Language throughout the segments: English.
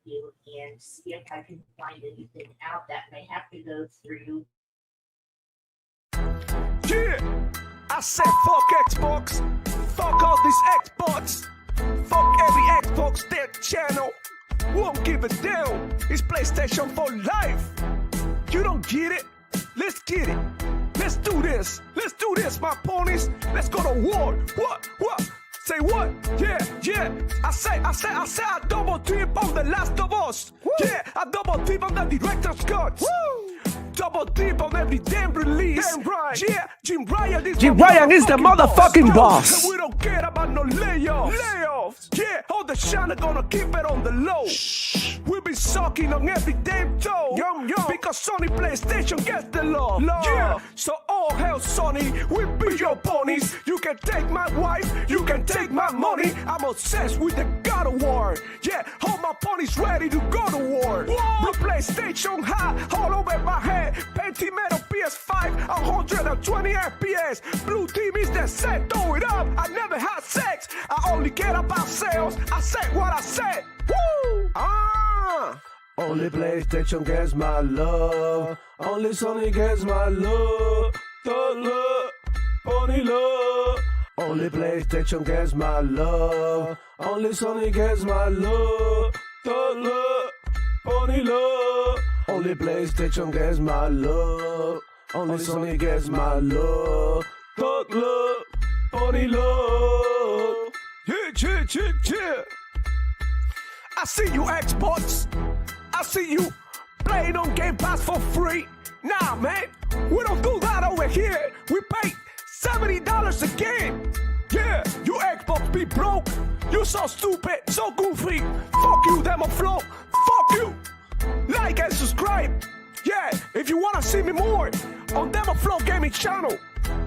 you and see if I can find anything out that may have to go through. Yeah, I said fuck Xbox, fuck all these Xbox, fuck every Xbox their channel. Won't give a damn. It's PlayStation for life. You don't get it? Let's get it. Let's do this. Let's do this, my ponies. Let's go to war. What? Say what? Yeah. I say I double dip on The Last of Us. Woo. Yeah, I double dip on the director's cut. Woo. Double dip on every damn release. Damn right. Yeah, Jim Ryan is the motherfucking boss. And we don't care about no layoffs. Yeah, all the shine are gonna keep it on the low. Shh. We be sucking on every damn toe. Yum. Because Sony PlayStation gets the love. Yeah, so all hell Sony, we be your ponies. You can take my wife, you can take my money. I'm obsessed with the God of War. Yeah, all my ponies ready to go to war. Blue PlayStation high, all over my head. Pentimetal PS5, 120 FPS. Blue team is the set, throw it up. I never had sex, I only care about sales. I said what I said. Woo! Only PlayStation gets my love. Only Sony gets my love. Thug love, pony love. Only PlayStation gets my love. Only Sony gets my love. Thug love, pony love. Only PlayStation gets my love. Only Sony gets my love. Thug love, pony love. Yeah. I see you Xbox. I see you playing on Game Pass for free. Nah, man, we don't do that over here. We pay $70 a game. Yeah, you Xbox be broke. You so stupid, so goofy. Fuck you, Demo Flow. Fuck you. Like and subscribe. Yeah, if you wanna see me more on Demo Flow Gaming channel.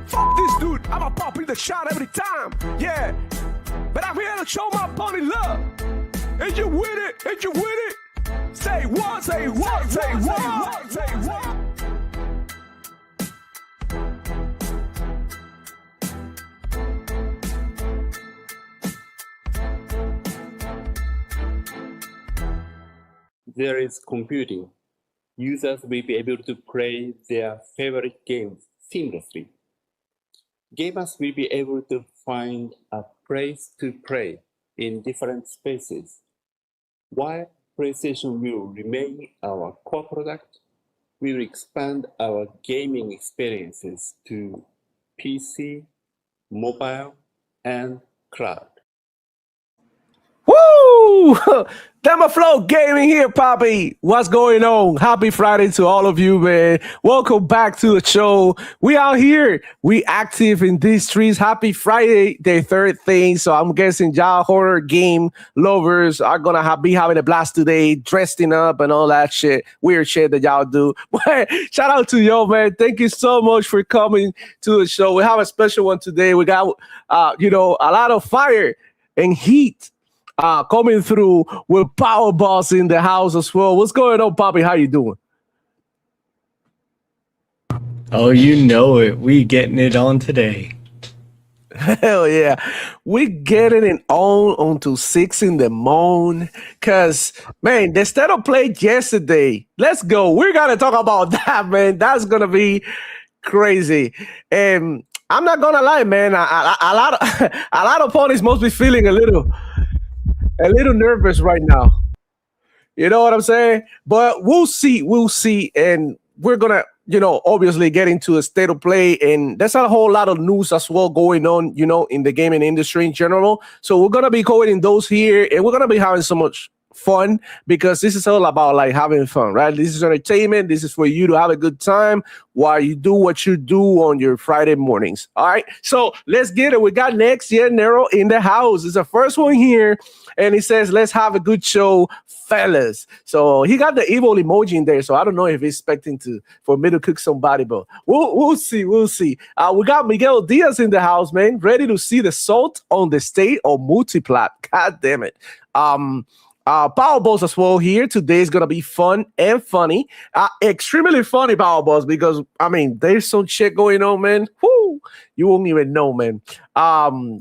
Fuck this dude, I'ma pop in the shot every time. Yeah, but I'm here to show my pony love. And you with it? Say what? There is computing. Users will be able to play their favorite games seamlessly. Gamers will be able to find a place to play in different spaces. While PlayStation will remain our core product, we will expand our gaming experiences to PC, mobile, and cloud. Woo! Demo Flow Gaming here, Poppy. What's going on? Happy Friday to all of you, man. Welcome back to the show. We out here. We active in these streets. Happy Friday, the third thing. So I'm guessing y'all horror game lovers are gonna be having a blast today, dressing up and all that shit, weird shit that y'all do. But shout out to y'all, man. Thank you so much for coming to the show. We have a special one today. We got, a lot of fire and heat coming through with Power Boss in the house as well. What's going on, Poppy? How you doing? Oh, you know it. We getting it on today. Hell yeah. We getting it on until 6 in the morning. Cause man, the state of play yesterday. Let's go. We're gonna talk about that, man. That's gonna be crazy. And I'm not gonna lie, man. A lot of ponies must be feeling a little nervous right now. You know what I'm saying? But we'll see. And we're gonna, obviously get into a state of play. And there's a whole lot of news as well going on, in the gaming industry in general. So we're gonna be covering those here, and we're gonna be having so much fun because this is all about like having fun, right? This is entertainment. This is for you to have a good time while you do what you do on your Friday mornings. All right, so let's get it. We got next year Nero in the house. It's the first one here, and he says, "Let's have a good show, fellas." So he got the evil emoji in there. So I don't know if he's expecting for me to cook somebody, but we'll see. We got Miguel Diaz in the house, man, ready to see the salt on the state of Multiplat. God damn it. Power Balls as well here. Today is going to be fun and funny. Extremely funny Power Balls because, there's some shit going on, man. Woo! Woo! You won't even know, man.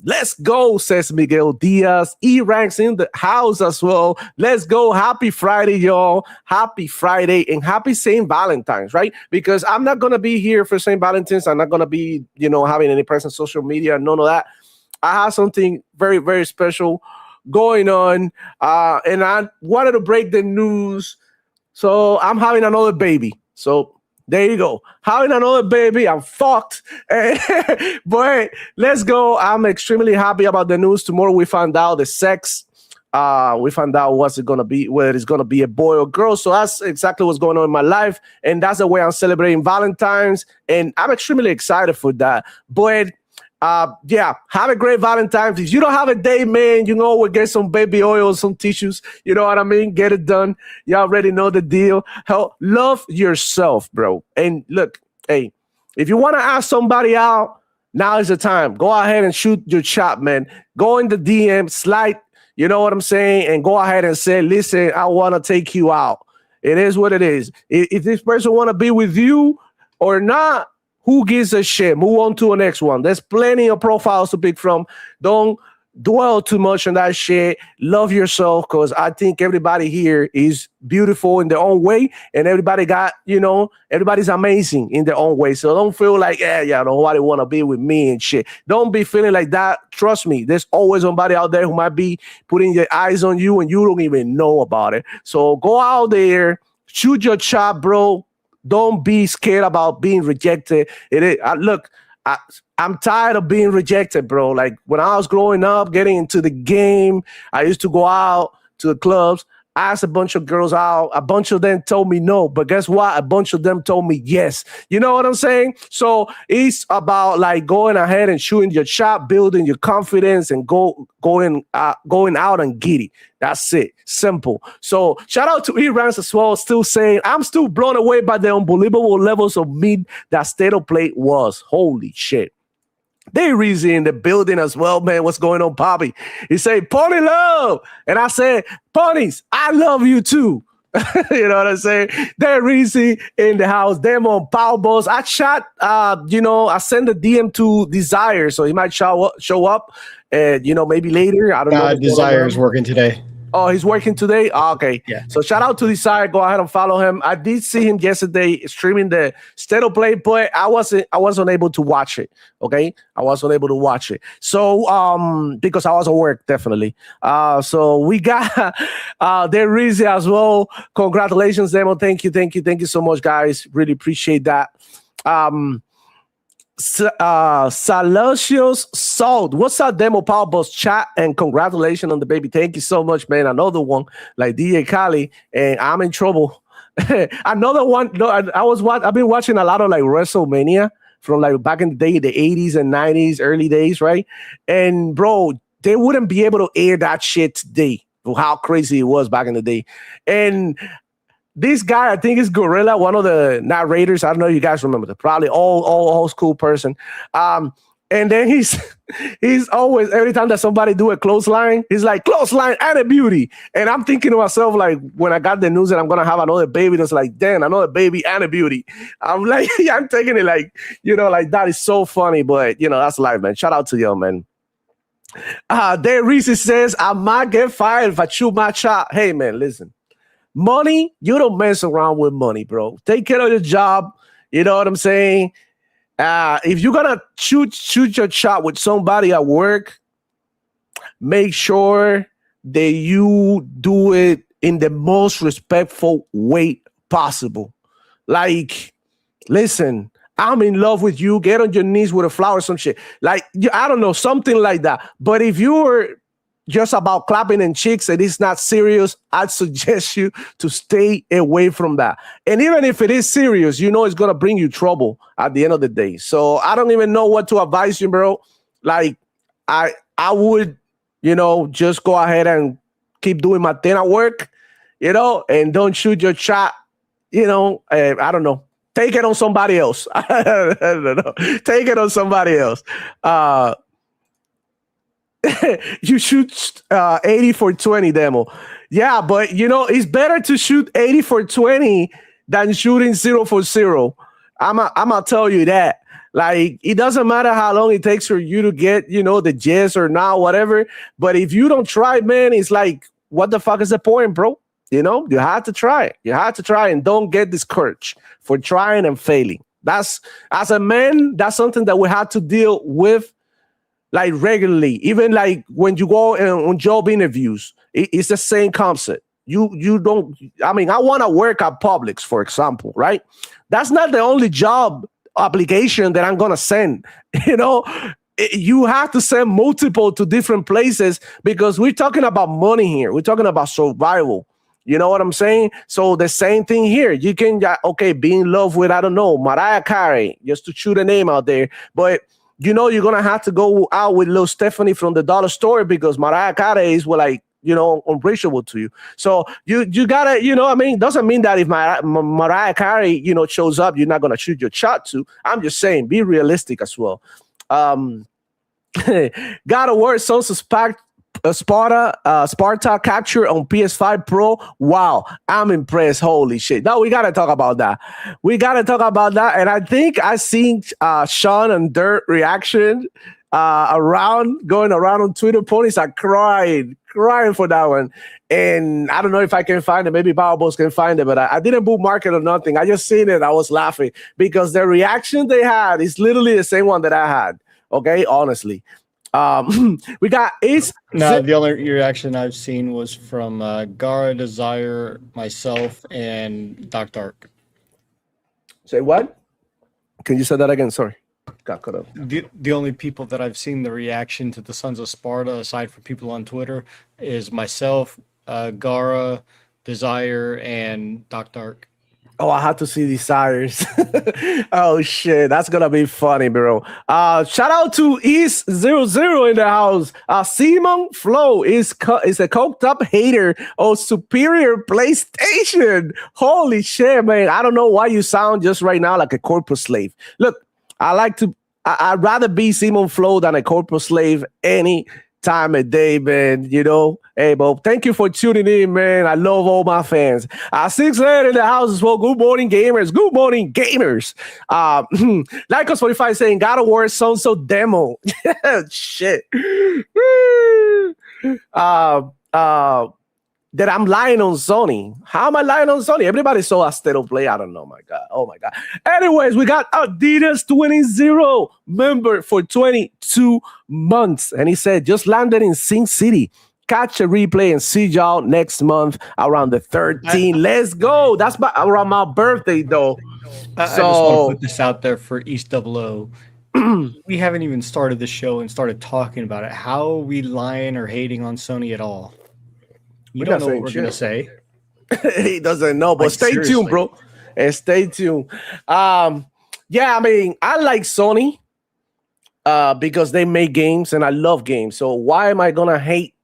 Let's go, says Miguel Diaz. E-Ranks in the house as well. Let's go. Happy Friday, y'all. Happy Friday and happy St. Valentine's, right? Because I'm not going to be here for St. Valentine's. I'm not going to be, having any present social media, none of that. I have something very, very special going on. And I wanted to break the news. So I'm having another baby. So there you go. Having another baby. I'm fucked. But let's go. I'm extremely happy about the news. Tomorrow we found out the sex. We found out what's it going to be, whether it's going to be a boy or girl. So that's exactly what's going on in my life. And that's the way I'm celebrating Valentine's. And I'm extremely excited for that. But yeah, have a great Valentine's. If you don't have a date, man, we'll get some baby oil, some tissues. You know what I mean? Get it done. You already know the deal. Hell, love yourself, bro. And look, hey, if you want to ask somebody out, now is the time. Go ahead and shoot your shot, man. Go in the DM, slide, you know what I'm saying? And go ahead and say, listen, I want to take you out. It is what it is. If this person want to be with you or not, who gives a shit? Move on to the next one. There's plenty of profiles to pick from. Don't dwell too much on that shit. Love yourself, because I think everybody here is beautiful in their own way, and everybody got, everybody's amazing in their own way. So don't feel like, nobody want to be with me and shit. Don't be feeling like that. Trust me, there's always somebody out there who might be putting their eyes on you and you don't even know about it. So go out there, shoot your shot, bro. Don't be scared about being rejected. I'm tired of being rejected, bro. Like when I was growing up, getting into the game, I used to go out to the clubs, ask a bunch of girls out. A bunch of them told me no, but guess what? A bunch of them told me yes. You know what I'm saying? So it's about like going ahead and shooting your shot, building your confidence, and going out and get it. That's it. Simple. So shout out to E-Rams as well. Still saying, I'm still blown away by the unbelievable levels of meat that State of Play was. Holy shit. They Reezy in the building as well, man. What's going on, Poppy? He said, Pony love. And I said, Ponies, I love you too. You know what I'm saying? They're Reezy in the house. Them on Power Balls. I shot, I sent a DM to Desire, so he might show up. And, maybe later. I don't know. Desire is working today. Oh, he's working today? Oh, okay. Yeah. So shout out to Desire. Go ahead and follow him. I did see him yesterday streaming the State of Play, but I wasn't able to watch it. Okay. I wasn't able to watch it. So because I was at work, definitely. So we got their Reezy as well. Congratulations, Demo. Thank you so much, guys. Really appreciate that. Salocious Salt. What's up, Demo Power Boss chat? And congratulations on the baby. Thank you so much, man. Another one like DJ Kali, and I'm in trouble. Another one. No, I've been watching a lot of like WrestleMania from like back in the day, the 80s and 90s, early days, right? And bro, they wouldn't be able to air that shit today. How crazy it was back in the day. And this guy, I think it's Gorilla, one of the narrators. I don't know if you guys remember. Probably old school person. And then he's always, every time that somebody do a clothesline, he's like, clothesline and a beauty. And I'm thinking to myself, like, when I got the news that I'm going to have another baby, that's like, damn, another baby and a beauty. I'm like, I'm taking it like, like that is so funny. But, that's life, man. Shout out to you, man. Dave Reese says, I might get fired if I shoot my shot. Hey, man, listen. Money, you don't mess around with money, bro. Take care of your job. You know what I'm saying? If you're gonna shoot your shot with somebody at work, make sure that you do it in the most respectful way possible. Like, listen, I'm in love with you. Get on your knees with a flower, some shit. Like, I don't know, something like that. But if you're just about clapping and cheeks and it's not serious, I'd suggest you to stay away from that. And even if it is serious, it's going to bring you trouble at the end of the day. So I don't even know what to advise you, bro. Like, I would, just go ahead and keep doing my thing at work, and don't shoot your shot, I don't know. Take it on somebody else. I don't know. Take it on somebody else. You shoot 80 for 20 Demo. Yeah, but it's better to shoot 80 for 20 than shooting 0 for 0. I'm gonna tell you that. Like, it doesn't matter how long it takes for you to get, the gist or not, whatever. But if you don't try, man, it's like, what the fuck is the point, bro? You have to try it. You have to try and don't get discouraged for trying and failing. That's, as a man, that's something that we have to deal with like regularly. Even like when you go on job interviews, it's the same concept. You don't, I mean, I want to work at Publix, for example, right? That's not the only job application that I'm going to send. You have to send multiple to different places because we're talking about money here. We're talking about survival. You know what I'm saying? So the same thing here. You can, be in love with, I don't know, Mariah Carey, just to shoot a name out there. But, you're going to have to go out with little Stephanie from the dollar store because Mariah Carey is unreachable to you. So you gotta, doesn't mean that if Mariah Carey, shows up, you're not gonna shoot your shot to. I'm just saying, be realistic as well. God of War Sons of Sparta capture on PS5 Pro. Wow, I'm impressed. Holy shit. No, we gotta talk about that. And I think I seen Sean and Dirt reaction going around on Twitter. Ponies are crying for that one. And I don't know if I can find it. Maybe Powerballs can find it, but I didn't bookmark it or nothing. I just seen it. I was laughing because the reaction they had is literally the same one that I had. Okay, honestly. We got Ace. No, the only reaction I've seen was from Gara, Desire, myself, and Doc Dark. Say what? Can you say that again? Sorry. Got cut off. The only people that I've seen the reaction to the Sons of Sparta, aside from people on Twitter, is myself, Gara, Desire, and Doc Dark. Oh, I have to see Desires. Oh shit, that's gonna be funny, bro. Shout out to East00 in the house. Simon Flo is a coked up hater of superior PlayStation. Holy shit, man! I don't know why you sound just right now like a corporate slave. Look, I'd rather be Simon Flo than a corporate slave any time of day, man. Hey, Bob, thank you for tuning in, man. I love all my fans. 600 in the house as well. Good morning, gamers. Good morning, gamers. Lycos45 saying God of War so demo. Shit. That I'm lying on Sony. How am I lying on Sony? Everybody saw a state of play. I don't know. My God. Oh my God. Anyways, we got Adidas 20 member for 22 months. And he said, just landed in Sin City. Catch a replay and see y'all next month around the 13th. Let's go. That's around my birthday, though. I just want to put this out there for East 00. We haven't even started the show and started talking about it. How are we lying or hating on Sony at all? You don't know what we're going to say. He doesn't know, but stay tuned, bro. And stay tuned. I like Sony because they make games and I love games. So why am I going to hate,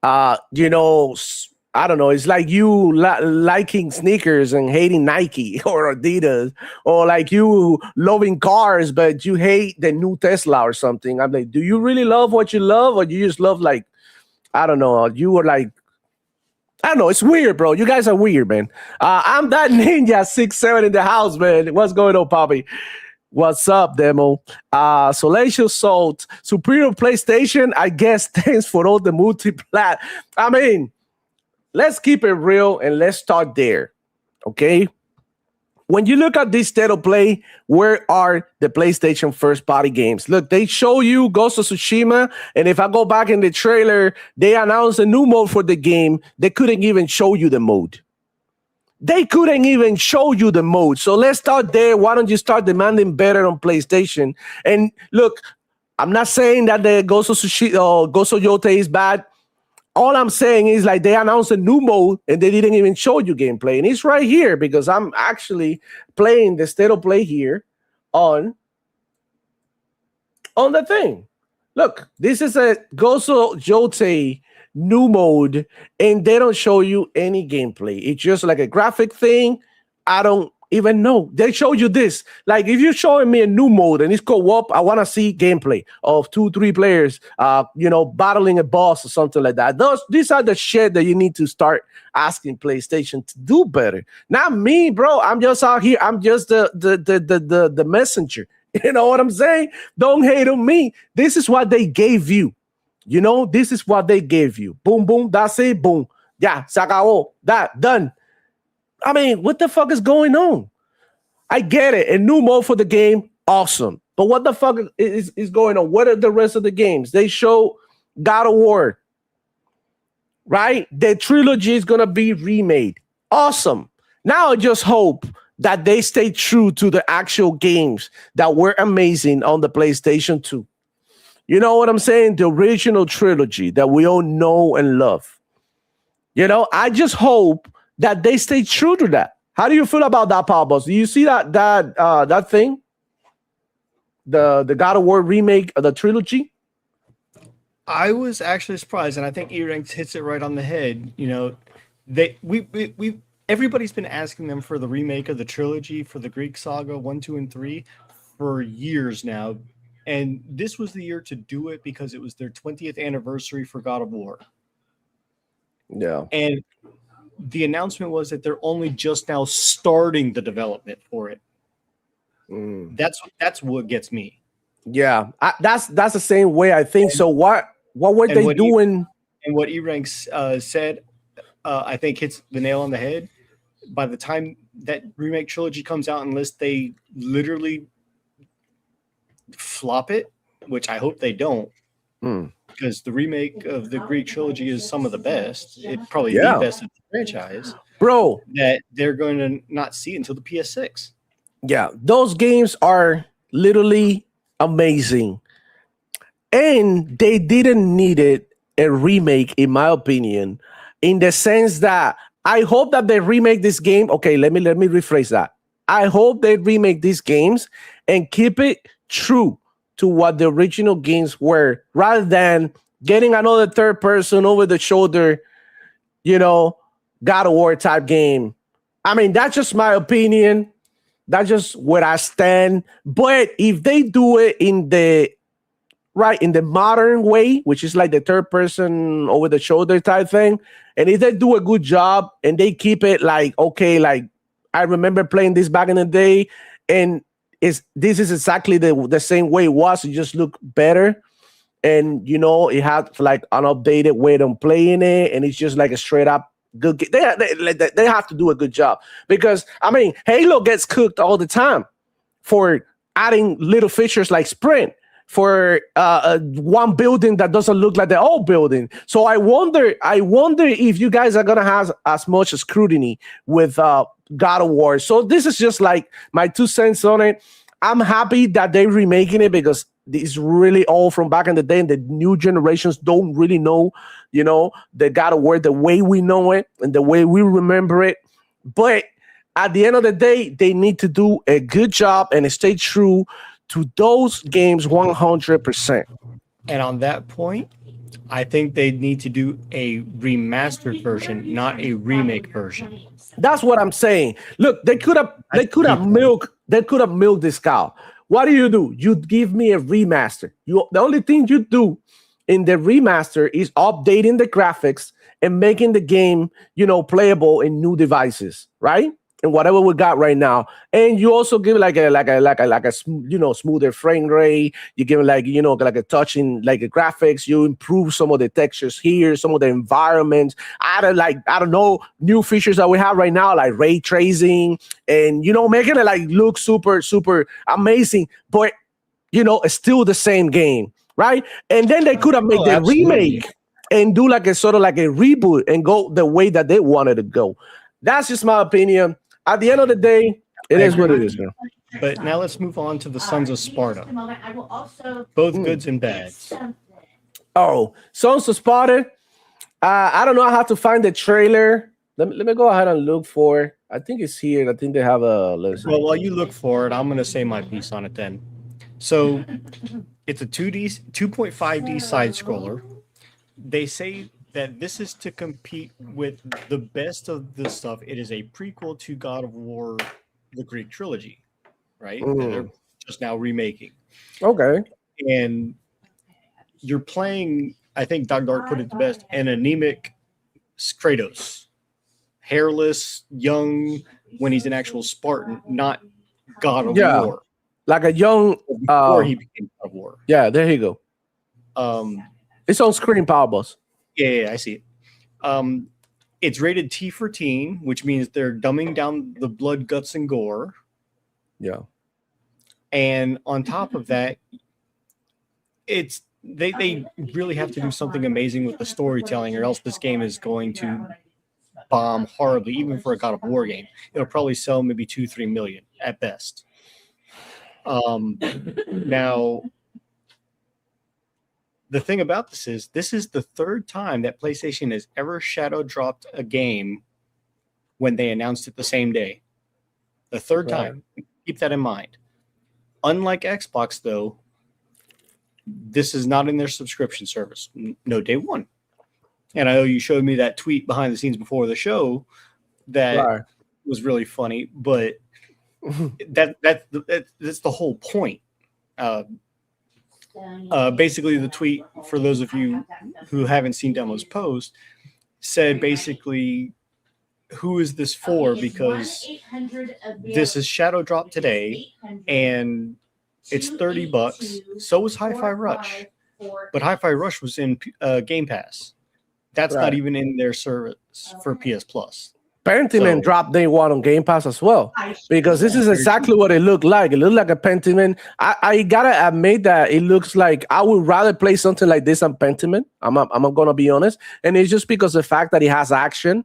I don't know. It's like you liking sneakers and hating Nike or Adidas, or like you loving cars, but you hate the new Tesla or something. I'm like, do you really love what you love? Or you just love like, I don't know. You were like, I don't know. It's weird, bro. You guys are weird, man. I'm that ninja 67 in the house, man. What's going on, Poppy? What's up, Demo? Salacious Salt, Superior PlayStation, I guess. Thanks for all the multiplat. I mean, let's keep it real and let's start there, okay? When you look at this state of play, where are the PlayStation first-party games? Look, they show you Ghost of Tsushima, and if I go back in the trailer, they announced a new mode for the game. They couldn't even show you the mode. So let's start there. Why don't you start demanding better on PlayStation? And look, I'm not saying that the Ghost of Tsushima or Ghost of Yote is bad. All I'm saying is like they announced a new mode and they didn't even show you gameplay. And it's right here because I'm actually playing the state of play here on the thing. Look, this is a Ghost of Yote new mode and they don't show you any gameplay. It's just like a graphic thing. I don't even know. They show you this. Like if you're showing me a new mode and it's co-op, I want to see gameplay of 2-3 players, battling a boss or something like that. These are the shit that you need to start asking PlayStation to do better. Not me, bro. I'm just out here. I'm just the messenger. You know what I'm saying? Don't hate on me. This is what they gave you. You know, this is what they gave you. Boom, boom, that's it, boom. Yeah, se acabó. That, done. I mean, what the fuck is going on? I get it. A new mode for the game, awesome. But what the fuck is going on? What are the rest of the games? They show God of War, right? The trilogy is going to be remade. Awesome. Now I just hope that they stay true to the actual games that were amazing on the PlayStation 2. You know what I'm saying? The original trilogy that we all know and love. You know, I just hope that they stay true to that. How do you feel about that, Power Boss? Do you see that thing? The God of War remake of the trilogy? I was actually surprised, and I think E-Ranks hits it right on the head. You know, we everybody's been asking them for the remake of the trilogy for the Greek saga 1, 2, and 3 for years now. And this was the year to do it because it was their 20th anniversary for God of War. Yeah. And the announcement was that they're only just now starting the development for it. That's what gets me. Yeah, that's the same way I think. So what were they doing? And what E-Ranks said, I think hits the nail on the head. By the time that remake trilogy comes out, unless they literally flop it, which I hope they don't, because the remake of the Greek trilogy is some of the best. It probably the best in the franchise, bro. That they're going to not see until the PS6. Yeah, those games are literally amazing, and they didn't need a remake, in my opinion, in the sense that I hope that they remake this game. Okay, let me rephrase that. I hope they remake these games and keep it true to what the original games were, rather than getting another third person over the shoulder, you know, God of War type game. I mean, that's just my opinion. That's just where I stand. But if they do it in the modern way, which is like the third person over the shoulder type thing, and if they do a good job and they keep it like, okay, like I remember playing this back in the day, and this is exactly the same way it was. It just looked better. And, you know, it had like an updated way of playing it, and it's just like a straight up good game. They have to do a good job, because I mean, Halo gets cooked all the time for adding little features like sprint for one building that doesn't look like the old building. So I wonder if you guys are gonna have as much scrutiny with God of War. So this is just like my 2 cents on it. I'm happy that they're remaking it, because it's really all from back in the day, and the new generations don't really know, you know, the God of War the way we know it and the way we remember it. But at the end of the day, they need to do a good job and stay true to those games 100%. And on that point, I think they need to do a remastered version, not a remake version. That's what I'm saying. Look, they could have milked this cow. What do? You give me a remaster. The only thing you do in the remaster is updating the graphics and making the game, you know, playable in new devices, right? And whatever we got right now, and you also give like a smoother frame rate. You give it like a touching like a graphics. You improve some of the textures here, some of the environments. I don't know, new features that we have right now like ray tracing, and making it like look super amazing. But it's still the same game, right? And then they could have made the remake and do like a sort of like a reboot and go the way that they wanted to go. That's just my opinion. At the end of the day, it is what it is, man. But now let's move on to the Sons of Sparta. Both goods and bads. Oh, Sons of Sparta. I don't know. I have to find the trailer. Let me go ahead and look for it. I think it's here. I think they have a list. Well, while you look for it, I'm going to say my piece on it then. So it's a 2.5D side scroller. They say that this is to compete with the best of the stuff. It is a prequel to God of War, the Greek trilogy, right? That they're just now remaking. Okay. And you're playing, I think Doc Dark put it the best, an anemic Kratos. Hairless, young, when he's an actual Spartan, not God of War. like a young. Before he became God of War. Yeah, there you go. It's on screen, Power Boss. Yeah, I see it. It's rated T for teen, which means they're dumbing down the blood, guts, and gore. Yeah. And on top of that, it's they really have to do something amazing with the storytelling, or else this game is going to bomb horribly. Even for a God of War game, it'll probably sell maybe 2-3 million at best. Now, the thing about this is the third time that PlayStation has ever shadow dropped a game when they announced it the same day. The third time. Keep that in mind. Unlike Xbox, though, this is not in their subscription service. No, day one. And I know you showed me that tweet behind the scenes before the show that was really funny, but that's the whole point. Basically, the tweet, for those of you who haven't seen Demo's post, said basically, who is this for? Because this is shadow drop today, and it's $30. So is Hi-Fi Rush, but Hi-Fi Rush was in Game Pass. That's not even in their service for PS Plus. Pentiment dropped day one on Game Pass as well, because this is exactly what it looked like. It looked like a Pentiment. I gotta admit that it looks like I would rather play something like this on Pentiment. I'm gonna be honest, and it's just because of the fact that it has action.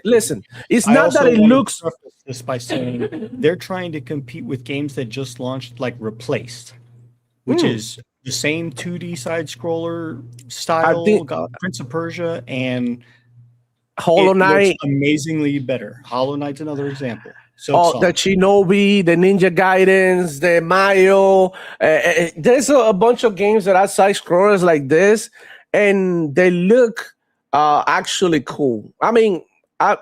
Listen, it's not that it looks. This by saying they're trying to compete with games that just launched, like Replaced, which is the same 2D side scroller style. Prince of Persia and Hollow Knight, amazingly better. Hollow Knight's another example. So the Shinobi, the Ninja Gaidens, the Mario. There's a bunch of games that are side scrollers like this, and they look actually cool. I mean, I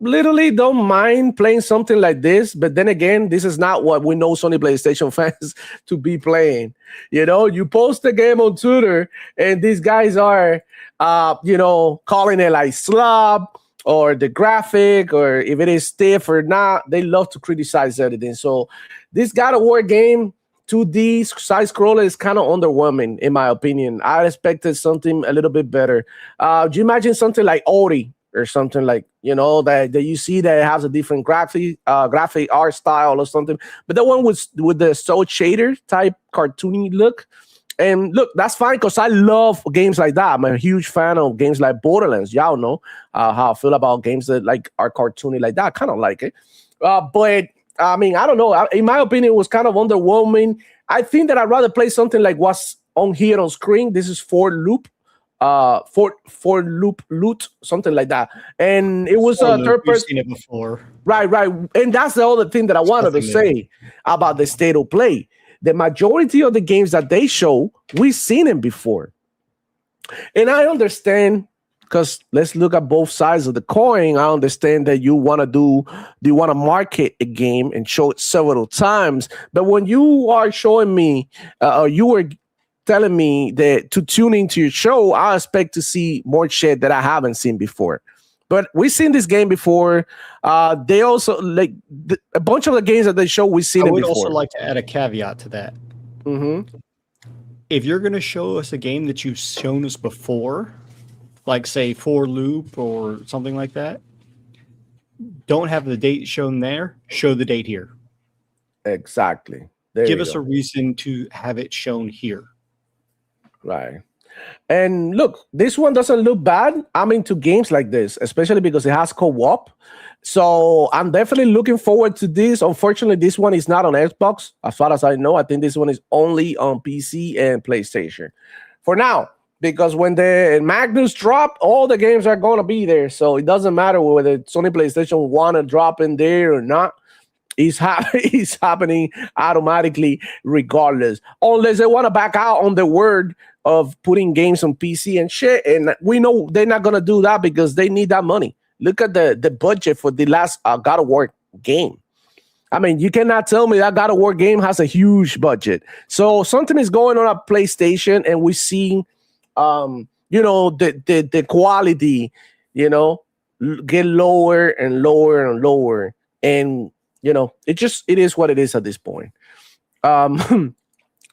literally don't mind playing something like this, but then again, this is not what we know Sony PlayStation fans to be playing. You know, you post a game on Twitter, and these guys are calling it like slop or the graphic, or if it is stiff or not. They love to criticize everything. So this God of War game, 2D side scroller, is kind of underwhelming in my opinion. I expected something a little bit better. Do you imagine something like Ori or something like, that you see that it has a different graphic art style or something, but the one with the soul shader type cartoony look. And look, that's fine, because I love games like that. I'm a huge fan of games like Borderlands. Y'all know how I feel about games that like are cartoony like that. I kind of like it. But I mean, I don't know. In my opinion, it was kind of underwhelming. I think that I'd rather play something like what's on here on screen. This is for loop, loot, something like that. And it was a third person. Seen it before. Right. And that's the other thing that I wanted to say about the state of play. The majority of the games that they show, we've seen them before. And I understand, because let's look at both sides of the coin. I understand that you want to market a game and show it several times. But when you are showing me, or you were telling me that to tune into your show, I expect to see more shit that I haven't seen before. But we've seen this game before. They also like a bunch of the games that they show. We've seen it before. I would also like to add a caveat to that. Mm-hmm. If you're going to show us a game that you've shown us before, like say For Loop or something like that, don't have the date shown there. Show the date here. Exactly. Give us a reason to have it shown here. Right. And look, this one doesn't look bad. I'm into games like this, especially because it has co-op. So I'm definitely looking forward to this. Unfortunately, this one is not on Xbox. As far as I know, I think this one is only on PC and PlayStation for now, because when the Magnus drop, all the games are going to be there. So it doesn't matter whether Sony PlayStation want to drop in there or not. It's happening automatically regardless, unless they want to back out on the word of putting games on PC and shit. And we know they're not going to do that because they need that money. Look at the budget for the last God of War game. I mean, you cannot tell me that God of War game has a huge budget. So something is going on at PlayStation, and we're seeing, the quality, get lower and lower and lower. And, it is what it is at this point. I'm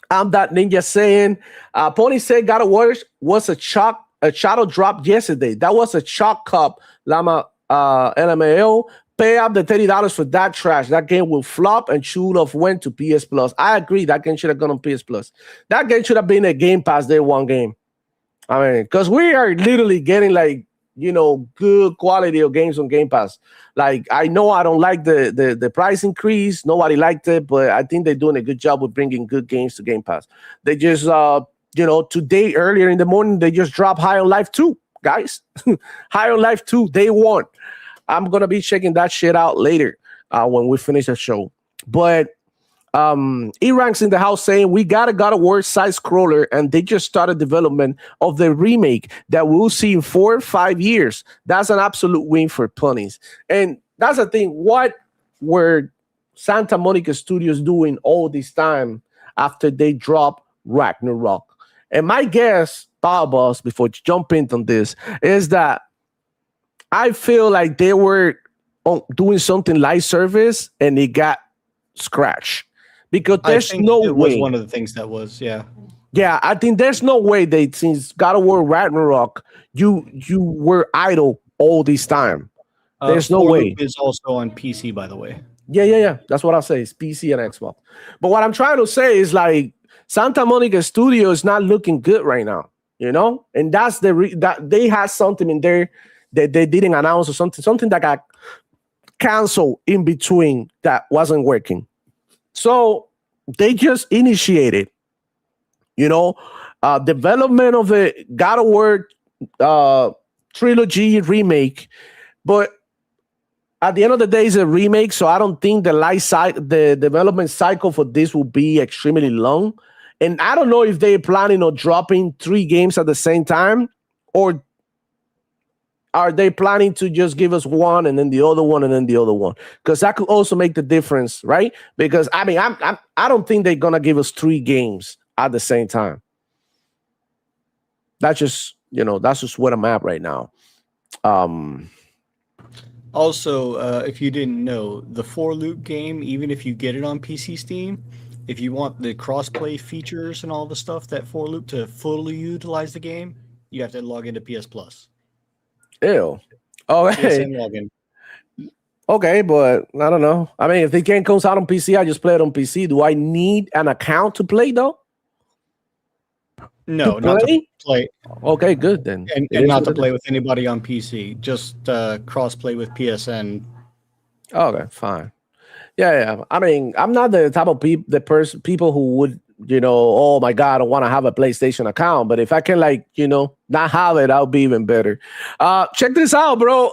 that ninja saying, Pony said God of War was a shadow drop yesterday. That was a chalk cup, Llama LMAO. Pay up the $30 for that trash. That game will flop and should have went to PS Plus. I agree. That game should have gone on PS Plus. That game should have been a Game Pass Day One game. I mean, because we are literally getting like, good quality of games on Game Pass. Like, I know I don't like the price increase. Nobody liked it, but I think they're doing a good job with bringing good games to Game Pass. They just, today, earlier in the morning, they just dropped High on Life 2, guys. High on Life 2, day one. I'm going to be checking that shit out later when we finish the show. But E-Ranks in the house saying, we got a God of War side scroller, and they just started development of the remake that we'll see in 4 or 5 years. That's an absolute win for Punies. And that's the thing. What were Santa Monica Studios doing all this time after they dropped Ragnarok? And my guess, Power Boss, before you jump into on this, is that I feel like they were doing something live service and it got scratched. Because there's no way. Was one of the things that was, yeah. Yeah, I think there's no way they, since God of War Ragnarok, you were idle all this time. There's no way. It's also on PC, by the way. Yeah. That's what I say. It's PC and Xbox. But what I'm trying to say is like Santa Monica Studio is not looking good right now, And that's that they had something in there that they didn't announce or something that got canceled in between that wasn't working. So they just initiated, development of a God of War trilogy remake. But at the end of the day, it's a remake, so I don't think the development cycle for this will be extremely long. And I don't know if they're planning on dropping 3 games at the same time, or are they planning to just give us one and then the other one and then the other one? Because that could also make the difference, right? Because I mean, I don't think they're gonna give us 3 games at the same time. That's just where I'm at right now. Also, if you didn't know, the 4-loop game, even if you get it on PC Steam, if you want the crossplay features and all the stuff that 4-loop to fully utilize the game, you have to log into PS Plus. Ew. Okay. Okay, but I don't know. I mean, if the game comes out on PC, I just play it on PC. Do I need an account to play though? No, not to play. Okay, good then. And not to play with anybody on PC. Just cross-play with PSN. Okay, fine. Yeah. I mean, I'm not the type of people who would, oh my God, I want to have a PlayStation account. But if I can, not have it, I'll be even better. Check this out, bro.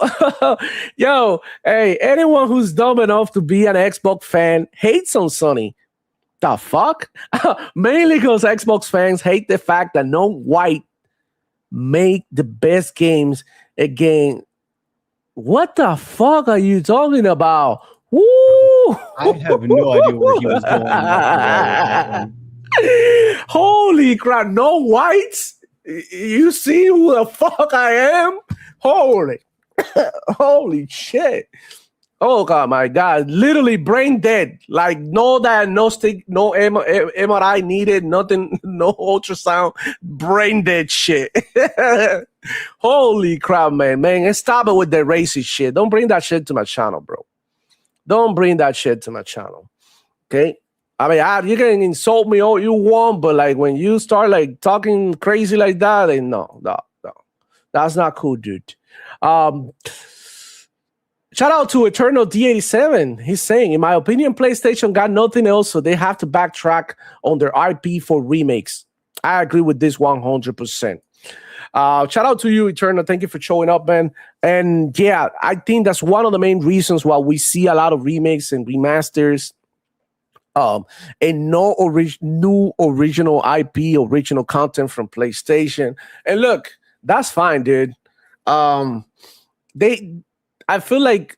Yo, hey, anyone who's dumb enough to be an Xbox fan hates on Sony. The fuck? Mainly because Xbox fans hate the fact that no white make the best games again. What the fuck are you talking about? Woo! I have no idea where he was going with that one. Holy crap, no whites? You see who the fuck I am? Holy shit. Oh God, my God. Literally brain dead. Like no diagnostic, no MRI needed, nothing, no ultrasound, brain dead shit. Holy crap, man. Stop it with the racist shit. Don't bring that shit to my channel, bro. Don't bring that shit to my channel. Okay? I mean, you can insult me all you want, but like when you start like talking crazy like that, then no. That's not cool, dude. Shout out to Eternal D87. He's saying, in my opinion, PlayStation got nothing else, so they have to backtrack on their IP for remakes. I agree with this 100%. Shout out to you, Eternal. Thank you for showing up, man. And yeah, I think that's one of the main reasons why we see a lot of remakes and remasters. And no new original IP, original content from PlayStation. And look, that's fine, dude. I feel like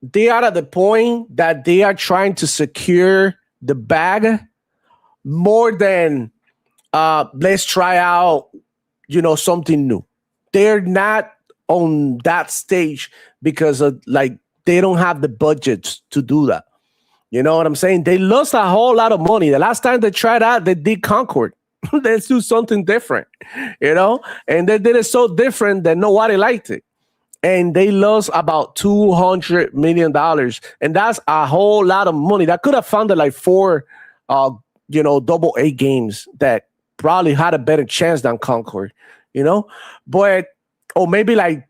they are at the point that they are trying to secure the bag more than let's try out, something new. They're not on that stage because of they don't have the budgets to do that. You know what I'm saying? They lost a whole lot of money. The last time they tried out, they did Concord. Let's do something different, you know? And they did it so different that nobody liked it. And they lost about $200 million. And that's a whole lot of money. That could have funded like 4, double A games that probably had a better chance than Concord, you know? But, or maybe like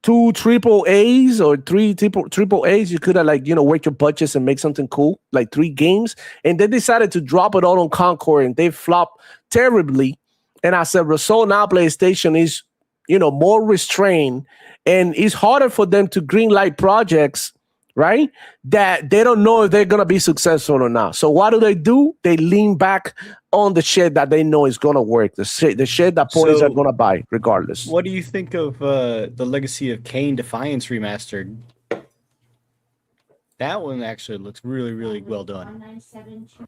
2 triple A's or 3 triple A's, you could have work your budgets and make something cool, like 3 games. And they decided to drop it all on Concord and they flopped terribly. And as a result, now PlayStation is, more restrained and it's harder for them to greenlight projects, right? That they don't know if they're going to be successful or not. So what do? They lean back on the shit that they know is going to work, the shit that players are going to buy regardless. What do you think of the Legacy of Kain Defiance remastered? That one actually looks really, really well done.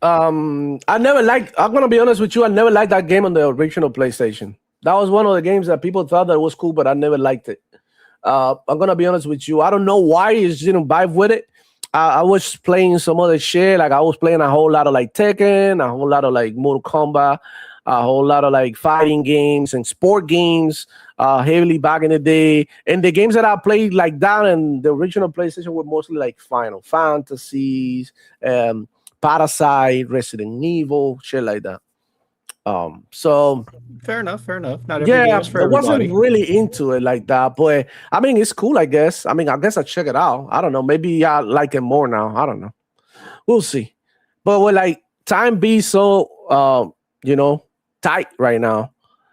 I'm going to be honest with you, I never liked that game on the original PlayStation. That was one of the games that people thought that was cool, but I never liked it. I'm going to be honest with you. I don't know why it didn't vibe with it. I was playing some other shit. Like I was playing a whole lot of like Tekken, a whole lot of like Mortal Kombat, a whole lot of like fighting games and sport games heavily back in the day. And the games that I played like that and the original PlayStation were mostly like Final Fantasies, Parasite, Resident Evil, shit like that. So fair enough. Not every yeah, game is for I everybody. wasn't really into it like that, but I mean, it's cool, I guess. I guess I'll check it out. I don't know. Maybe I like it more now. I don't know. We'll see. But with like time be so, tight right now,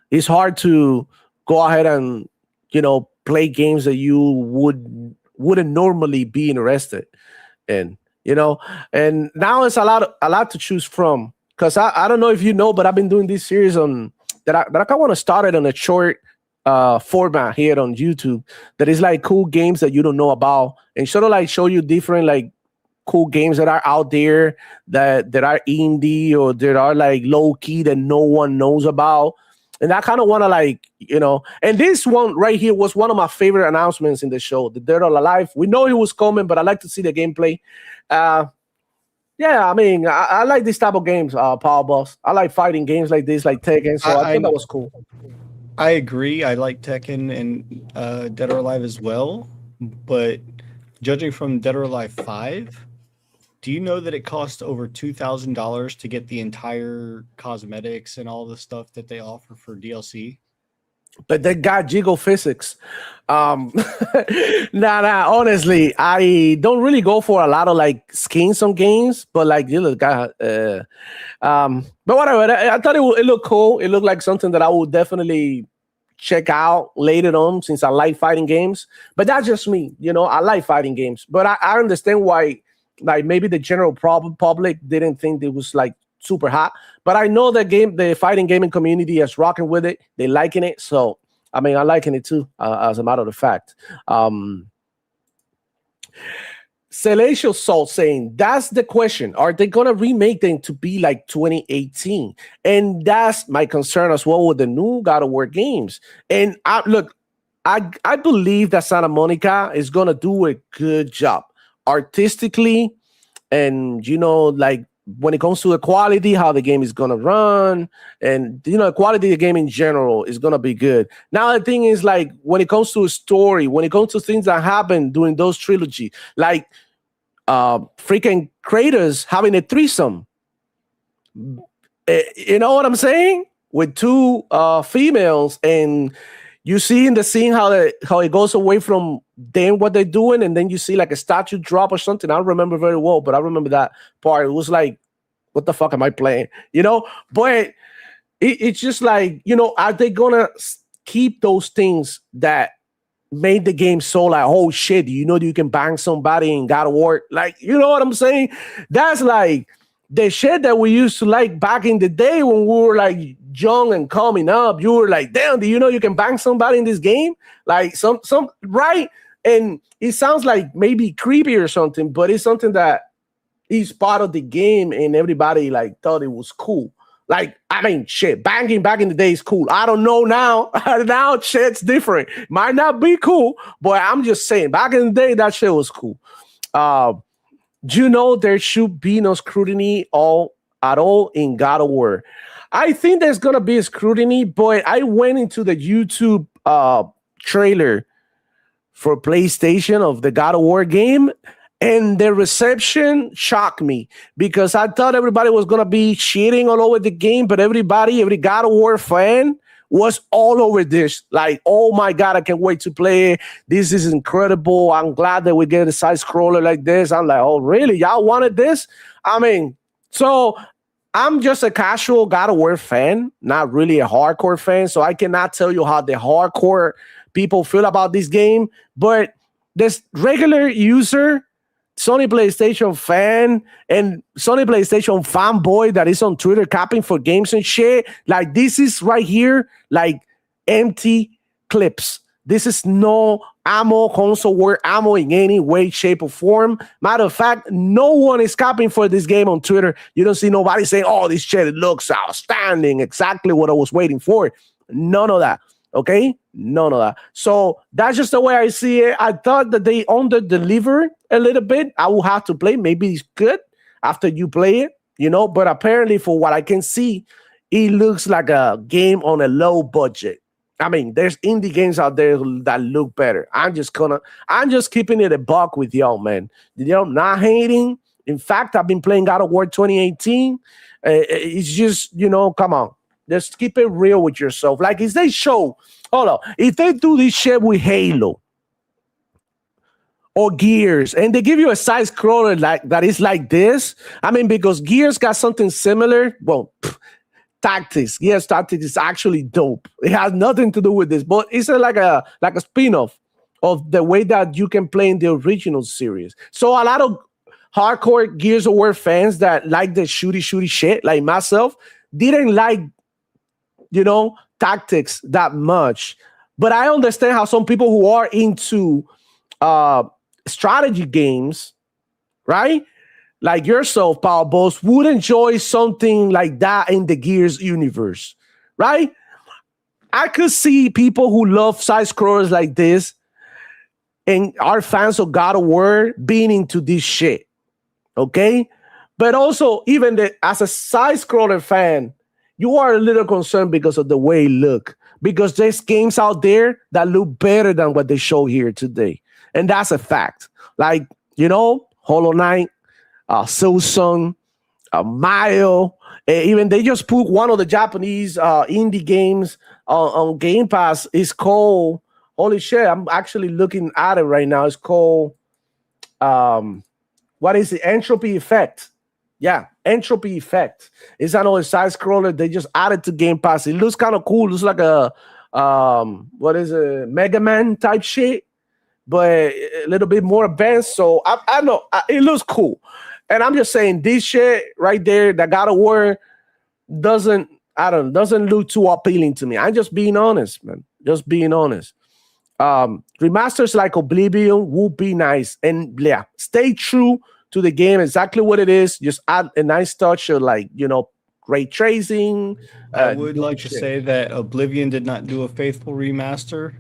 it's hard to go ahead and, play games that you wouldn't normally be interested in, and now it's a lot to choose from. Because I don't know if you know, but I've been doing this series on that I kind of want to start it on a short format here on YouTube that is like cool games that you don't know about and sort of like show you different like cool games that are out there that are indie or that are like low key that no one knows about. And I kind of want to like, and this one right here was one of my favorite announcements in the show, The Dead or Alive. We know it was coming, but I like to see the gameplay. Yeah, I like this type of games, Power Boss. I like fighting games like this, like Tekken. So I thought that was cool. I agree. I like Tekken and Dead or Alive as well. But judging from Dead or Alive 5, do you know that it cost over $2,000 to get the entire cosmetics and all the stuff that they offer for DLC? But they got jiggle physics. Honestly, I don't really go for a lot of like skins on games, but like but whatever. I thought it looked cool. It looked like something that I would definitely check out later on since I like fighting games. But that's just me, I like fighting games. But I understand why, like maybe the general public didn't think it was like super hot. But I know the fighting gaming community is rocking with it. They liking it. So, I'm liking it too, as a matter of fact. Celestial Salt saying, that's the question. Are they going to remake them to be like 2018? And that's my concern as well with the new God of War games. And I believe that Santa Monica is going to do a good job artistically and, like, when it comes to the quality, how the game is going to run, and, the quality of the game in general is going to be good. Now, the thing is, like, when it comes to a story, when it comes to things that happen during those trilogy, like freaking Kratos having a threesome, you know what I'm saying? With 2 females, and you see in the scene how it goes away from them, what they're doing, and then you see like a statue drop or something. I don't remember very well, but I remember that part. It was like, what the fuck am I playing? But it's just like, are they gonna keep those things that made the game so like, oh shit, you can bang somebody in God of War? Like, you know what I'm saying? That's like the shit that we used to like back in the day when we were like young and coming up. You were like, damn, do you know you can bang somebody in this game? Like some right? And it sounds like maybe creepy or something, but it's something that is part of the game and everybody like thought it was cool. Like, shit, banging back in the day is cool. I don't know now. Now shit's different. Might not be cool, but I'm just saying back in the day, that shit was cool. there should be no scrutiny at all in God of War. I think there's gonna be a scrutiny, but I went into the YouTube trailer for PlayStation of the God of War game, and the reception shocked me because I thought everybody was gonna be shitting all over the game, but every God of War fan was all over this. Like, oh my God, I can't wait to play it. This is incredible. I'm glad that we get a side scroller like this. I'm like, oh, really? Y'all wanted this? I mean, so I'm just a casual God of War fan, not really a hardcore fan. So I cannot tell you how the hardcore people feel about this game. But this regular user, Sony PlayStation fan, and Sony PlayStation fanboy that is on Twitter capping for games and shit, like this is right here, like empty clips. This is no console war ammo in any way, shape, or form. Matter of fact, no one is capping for this game on Twitter. You don't see nobody saying, oh, this shit looks outstanding, exactly what I was waiting for. None of that. Okay? None of that. So that's just the way I see it. I thought that they under-delivered a little bit. I will have to play. Maybe it's good after you play it, but apparently for what I can see, it looks like a game on a low budget. I mean, there's indie games out there that look better. I'm just keeping it a buck with y'all, man. Not hating. In fact, I've been playing God of War 2018. It's just, come on. Just keep it real with yourself. Like if they show, if they do this shit with Halo or Gears, and they give you a side scroller like that is like this, I mean, because Gears got something similar. Well, Tactics. Yes, Tactics is actually dope. It has nothing to do with this, but it's like a spin-off of the way that you can play in the original series. So a lot of hardcore Gears of War fans that like the shooty shit, like myself, didn't like, Tactics that much. But I understand how some people who are into strategy games, right? Like yourself, Power Boss, would enjoy something like that in the Gears universe, right? I could see people who love side scrollers like this and are fans of God of War being into this shit, okay? But also, even as a side scroller fan, you are a little concerned because of the way it look, because there's games out there that look better than what they show here today, and that's a fact. Like, Hollow Knight, Silson, Mario, even they just put one of the Japanese indie games on Game Pass. It's called, holy shit, I'm actually looking at it right now. It's called, what is it? Entropy Effect. Yeah, Entropy Effect. It's another side scroller. They just added to Game Pass. It looks kind of cool. It looks like a, what is it? Mega Man type shit, but a little bit more advanced. So I know it looks cool. And I'm just saying this shit right there, that God of War doesn't look too appealing to me. I'm just being honest, man. Just being honest. Remasters like Oblivion would be nice. And yeah, stay true to the game, exactly what it is. Just add a nice touch of ray tracing. I would like to say that Oblivion did not do a faithful remaster,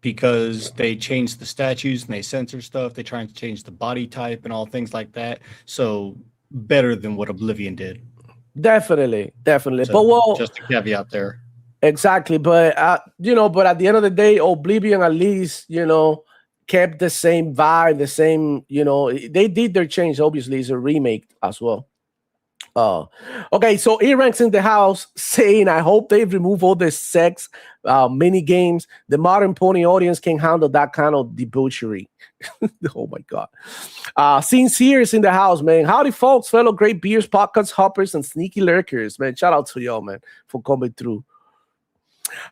because they changed the statues and they censor stuff. They try to change the body type and all things like that. So better than what Oblivion did. Definitely. So, but just a caveat there. Exactly. But but at the end of the day, Oblivion at least, kept the same vibe, the same, they did their change. Obviously, it's a remake as well. Okay, so E-Ranks in the house saying, I hope they remove all the sex mini games. The modern pony audience can handle that kind of debauchery. Oh my God. Sincere is in the house, man. Howdy, folks, fellow great beers, podcasts, hoppers, and sneaky lurkers, man. Shout out to y'all, man, for coming through.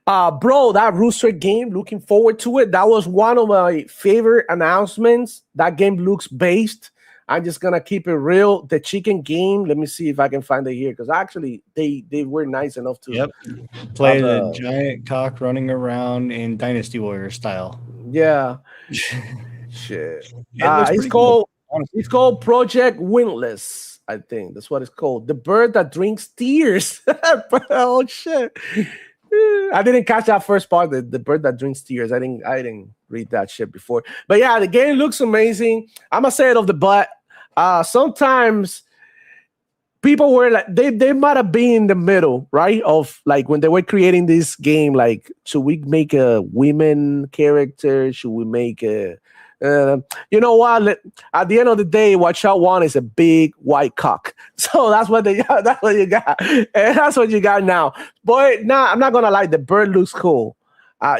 Bro, that Rooster game, looking forward to it. That was one of my favorite announcements. That game looks based. I'm just gonna keep it real. The chicken game. Let me see if I can find it here, because actually they were nice enough to play the giant cock running around in Dynasty Warrior style. Yeah. Shit. It's called Project Windless. I think that's what it's called. The bird that drinks tears. Oh shit. I didn't catch that first part, the bird that drinks tears. I didn't read that shit before. But yeah, the game looks amazing. I'm gonna say it off the butt. sometimes people were like they might have been in the middle, right? Of like when they were creating this game, like, should we make a women character? Should we make a you know what? At the end of the day, what y'all want is a big white cock. So that's what they got. That's what you got, and that's what you got now. But nah, I'm not gonna lie. The bird looks cool.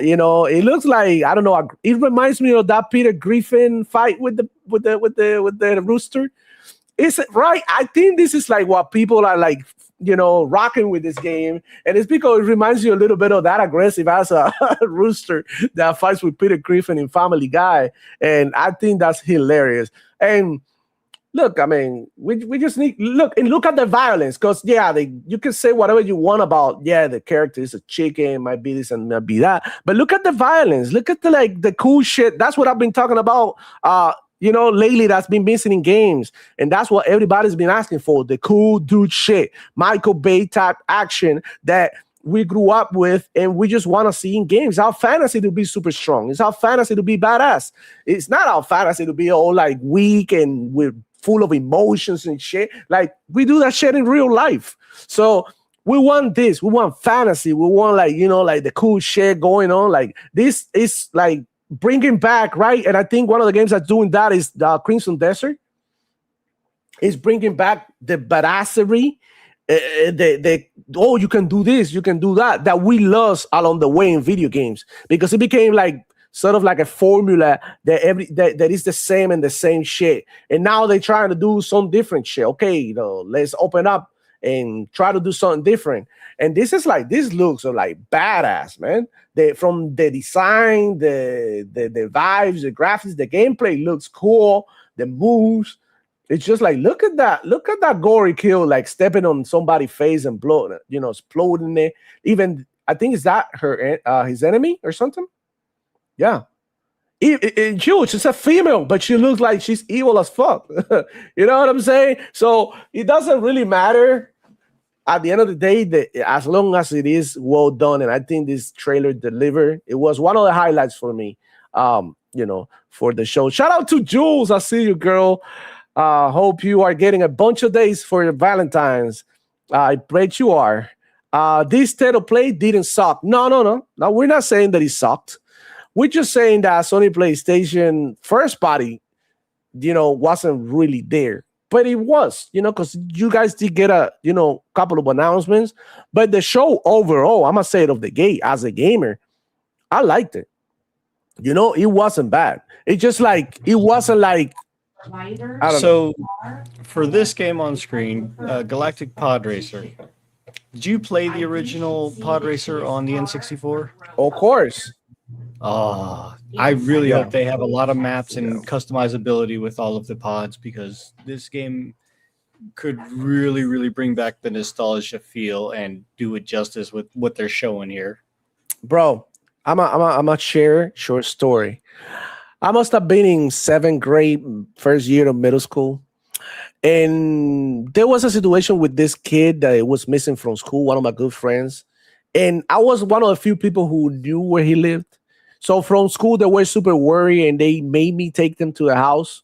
You know, it looks like, I don't know. It reminds me of that Peter Griffin fight with the rooster. Is it right? I think this is like what people are like, you know, rocking with this game, and it's because it reminds you a little bit of that aggressive as a rooster that fights with Peter Griffin in Family Guy, and I think that's hilarious. And look, I mean, we just need look at the violence, because you can say whatever you want about the character is a chicken, might be this and might be that, but look at the violence, look at the cool shit. That's what I've been talking about. You know, lately that's been missing in games, and that's what everybody's been asking for, the cool dude shit, Michael Bay type action that we grew up with and we just want to see in games. Our fantasy to be super strong. It's our fantasy to be badass. It's not our fantasy to be all like weak and we're full of emotions and shit. Like, we do that shit in real life. So we want this. We want fantasy. We want, like, you know, like the cool shit going on. Like, this is like bringing back, right? And I think one of the games that's doing that is Crimson Desert. Is bringing back the badassery, you can do this, you can do that we lost along the way in video games, because it became like sort of like a formula that is the same and the same shit. And now they're trying to do some different shit. Okay, you know, let's open up and try to do something different. And this looks like badass, man. From the design, the vibes, the graphics, the gameplay looks cool. The moves, it's just like, look at that gory kill, like stepping on somebody's face and blood, you know, exploding it. Even I think, is that his enemy or something? Yeah. Huge. It's a female, but she looks like she's evil as fuck. You know what I'm saying? So it doesn't really matter at the end of the day, as long as it is well done. And I think this trailer delivered. It was one of the highlights for me, you know, for the show. Shout out to Jules. I see you, girl. Hope you are getting a bunch of days for your Valentine's. I bet you are. This state of play didn't suck. No. We're not saying that it sucked. We're just saying that Sony PlayStation first party, you know, wasn't really there. But it was, you know, because you guys did get a, you know, couple of announcements. But the show overall, I'm going to say it off the gate, as a gamer, I liked it. You know, it wasn't bad. It just like, it wasn't like, so for this game on screen, Galactic Pod Racer, did you play the original Pod Racer on the N64? Of course. I really hope they have a lot of maps and customizability with all of the pods, because this game could really, really bring back the nostalgia feel and do it justice with what they're showing here. Bro, I'm a share short story. I must have been in 7th grade, first year of middle school. And there was a situation with this kid that was missing from school, one of my good friends. And I was one of the few people who knew where he lived. So from school, they were super worried, and they made me take them to the house.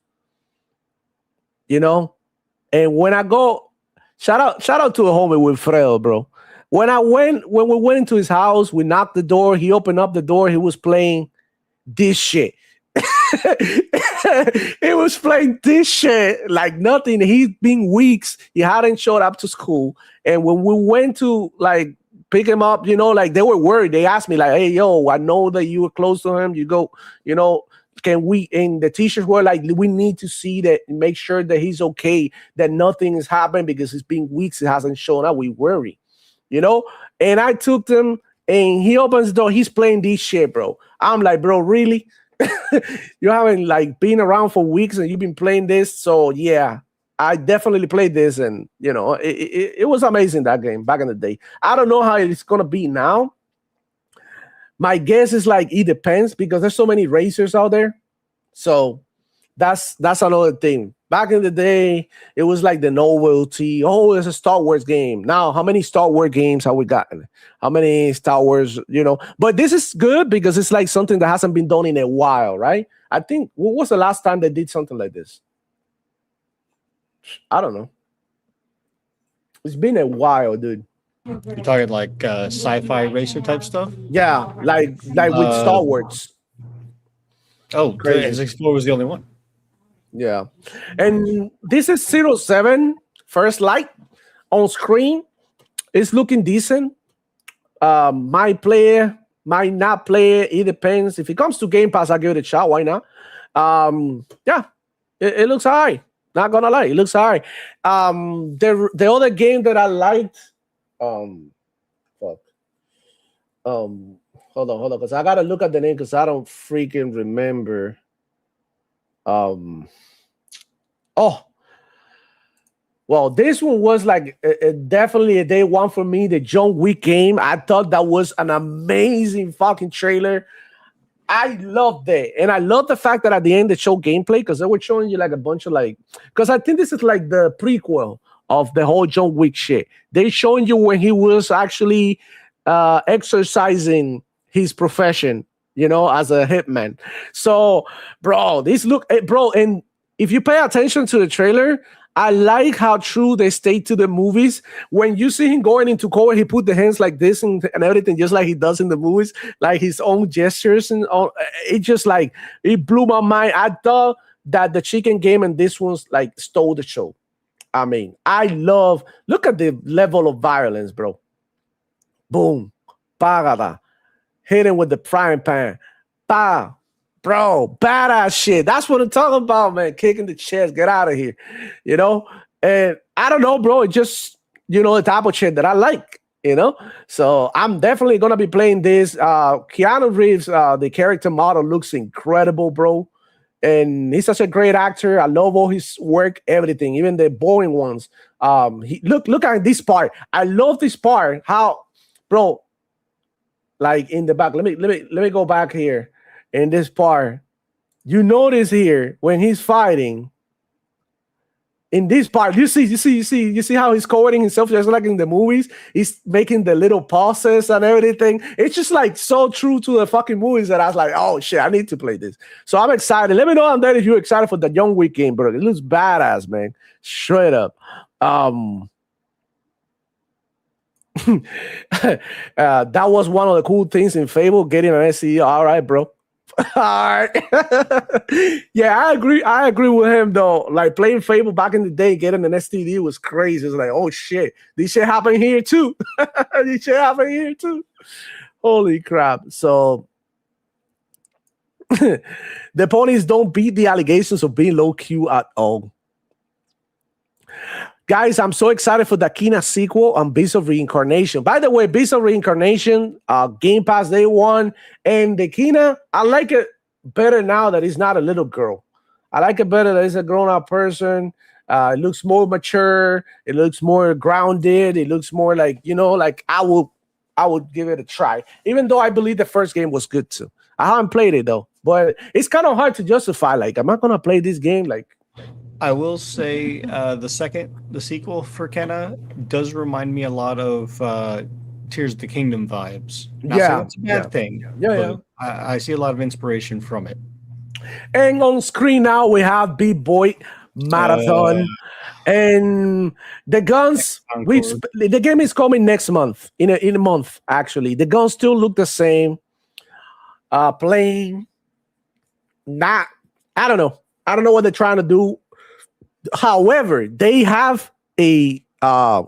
You know? And when I go, shout out to a homie Wilfredo, bro. When we went into his house, we knocked the door. He opened up the door. He was playing this shit. He was playing this shit like nothing. He's been weeks. He hadn't showed up to school. And when we went to like pick him up, you know, like they were worried. They asked me like, hey, yo, I know that you were close to him. You go, you know, can we, and the teachers were like, we need to see that, make sure that he's okay, that nothing is happening, because it's been weeks. He hasn't shown up. We worry, you know? And I took them, and he opens the door. He's playing this shit, bro. I'm like, bro, really? You haven't like been around for weeks and you've been playing this? So yeah, I definitely played this, and you know, it was amazing, that game back in the day. I don't know how it's gonna be now. My guess is like it depends, because there's so many racers out there. So that's another thing. Back in the day, it was like the novelty. Oh, it's a Star Wars game. Now, how many Star Wars games have we gotten? How many Star Wars, you know? But this is good because it's like something that hasn't been done in a while, right? I think, what was the last time they did something like this? I don't know. It's been a while, dude. You're talking like sci-fi racer type stuff? Yeah, like with Star Wars. Oh, Crazy. X4 was the only one. Yeah. And this is 07 First Light on screen. It's looking decent. Might play it, might not play it. It depends. If it comes to Game Pass, I'll give it a shot. Why not? Yeah, it looks all right. Not gonna lie, it looks all right. The other game that I liked, fuck. Hold on, because I gotta look at the name because I don't freaking remember. Oh, well, this one was like definitely a day one for me. The John Wick game. I thought that was an amazing fucking trailer. I loved it. And I love the fact that at the end they show gameplay because they were showing you like a bunch of like, because I think this is like the prequel of the whole John Wick shit. They're showing you when he was actually exercising his profession, you know, as a hitman. So, bro, and if you pay attention to the trailer, I like how true they stay to the movies. When you see him going into court, he put the hands like this and everything, just like he does in the movies, like his own gestures and all. It just like, it blew my mind. I thought that the chicken game and this one's like stole the show. I mean, look at the level of violence, bro. Boom, parada, hitting with the frying pan, bah. Bro, badass shit. That's what I'm talking about, man. Kicking the chest, get out of here. You know? And I don't know, bro. It just, you know, the type of shit that I like, you know? So I'm definitely going to be playing this. Keanu Reeves, the character model looks incredible, bro. And he's such a great actor. I love all his work, everything, even the boring ones. Look at this part. I love this part. How, bro, like in the back. Let me go back here. In this part, you notice here when he's fighting. In this part, you see how he's coding himself just like in the movies. He's making the little pauses and everything. It's just like so true to the fucking movies that I was like, oh shit, I need to play this. So I'm excited. Let me know on that if you're excited for the Young Week game, bro. It looks badass, man. Straight up. That was one of the cool things in Fable, getting an SE. All right, bro. All right. Yeah, I agree with him though. Like playing Fable back in the day, getting an STD was crazy. It's like, oh shit, this shit happened here too. This shit happened here too. Holy crap. So the ponies don't beat the allegations of being low Q at all. Guys, I'm so excited for the Kina sequel on Beast of Reincarnation. By the way, Beast of Reincarnation, Game Pass Day 1, and the Kina, I like it better now that he's not a little girl. I like it better that he's a grown-up person. It looks more mature. It looks more grounded. It looks more like, you know, like I would give it a try. Even though I believe the first game was good too. I haven't played it though. But it's kind of hard to justify. Like, am I going to play this game? Like, I will say the sequel for Kenna does remind me a lot of Tears of the Kingdom vibes. Not saying it's a bad thing. Yeah. I see a lot of inspiration from it. And on screen now we have Beat Boy Marathon. And the guns, the game is coming next month, in a month, actually. The guns still look the same. Plain. I don't know. I don't know what they're trying to do. However, they have a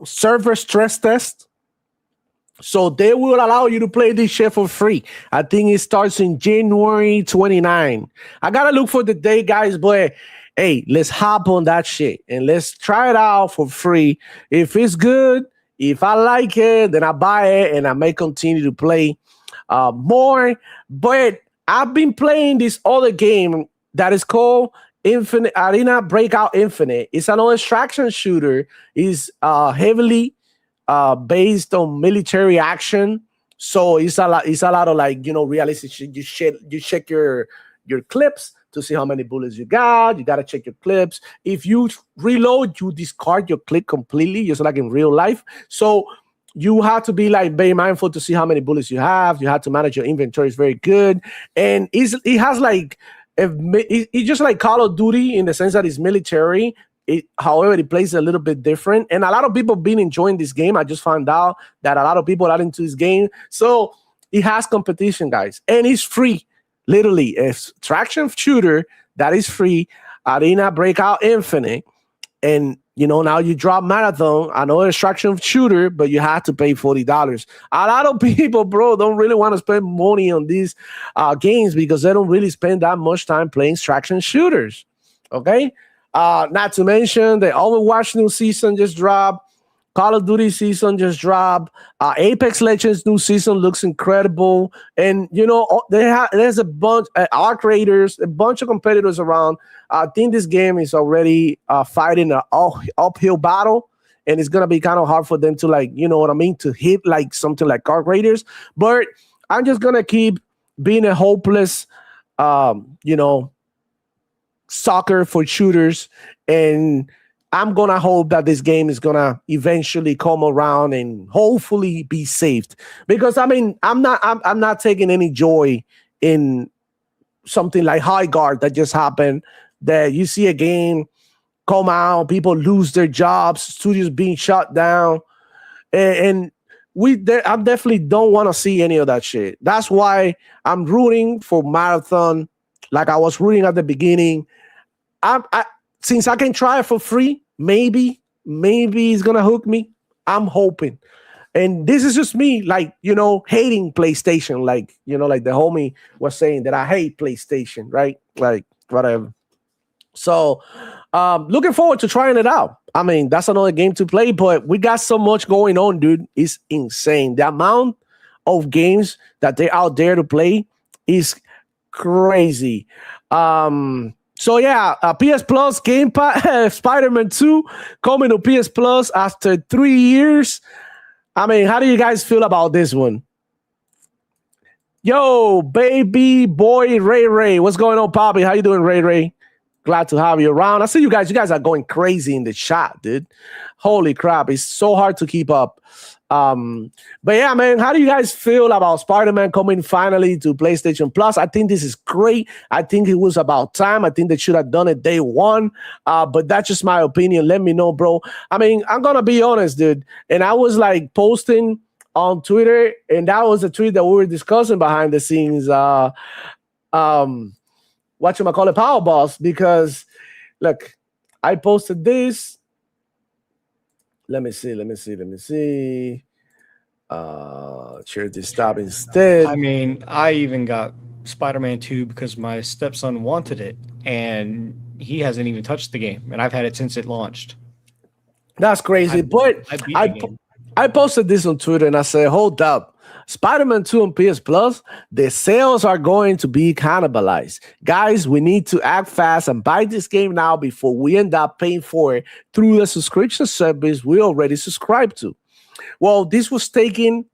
server stress test, so they will allow you to play this shit for free. I think it starts in January 29. I gotta look for the day, guys, but hey, let's hop on that shit and let's try it out for free. If it's good, if I like it, then I buy it and I may continue to play more. But I've been playing this other game that is called Infinite Arena Breakout Infinite. It's an extraction shooter. It's heavily based on military action. So it's a lot of like, you know, realistic shit. You check your clips to see how many bullets you got. You gotta check your clips. If you reload, you discard your clip completely, just like in real life. So you have to be like very mindful to see how many bullets you have. You have to manage your inventory. It's very good. And it has like, it's just like Call of Duty in the sense that it's military, However, it plays a little bit different. And a lot of people been enjoying this game. I just found out that a lot of people are into this game. So it has competition, guys. And it's free. Literally, a traction shooter that is free. Arena Breakout Infinite. And, now you drop Marathon, another extraction shooter, but you have to pay $40. A lot of people, bro, don't really want to spend money on these games because they don't really spend that much time playing extraction shooters. Okay? Not to mention the Overwatch new season just dropped. Call of Duty season just dropped. Apex Legends new season looks incredible. And, there's a bunch of our creators, a bunch of competitors around. I think this game is already fighting an uphill battle. And it's going to be kind of hard for them to, to hit like something like Car Raiders. But I'm just going to keep being a hopeless, soccer for shooters. And I'm going to hope that this game is going to eventually come around and hopefully be saved. Because, I'm not taking any joy in something like High Guard that just happened, that you see a game come out, people lose their jobs, studios being shut down. And I definitely don't want to see any of that shit. That's why I'm rooting for Marathon like I was rooting at the beginning. Since I can try it for free, maybe it's gonna hook me. I'm hoping. And this is just me, hating PlayStation, like the homie was saying that I hate PlayStation, right? Like, whatever. So, looking forward to trying it out. That's another game to play, but we got so much going on, dude. It's insane. The amount of games that they're out there to play is crazy. So yeah, PS Plus Game Pass, Spider-Man 2 coming to PS Plus after 3 years. How do you guys feel about this one? Yo, baby boy Ray. What's going on, Poppy? How you doing, Ray? Glad to have you around. I see you guys are going crazy in the chat, dude. Holy crap, it's so hard to keep up. But yeah, man, how do you guys feel about Spider-Man coming finally to PlayStation Plus? I think this is great. I think it was about time. I think they should have done it day one. But that's just my opinion. Let me know, bro. I'm gonna be honest, dude. And I was posting on Twitter, and that was a tweet that we were discussing behind the scenes. Whatchamacallit, Power Boss, because look, I posted this. Let me see. Share this tab instead. I even got Spider-Man 2 because my stepson wanted it, and he hasn't even touched the game, and I've had it since it launched. That's crazy. But I posted this on Twitter, and I said, hold up. Spider-Man 2 on PS Plus, the sales are going to be cannibalized. Guys, we need to act fast and buy this game now before we end up paying for it through the subscription service we already subscribed to. Well, this was taken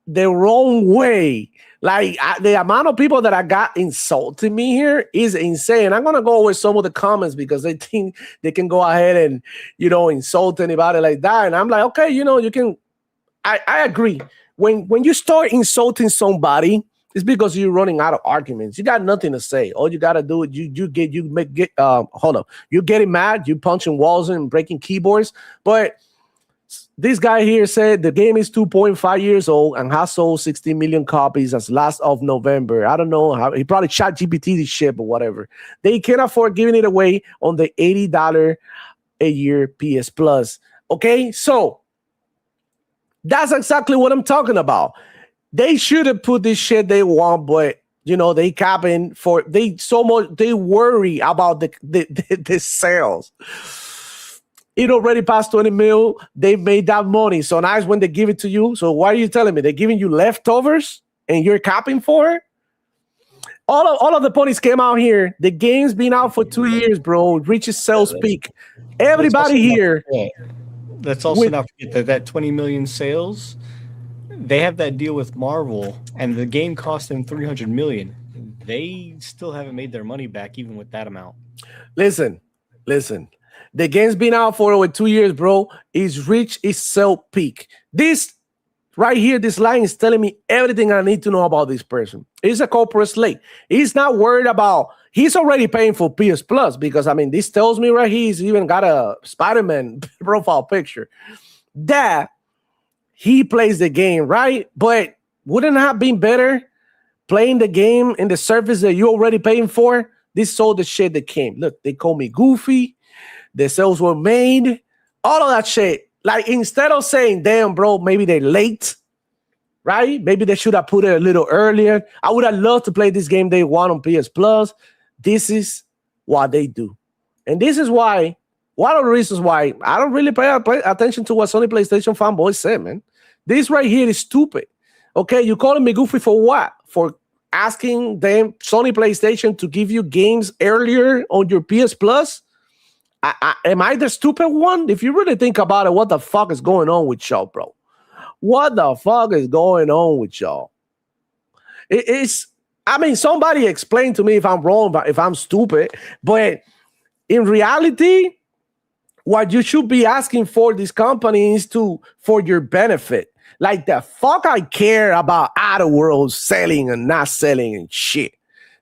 the wrong way. The amount of people that I got insulting me here is insane. I'm going to go with some of the comments because they think they can go ahead and, insult anybody like that. And I'm like, okay, you can. I agree. When you start insulting somebody, it's because you're running out of arguments. You got nothing to say. All you gotta do is you're getting mad, you punching walls and breaking keyboards. But this guy here said the game is 2.5 years old and has sold 60 million copies as last of November. I don't know how he probably chat GPT this shit, but whatever. They can't afford giving it away on the $80 a year PS Plus. Okay, so that's exactly what I'm talking about. They should have put this shit they want, but they capping for they worry about the sales. It already passed 20 mil. They made that money. So now it's when they give it to you. So why are you telling me they're giving you leftovers and you're capping for it? All of the ponies came out here. The game's been out for 2 years, bro. It reaches sales peak. Everybody here. Let's also not forget that 20 million sales, they have that deal with Marvel, and the game cost them 300 million. They still haven't made their money back, even with that amount. Listen. The game's been out for over 2 years, bro. It's reached its sell peak. This Right here, this line is telling me everything I need to know about this person. He's a corporate slave. He's not worried about, he's already paying for PS Plus because, I mean, this tells me right here, he's even got a Spider-Man profile picture. That he plays the game, right? But wouldn't it have been better playing the game in the service that you're already paying for? This is all the shit that came. Look, they call me goofy. The sales were made. All of that shit. Like, instead of saying, damn, bro, maybe they're late, right? Maybe they should have put it a little earlier. I would have loved to play this game day one on PS Plus. This is what they do. And this is why, one of the reasons why I don't really pay attention to what Sony PlayStation fanboys say, man. This right here is stupid. Okay, you calling me goofy for what? For asking them, Sony PlayStation, to give you games earlier on your PS Plus? Am I the stupid one? If you really think about it, what the fuck is going on with y'all, bro? What the fuck is going on with y'all? I mean, somebody explain to me if I'm wrong, if I'm stupid, but in reality, what you should be asking for these companies for your benefit. Like, the fuck I care about Outer Worlds selling and not selling and shit.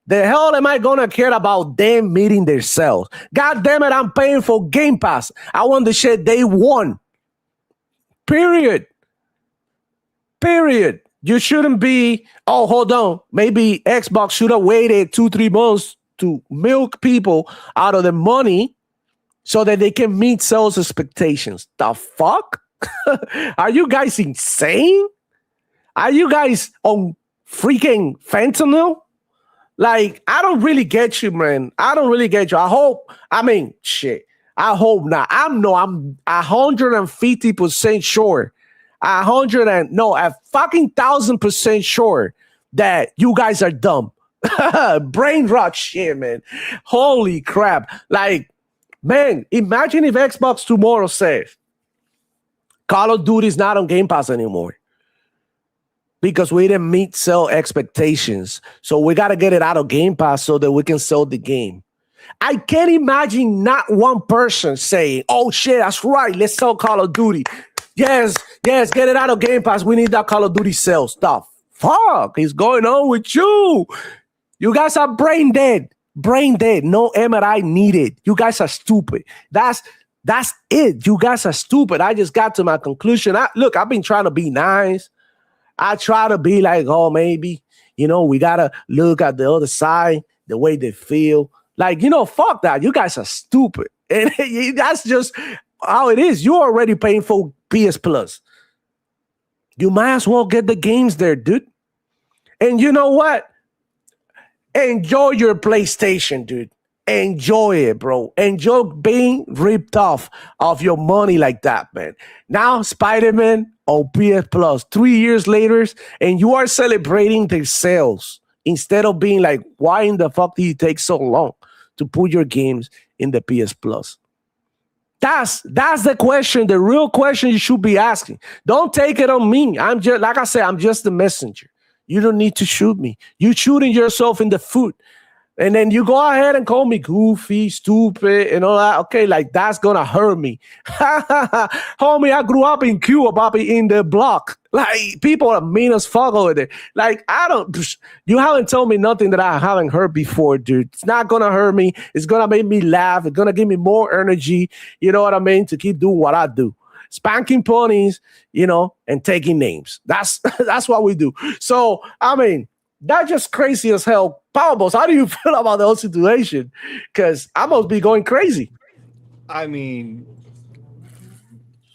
The hell am I gonna care about them meeting their sales? God damn it, I'm paying for Game Pass. I want the shit day one. Period. You shouldn't be, oh, hold on. Maybe Xbox should have waited 2-3 months to milk people out of the money so that they can meet sales expectations. The fuck? Are you guys insane? Are you guys on freaking fentanyl? Like, I don't really get you, man. I don't really get you. I hope not. I'm 150% sure. A fucking 1,000% sure that you guys are dumb. Brain rot shit, man. Holy crap. Like, man, imagine if Xbox tomorrow says Call of Duty is not on Game Pass anymore because we didn't meet sell expectations. So we got to get it out of Game Pass so that we can sell the game. I can't imagine not one person saying, oh shit, that's right, let's sell Call of Duty. Yes, get it out of Game Pass. We need that Call of Duty sales. The fuck is going on with you? You guys are brain dead. No MRI needed. You guys are stupid. That's it. You guys are stupid. I just got to my conclusion. Look, I've been trying to be nice. I try to be like, oh, maybe, we got to look at the other side, the way they feel. Like, fuck that. You guys are stupid. And that's just how it is. You're already paying for PS Plus. You might as well get the games there, dude. And you know what? Enjoy your PlayStation, dude. Enjoy it, bro. Enjoy being ripped off of your money like that, man. Now, Spider-Man on PS Plus, 3 years later, and you are celebrating their sales instead of being like, why in the fuck did it take so long to put your games in the PS Plus? That's the question, the real question you should be asking. Don't take it on me. I'm just, like I said, I'm just the messenger. You don't need to shoot me. You're shooting yourself in the foot. And then you go ahead and call me goofy, stupid, and all that. Okay, like that's gonna hurt me. Homie, I grew up in Cuba, Bobby, in the block. Like, people are mean as fuck over there. Like, you haven't told me nothing that I haven't heard before, dude. It's not gonna hurt me. It's gonna make me laugh. It's gonna give me more energy, you know what I mean, to keep doing what I do. Spanking ponies, and taking names. That's what we do. So, I mean, that's just crazy as hell. Powerballs, how do you feel about the whole situation? Because I must be going crazy. I mean,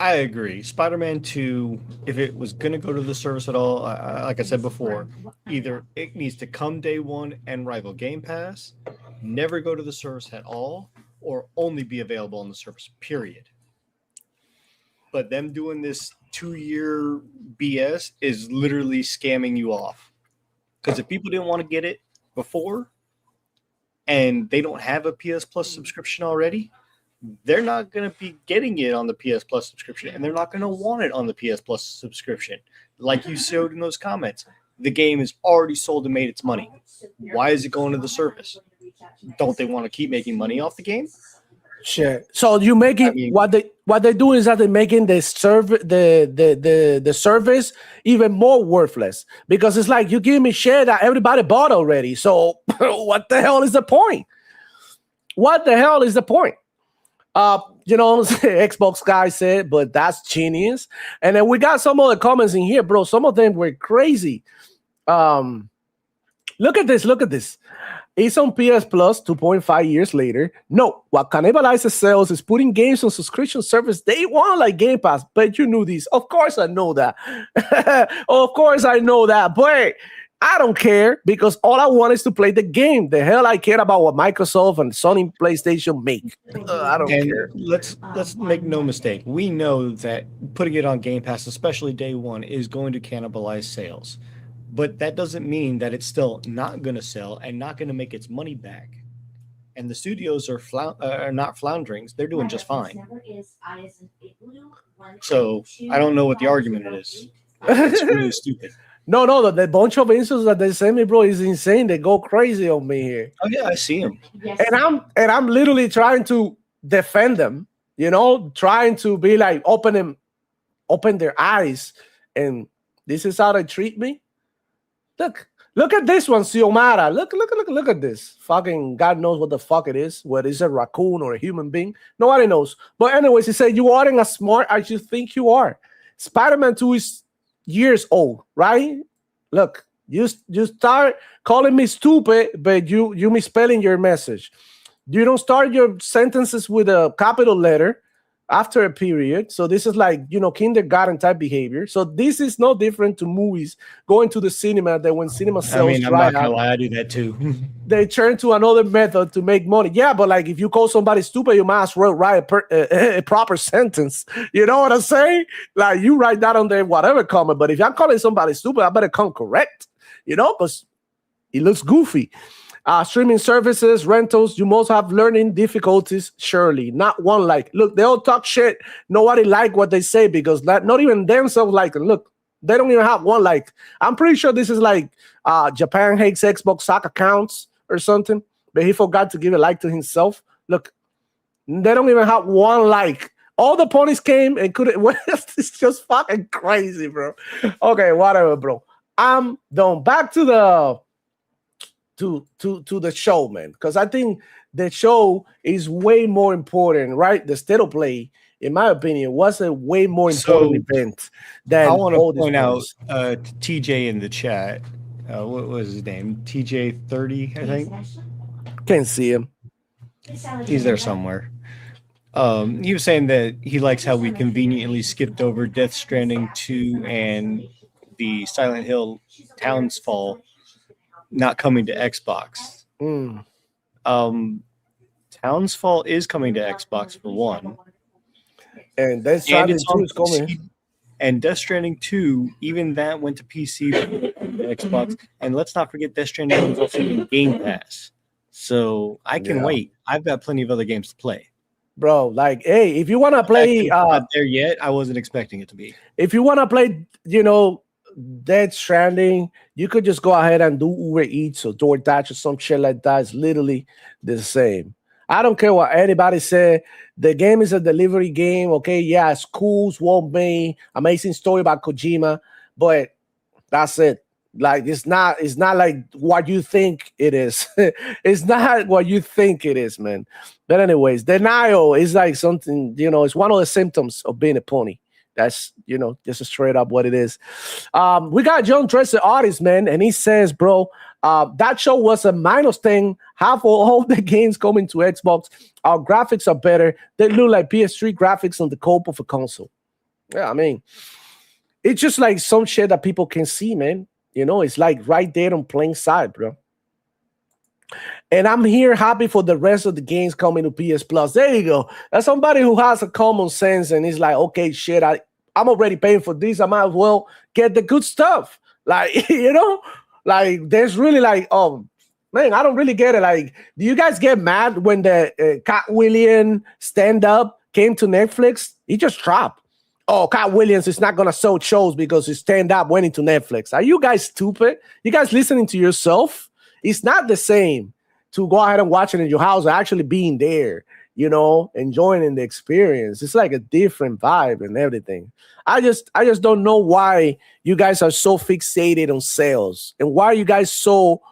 I agree. Spider-Man 2, if it was going to go to the service at all, like I said before, either it needs to come day one and rival Game Pass, never go to the service at all, or only be available on the service, period. But them doing this 2-year BS is literally scamming you off. Because if people didn't want to get it before and they don't have a PS Plus subscription already, they're not going to be getting it on the PS Plus subscription, and they're not going to want it on the PS Plus subscription. Like you showed in those comments, the game is already sold and made its money. Why is it going to the service? Don't they want to keep making money off the game? Shit. So you making what they do is that they're making the service even more worthless, because it's like you give me shit that everybody bought already. So what the hell is the point? What the hell is the point? Xbox guy said, but that's genius. And then we got some other comments in here, bro. Some of them were crazy. Look at this. It's on PS Plus 2.5 years later. No, what cannibalizes sales is putting games on subscription service day one like Game Pass. But you knew this. Of course I know that. Of course I know that. But I don't care, because all I want is to play the game. The hell I care about what Microsoft and Sony PlayStation make. I don't care. Let's make no mistake. We know that putting it on Game Pass, especially day one, is going to cannibalize sales. But that doesn't mean that it's still not going to sell and not going to make its money back. And the studios are not floundering. They're doing just fine. So I don't know what the argument is. It's really stupid. No, the bunch of insults that they send me, bro, is insane. They go crazy on me here. Oh yeah, I see them. And I'm literally trying to defend them, trying to be like open their eyes. And this is how they treat me. Look at this one, Xiomara. Look at this. Fucking God knows what the fuck it is. Whether it's a raccoon or a human being. Nobody knows. But anyways, he said, you aren't as smart as you think you are. Spider-Man 2 is years old, right? Look, you start calling me stupid, but you misspelling your message. You don't start your sentences with a capital letter after a period. So this is like, kindergarten type behavior. So this is no different to movies going to the cinema than when cinema sales I'm not gonna lie, I do that too. They turn to another method to make money. Yeah, but like if you call somebody stupid, you might as well write a proper sentence. You know what I'm saying? Like you write that on there, whatever comment. But if I'm calling somebody stupid, I better come correct, because it looks goofy. Streaming services, rentals, you must have learning difficulties, surely. Not one like. Look, they all talk shit. Nobody like what they say, because not even themselves like it. Look, they don't even have one like. I'm pretty sure this is like Japan hates Xbox stock accounts or something, but he forgot to give a like to himself. Look, they don't even have one like. All the ponies came and couldn't. It's just fucking crazy, bro. Okay, whatever, bro. I'm done. Back to the the show, man, because I think the show is way more important, right? The state of play, in my opinion, was a way more important event than. I want to point out TJ in the chat. What was his name? TJ30, I think. Can't see him. He's there somewhere. He was saying that he likes how we conveniently skipped over Death Stranding 2 and the Silent Hill Townsfall not coming to Xbox. Townsfall is coming to Xbox for one. And Death Stranding 2 is coming. And Death Stranding 2, even that went to PC, Xbox. And let's not forget Death Stranding was also in Game Pass. So I can wait. I've got plenty of other games to play. Bro, like, hey, if you want to play... not there yet. I wasn't expecting it to be. If you want to play, Death Stranding, you could just go ahead and do Uber Eats or DoorDash or some shit like that. It's literally the same. I don't care what anybody said. The game is a delivery game. Okay, yeah, it's cool, it's well made, amazing story about Kojima, but that's it. Like it's not like what you think it is. It's not what you think it is, man. But anyways, denial is like something, it's one of the symptoms of being a pony. That's, just straight up what it is. We got John Dresser Artist, man, and he says, bro, that show was a minus thing. Half of all the games coming to Xbox, our graphics are better. They look like PS3 graphics on the cope of a console. Yeah, I mean, it's just like some shit that people can see, man. It's like right there on plain sight, bro. And I'm here happy for the rest of the games coming to PS Plus. There you go. That's somebody who has a common sense and is like, okay, shit, I'm already paying for this. I might as well get the good stuff. Like, like there's really like, man, I don't really get it. Like, do you guys get mad when the Cat Williams stand-up came to Netflix? He just dropped. Oh, Cat Williams is not going to sell shows because his stand-up went into Netflix. Are you guys stupid? You guys listening to yourself? It's not the same to go ahead and watch it in your house or actually being there. enjoying the experience. It's like a different vibe and everything. I just don't know why you guys are so fixated on sales, and why are you guys so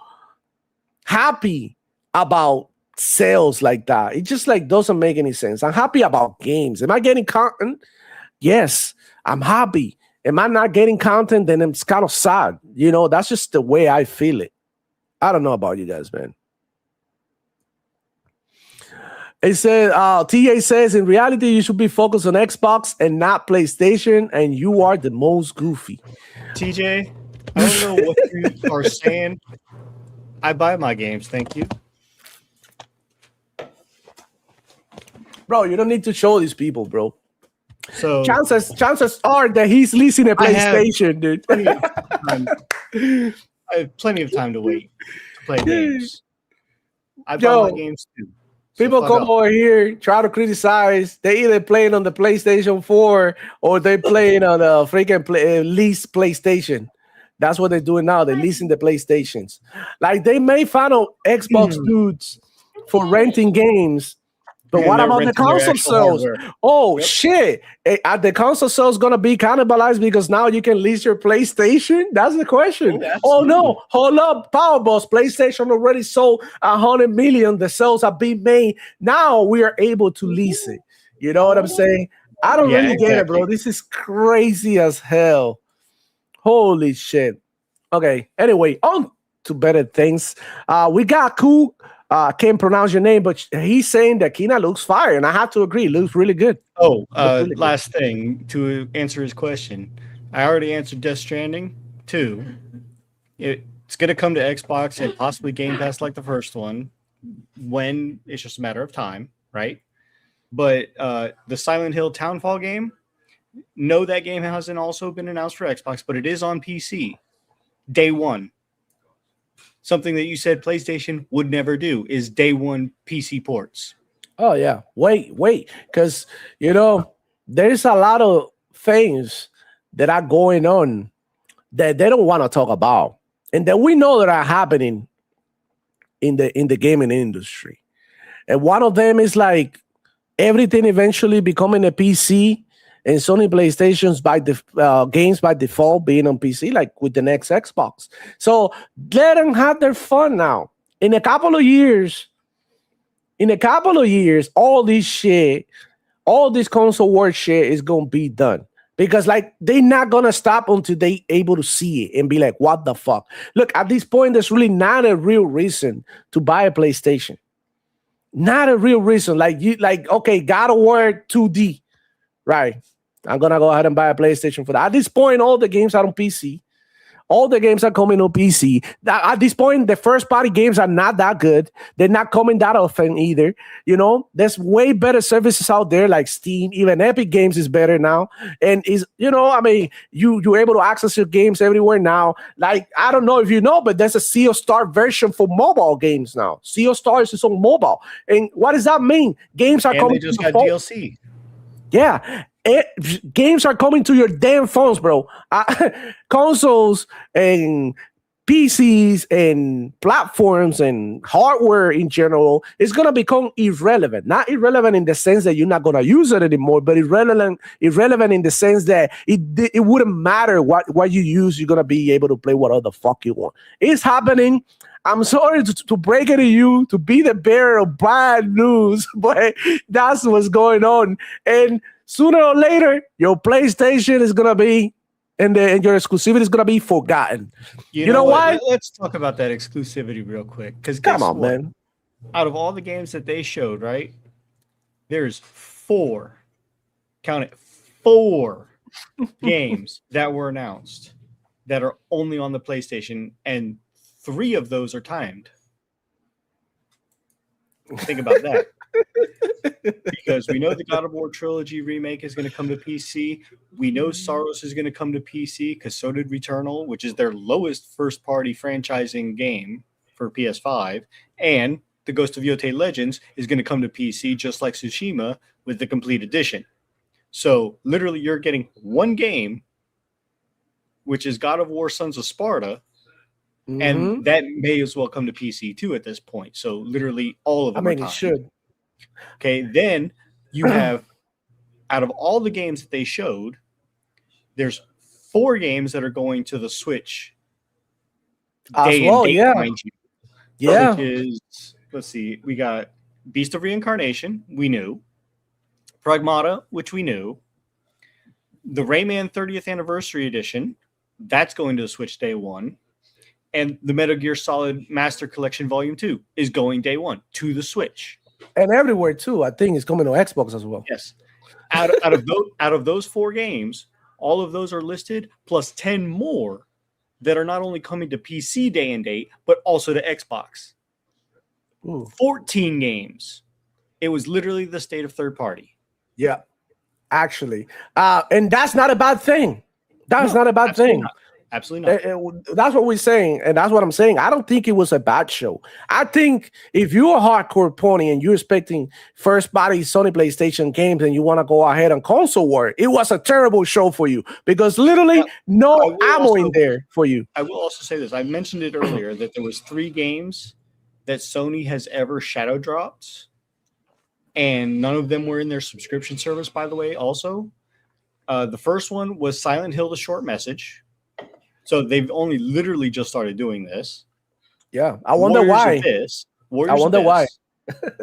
happy about sales like that. It just like doesn't make any sense. I'm happy about games. Am I getting content? Yes, I'm happy. Am I not getting content? Then it's kind of sad. That's just the way I feel it. I don't know about you guys, man. It says, TA says, in reality, you should be focused on Xbox and not PlayStation, and you are the most goofy. TJ, I don't know what you are saying. I buy my games, thank you. Bro, you don't need to show these people, bro. So chances are that he's leasing a PlayStation, dude. I have plenty of time to wait to play games. I buy my games too. So people come over here, try to criticize. They either playing on the PlayStation 4 or they playing on the freaking lease PlayStation. That's what they're doing now. They're leasing the PlayStations. Like, they made fun of Xbox dudes for renting games. But what about the console sales? Oh, shit. Are the console sales going to be cannibalized because now you can lease your PlayStation? That's the question. Oh, no. Hold up. Powerboss. PlayStation already sold 100 million. The sales have been made. Now we are able to lease it. You know what I'm saying? I don't really get it, bro. This is crazy as hell. Holy shit. Okay. Anyway, on to better things. We got Cool. Can't pronounce your name, but he's saying that Kina looks fire, and I have to agree. Looks really good. Oh, last thing to answer his question. I already answered Death Stranding 2. It's going to come to Xbox and possibly Game Pass like the first one. When it's just a matter of time, right? But the Silent Hill Townfall game, no, that game hasn't also been announced for Xbox, but it is on PC. Day one. Something that you said PlayStation would never do is day one PC ports. Oh, yeah. Wait. Because, there's a lot of things that are going on that they don't want to talk about. And that we know that are happening in the gaming industry. And one of them is like everything eventually becoming a PC, and Sony PlayStation's games by default being on PC, like with the next Xbox. So let them have their fun now. In a couple of years, all this console war shit is gonna be done. Because like they're not gonna stop until they able to see it and be like, what the fuck? Look, at this point, there's really not a real reason to buy a PlayStation. Not a real reason. Okay, God of War 2D. Right. I'm going to go ahead and buy a PlayStation for that. At this point, all the games are on PC. All the games are coming on PC. At this point, the first-party games are not that good. They're not coming that often either. There's way better services out there like Steam. Even Epic Games is better now. And you're able to access your games everywhere now. Like, I don't know if you know, but there's a Sea of Star version for mobile games now. Sea of Stars is on mobile. And what does that mean? Games are coming. They just got DLC. Yeah. Games are coming to your damn phones, bro. Consoles and PCs and platforms and hardware in general is going to become irrelevant. Not irrelevant in the sense that you're not going to use it anymore, but irrelevant in the sense that it wouldn't matter what you use. You're going to be able to play whatever the fuck you want. It's happening. I'm sorry to break it to you, to be the bearer of bad news, but that's what's going on. And sooner or later, your PlayStation is going to be, and your exclusivity is going to be forgotten. You know why? Let's talk about that exclusivity real quick. Because come on, man. Out of all the games that they showed, right, there's 4, count it, 4 games that were announced that are only on the PlayStation, and 3 of those are timed. Think about that. Because we know the God of War trilogy remake is going to come to PC. We know Soros is going to come to PC because so did Returnal, which is their lowest first-party franchising game for PS5. And the Ghost of Yotei Legends is going to come to PC just like Tsushima with the complete edition. So literally you're getting one game, which is God of War Sons of Sparta, and that may as well come to PC too at this point. So literally all of them are timed. It should. Okay, then you have, out of all the games that they showed, there's 4 games that are going to the Switch. As well, yeah. Mind you, Yeah. which is, let's see, we got Beast of Reincarnation, we knew. Pragmata, which we knew. The Rayman 30th Anniversary Edition, that's going to the Switch day one. And the Metal Gear Solid Master Collection Volume 2 is going day one to the Switch. And everywhere, too. I think it's coming to Xbox as well. Yes. Out of those 4 games, all of those are listed, plus 10 more that are not only coming to PC day and date, but also to Xbox. Ooh. 14 games. It was literally the state of third party. Yeah, actually. And that's not a bad thing. That's not a bad thing. Not. Absolutely not. That's what we're saying, and that's what I'm saying. I don't think it was a bad show. I think if you're a hardcore pony and you're expecting first-party Sony PlayStation games and you want to go ahead on console war, it was a terrible show for you because literally no ammo in there for you. I will also say this. I mentioned it earlier that there was 3 games that Sony has ever shadow dropped, and none of them were in their subscription service, by the way, also. The first one was Silent Hill: The Short Message. So they've only literally just started doing this. Yeah, I wonder why. I wonder why.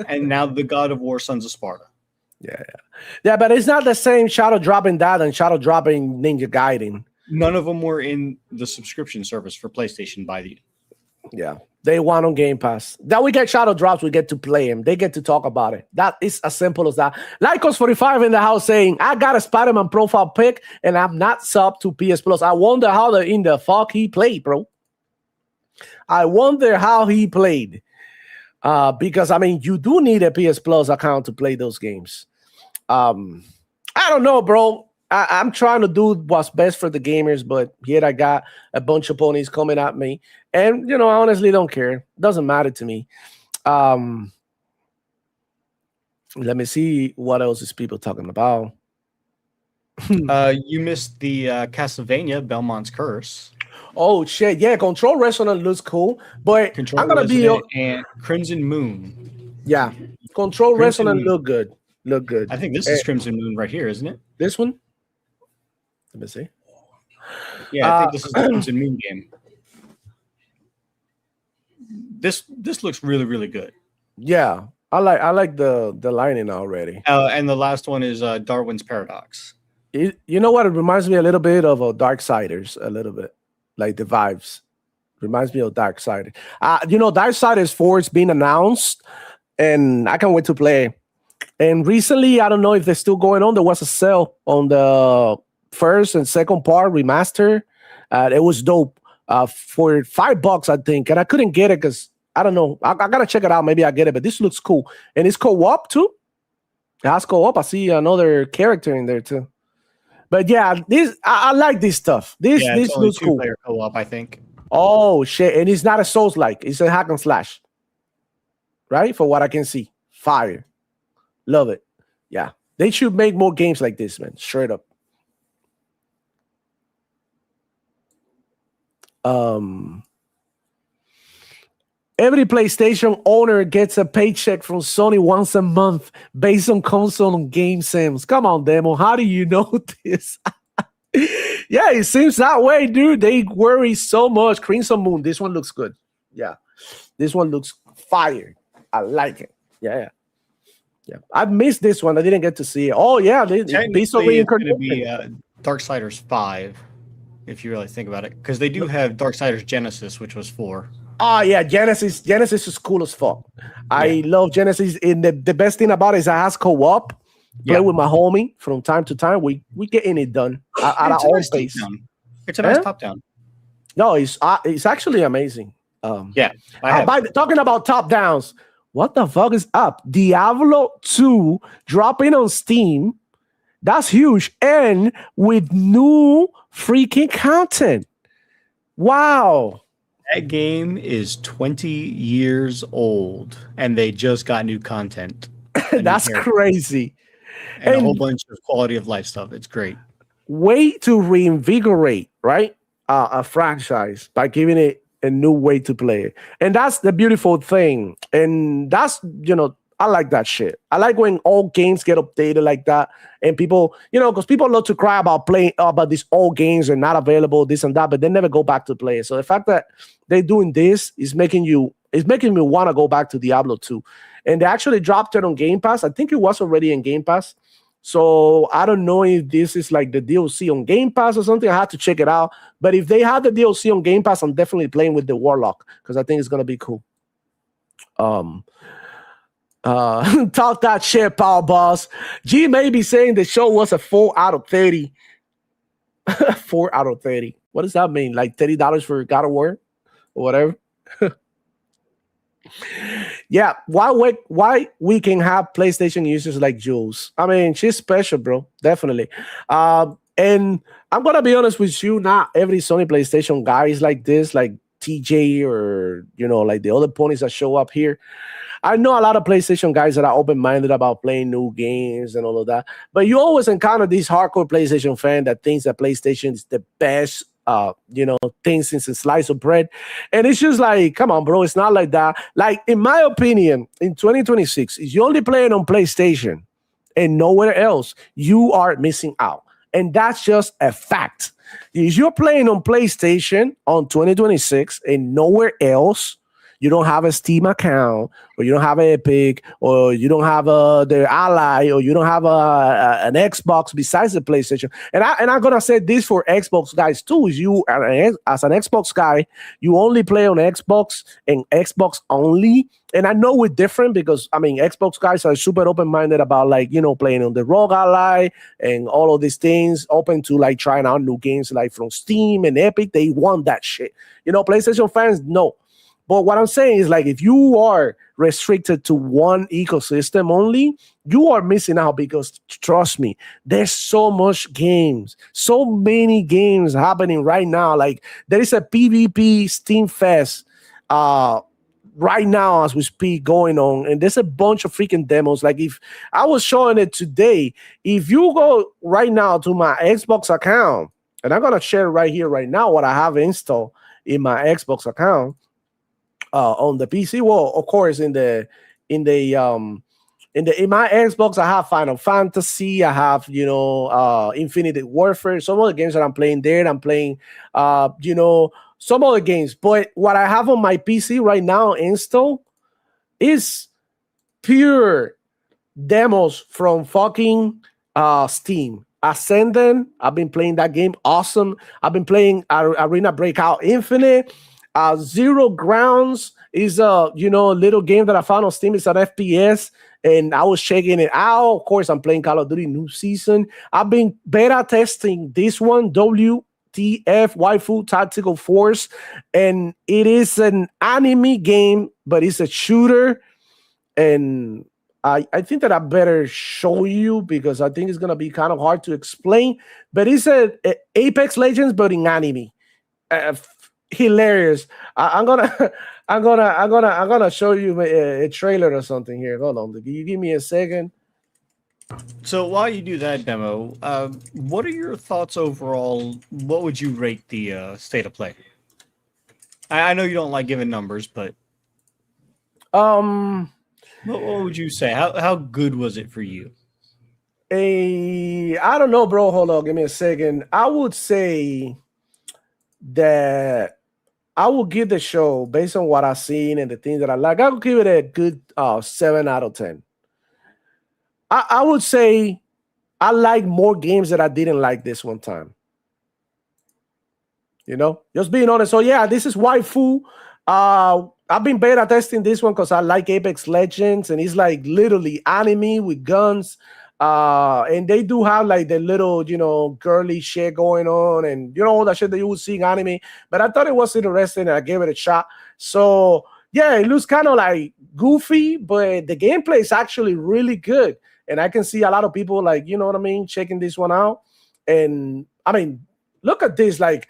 And now the God of War: Sons of Sparta. Yeah, but it's not the same shadow dropping that and shadow dropping Ninja Gaiden. None of them were in the subscription service for PlayStation by the. Yeah, they want on Game Pass. That we get shadow drops, we get to play them. They get to talk about it. That is as simple as that. Lycos45 in the house saying, I got a Spider-Man profile pic and I'm not sub to PS Plus. I wonder how in the fuck he played, bro. I wonder how he played. Because, I mean, you do need a PS Plus account to play those games. I don't know, bro. I'm trying to do what's best for the gamers, but here I got a bunch of ponies coming at me. And, you know, I honestly don't care. Doesn't matter to me. Let me see what else is people talking about. You missed the Castlevania Belmont's Curse. Oh, shit. Yeah, Control Resonant looks cool. But Control I'm going to be... And Crimson Moon. Yeah. Control Resonant look good. Look good. I think this is Crimson Moon right here, isn't it? This one? Let me see. Yeah, I think this is the Crimson Moon game. This looks really, really good. Yeah, I like the lining already. And the last one is Darwin's Paradox. You know what? It reminds me a little bit of Darksiders, a little bit. Like the vibes. Reminds me of Darksiders. You know, Darksiders 4 is being announced, and I can't wait to play. And recently, I don't know if they're still going on, there was a sale on the first and second part remaster. It was dope for $5, I think, and I couldn't get it because I don't know. I gotta check it out. Maybe I get it, but this looks cool, and it's co-op too. It has co-op. I see another character in there too. But yeah, this I like this stuff. This looks cool. Player co-op, I think. Oh shit! And it's not a Souls-like. It's a hack and slash, right? For what I can see, fire. Love it. Yeah, they should make more games like this, man. Straight up. Every PlayStation owner gets a paycheck from Sony once a month based on console and game sims. Come on, Demo. How do you know this? Yeah, it seems that way, dude. They worry so much. Crimson Moon. This one looks good. Yeah. This one looks fire. I like it. Yeah. I missed this one. I didn't get to see it. Oh, yeah. It's going to be Darksiders 5. If you really think about it, because they do have Darksiders Genesis, which was 4. Oh yeah, Genesis is cool as fuck. I love Genesis. And the best thing about it is I has co-op. Play with my homie from time to time. We getting it done at our own pace. It's a nice top down. No, it's actually amazing. Talking about top downs, what the fuck is up? Diablo 2 dropping on Steam. That's huge. And with new freaking content. Wow. That game is 20 years old and they just got new content. That's crazy. And a whole bunch of quality of life stuff. It's great. Way to reinvigorate, right? A franchise by giving it a new way to play it. And that's the beautiful thing. And that's, I like that shit. I like when old games get updated like that, and people, because people love to cry about playing about these old games are not available, this and that, but they never go back to play it. So the fact that they're doing this is making me want to go back to Diablo 2. And they actually dropped it on Game Pass. I think it was already in Game Pass. So I don't know if this is like the DLC on Game Pass or something. I have to check it out. But if they have the DLC on Game Pass, I'm definitely playing with the Warlock because I think it's gonna be cool. Talk that shit, Power Boss. G may be saying the show was a 4 out of 30. 4 out of 30. What does that mean? Like $30 for God of War or whatever? Yeah, why we can have PlayStation users like Jules? I mean, she's special, bro. Definitely. And I'm gonna be honest with you, not every Sony PlayStation guy is like this, like TJ or like the other ponies that show up here. I know a lot of PlayStation guys that are open-minded about playing new games and all of that, but you always encounter these hardcore PlayStation fan that thinks that PlayStation is the best thing since a slice of bread. And it's just like, come on, bro, it's not like that. Like, in my opinion, in 2026, if you're only playing on PlayStation and nowhere else, you are missing out. And that's just a fact. If you're playing on PlayStation on 2026 and nowhere else, you don't have a Steam account, or you don't have Epic, or you don't have the Ally, or you don't have an Xbox besides the PlayStation. And I'm gonna say this for Xbox guys too: is you as an Xbox guy, you only play on Xbox and Xbox only. And I know we're different because Xbox guys are super open-minded about playing on the Rogue Ally and all of these things, open to like trying out new games like from Steam and Epic. They want that shit. PlayStation fans, no. But what I'm saying is, like, if you are restricted to one ecosystem only, you are missing out because, trust me, there's so much games, so many games happening right now. Like, there is a PvP Steam Fest right now as we speak going on, and there's a bunch of freaking demos. Like, if I was showing it today, if you go right now to my Xbox account, and I'm going to share right here, right now, what I have installed in my Xbox account, on the PC. Well, of course, in my Xbox, I have Final Fantasy. I have Infinite Warfare. Some of the games that I'm playing there, I'm playing some other games. But what I have on my PC right now installed is pure demos from fucking Steam. Ascendant. I've been playing that game. Awesome. I've been playing Arena Breakout Infinite. Zero Grounds is a little game that I found on Steam. It's an FPS, and I was checking it out. Of course, I'm playing Call of Duty New Season. I've been beta testing this one, WTF Waifu Tactical Force, and it is an anime game, but it's a shooter. And I think that I better show you because I think it's gonna be kind of hard to explain. But it's a Apex Legends, but in anime. Hilarious. I'm gonna show you a trailer or something here. Hold on, can you give me a second? So while you do that demo, what are your thoughts overall? What would you rate the state of play? I know you don't like giving numbers, but what would you say? How good was it for you? I don't know, bro. Hold on, give me a second. I would say that I will give the show, based on what I've seen and the things that I like, I would give it a good 7 out of 10. I would say I like more games that I didn't like this one time. Just being honest. So yeah, this is Waifu. I've been beta testing this one because I like Apex Legends, and it's like literally anime with guns. And they do have like the little, girly shit going on, and all that shit that you would see in anime. But I thought it was interesting, and I gave it a shot. So yeah, it looks kind of like goofy, but the gameplay is actually really good. And I can see a lot of people like, checking this one out. And look at this. Like,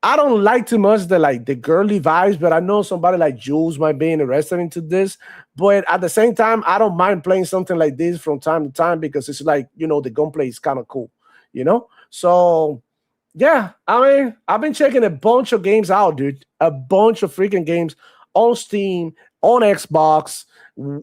I don't like too much the girly vibes, but I know somebody like Jules might be interested into this. But at the same time, I don't mind playing something like this from time to time because it's like, the gunplay is kind of cool, So yeah, I've been checking a bunch of games out, dude. A bunch of freaking games on Steam on Xbox,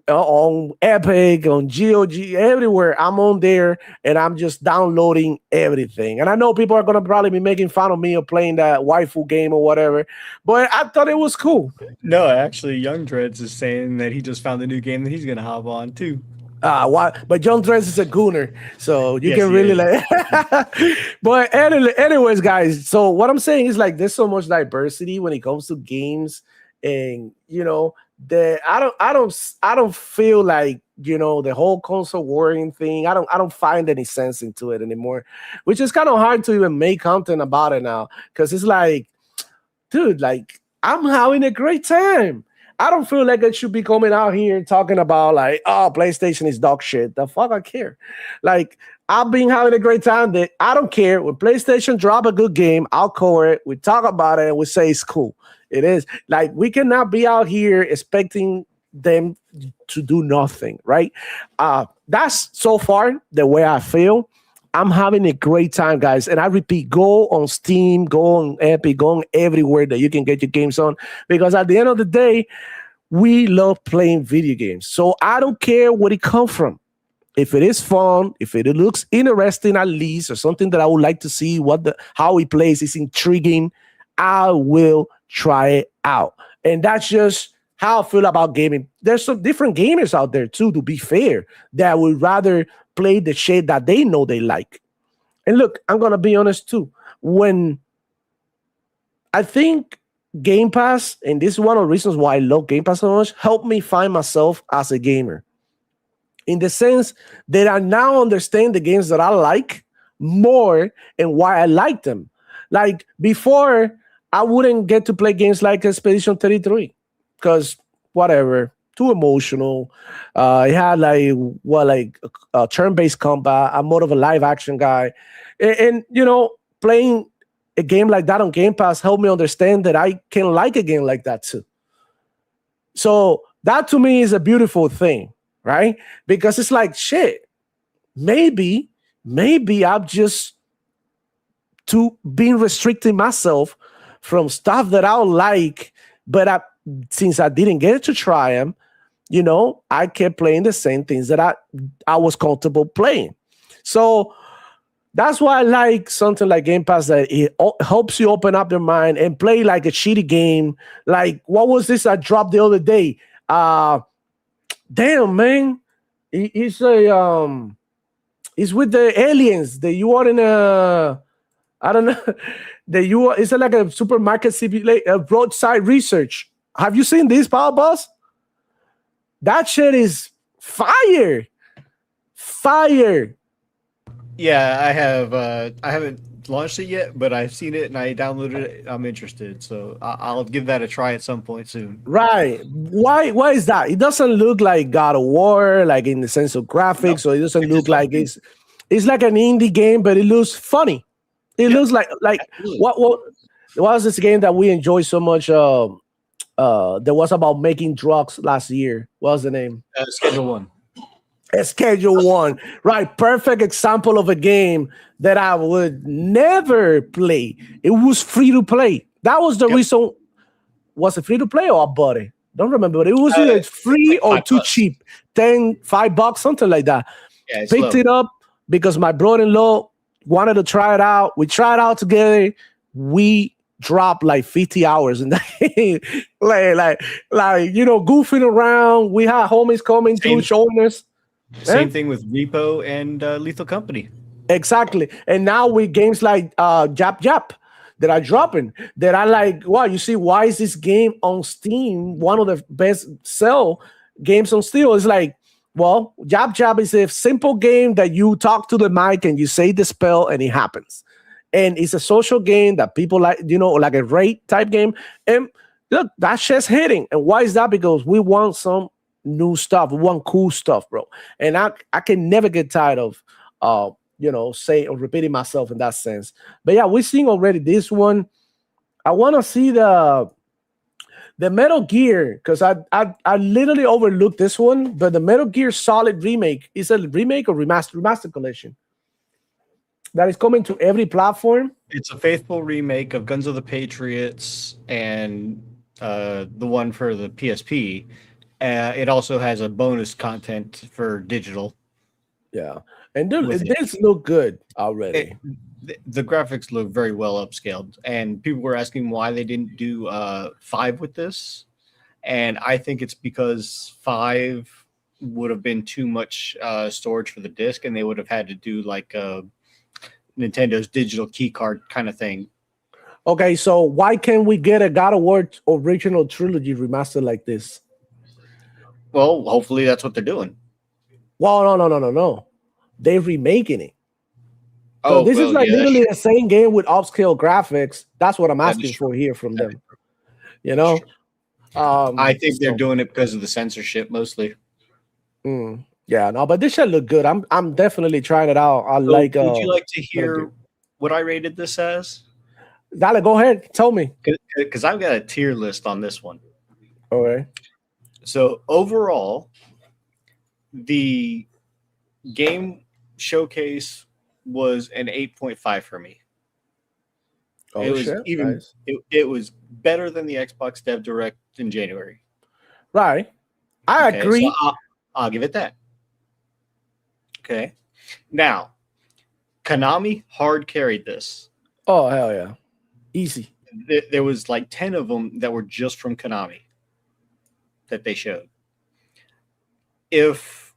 on Epic, on GOG, everywhere. I'm on there and I'm just downloading everything. And I know people are going to probably be making fun of me of playing that waifu game or whatever, but I thought it was cool. No, actually, Young Dreads is saying that he just found a new game that he's going to hop on too. But Young Dreads is a gooner, so you can really like. But anyways, guys. So what I'm saying is like there's so much diversity when it comes to games, and that I don't feel like the whole console warring thing. I don't find any sense into it anymore, which is kind of hard to even make content about it now because it's like, dude, like I'm having a great time. I don't feel like I should be coming out here talking about like, oh, PlayStation is dog shit. The fuck I care. Like I've been having a great time. That I don't care when PlayStation drop a good game. I'll cover it. We talk about it and we say it's cool. It is like we cannot be out here expecting them to do nothing, right? That's so far the way I feel. I'm having a great time, guys. And I repeat, go on Steam, go on Epic, go on everywhere that you can get your games on. Because at the end of the day, we love playing video games. So I don't care where it comes from. If it is fun, if it looks interesting at least, or something that I would like to see how he plays is intriguing, I will try it out. And that's just how I feel about gaming. There's some different gamers out there too, to be fair, that would rather play the shit that they know they like. And look, I'm gonna be honest too. When I think Game Pass, and this is one of the reasons why I love Game Pass so much, helped me find myself as a gamer. In the sense that I now understand the games that I like more and why I like them. Like before, I wouldn't get to play games like Expedition 33 because whatever. Too emotional. It had like turn-based combat. I'm more of a live action guy, and playing a game like that on Game Pass helped me understand that I can like a game like that too. So that to me is a beautiful thing, right? Because it's like shit. Maybe I'm just being restricting myself from stuff that I like, but since I didn't get to try them. I kept playing the same things that I was comfortable playing. So that's why I like something like Game Pass, that it helps you open up your mind and play like a shitty game. Like, what was this I dropped the other day? Damn, man. It's with the aliens that you are in I don't know. It's like a supermarket simulator, roadside research. Have you seen this, Power Boss? That shit is fire. Yeah, I have. I haven't launched it yet, but I've seen it and I downloaded it. I'm interested, so I'll give that a try at some point soon. Right? Why is that? It doesn't look like God of War, like in the sense of graphics, or it doesn't look like it's like an indie game, but it looks funny. It looks like what was this game that we enjoyed so much? There was about making drugs last year. What was the name? Schedule 1. Schedule 1. Right. Perfect example of a game that I would never play. It was free to play. That was the reason. Was it free to play or I bought it? Don't remember, but it was either free or too cheap. $5, something like that. Yeah, picked it up because my brother-in-law wanted to try it out. We tried it out together. We dropped like 50 hours in that game. like goofing around. We had homies coming through showing us. Same thing with Repo and Lethal Company. Exactly. And now with games like Jap that are dropping, that I like, wow, you see, why is this game on Steam one of the best sell games on Steam? It's like, well, Jap is a simple game that you talk to the mic and you say the spell and it happens. And it's a social game that people like, like a rate type game. And look, that shit's hitting. And why is that? Because we want some new stuff. We want cool stuff, bro. And I can never get tired of, saying or repeating myself in that sense. But yeah, we're seeing already this one. I want to see the Metal Gear, because I literally overlooked this one, but the Metal Gear Solid remake is a remake or remaster collection that is coming to every platform. It's a faithful remake of Guns of the Patriots, and the one for the PSP, it also has a bonus content for digital. Yeah, and this look good already. The graphics look very well upscaled, and people were asking why they didn't do 5 with this, and I think it's because 5 would have been too much storage for the disc, and they would have had to do like Nintendo's digital key card kind of thing. Okay, so why can't we get a God of War original trilogy remastered like this? Well, hopefully that's what they're doing. Well, no. They're remaking it. So this is like literally the same game with upscale graphics. That's what I'm asking for here from them. You know, I think they're doing it because of the censorship mostly. Yeah, no, but this should look good. I'm definitely trying it out. Would you like to hear what I rated this as? Dale, go ahead. Tell me. Because I've got a tier list on this one. Okay. So overall, the game showcase was an 8.5 for me. Oh, it was shit. Even nice. it was better than the Xbox Dev Direct in January. Right. I agree. So I'll give it that. Okay. Now, Konami hard carried this. Oh, hell yeah. Easy. There was like 10 of them that were just from Konami that they showed. If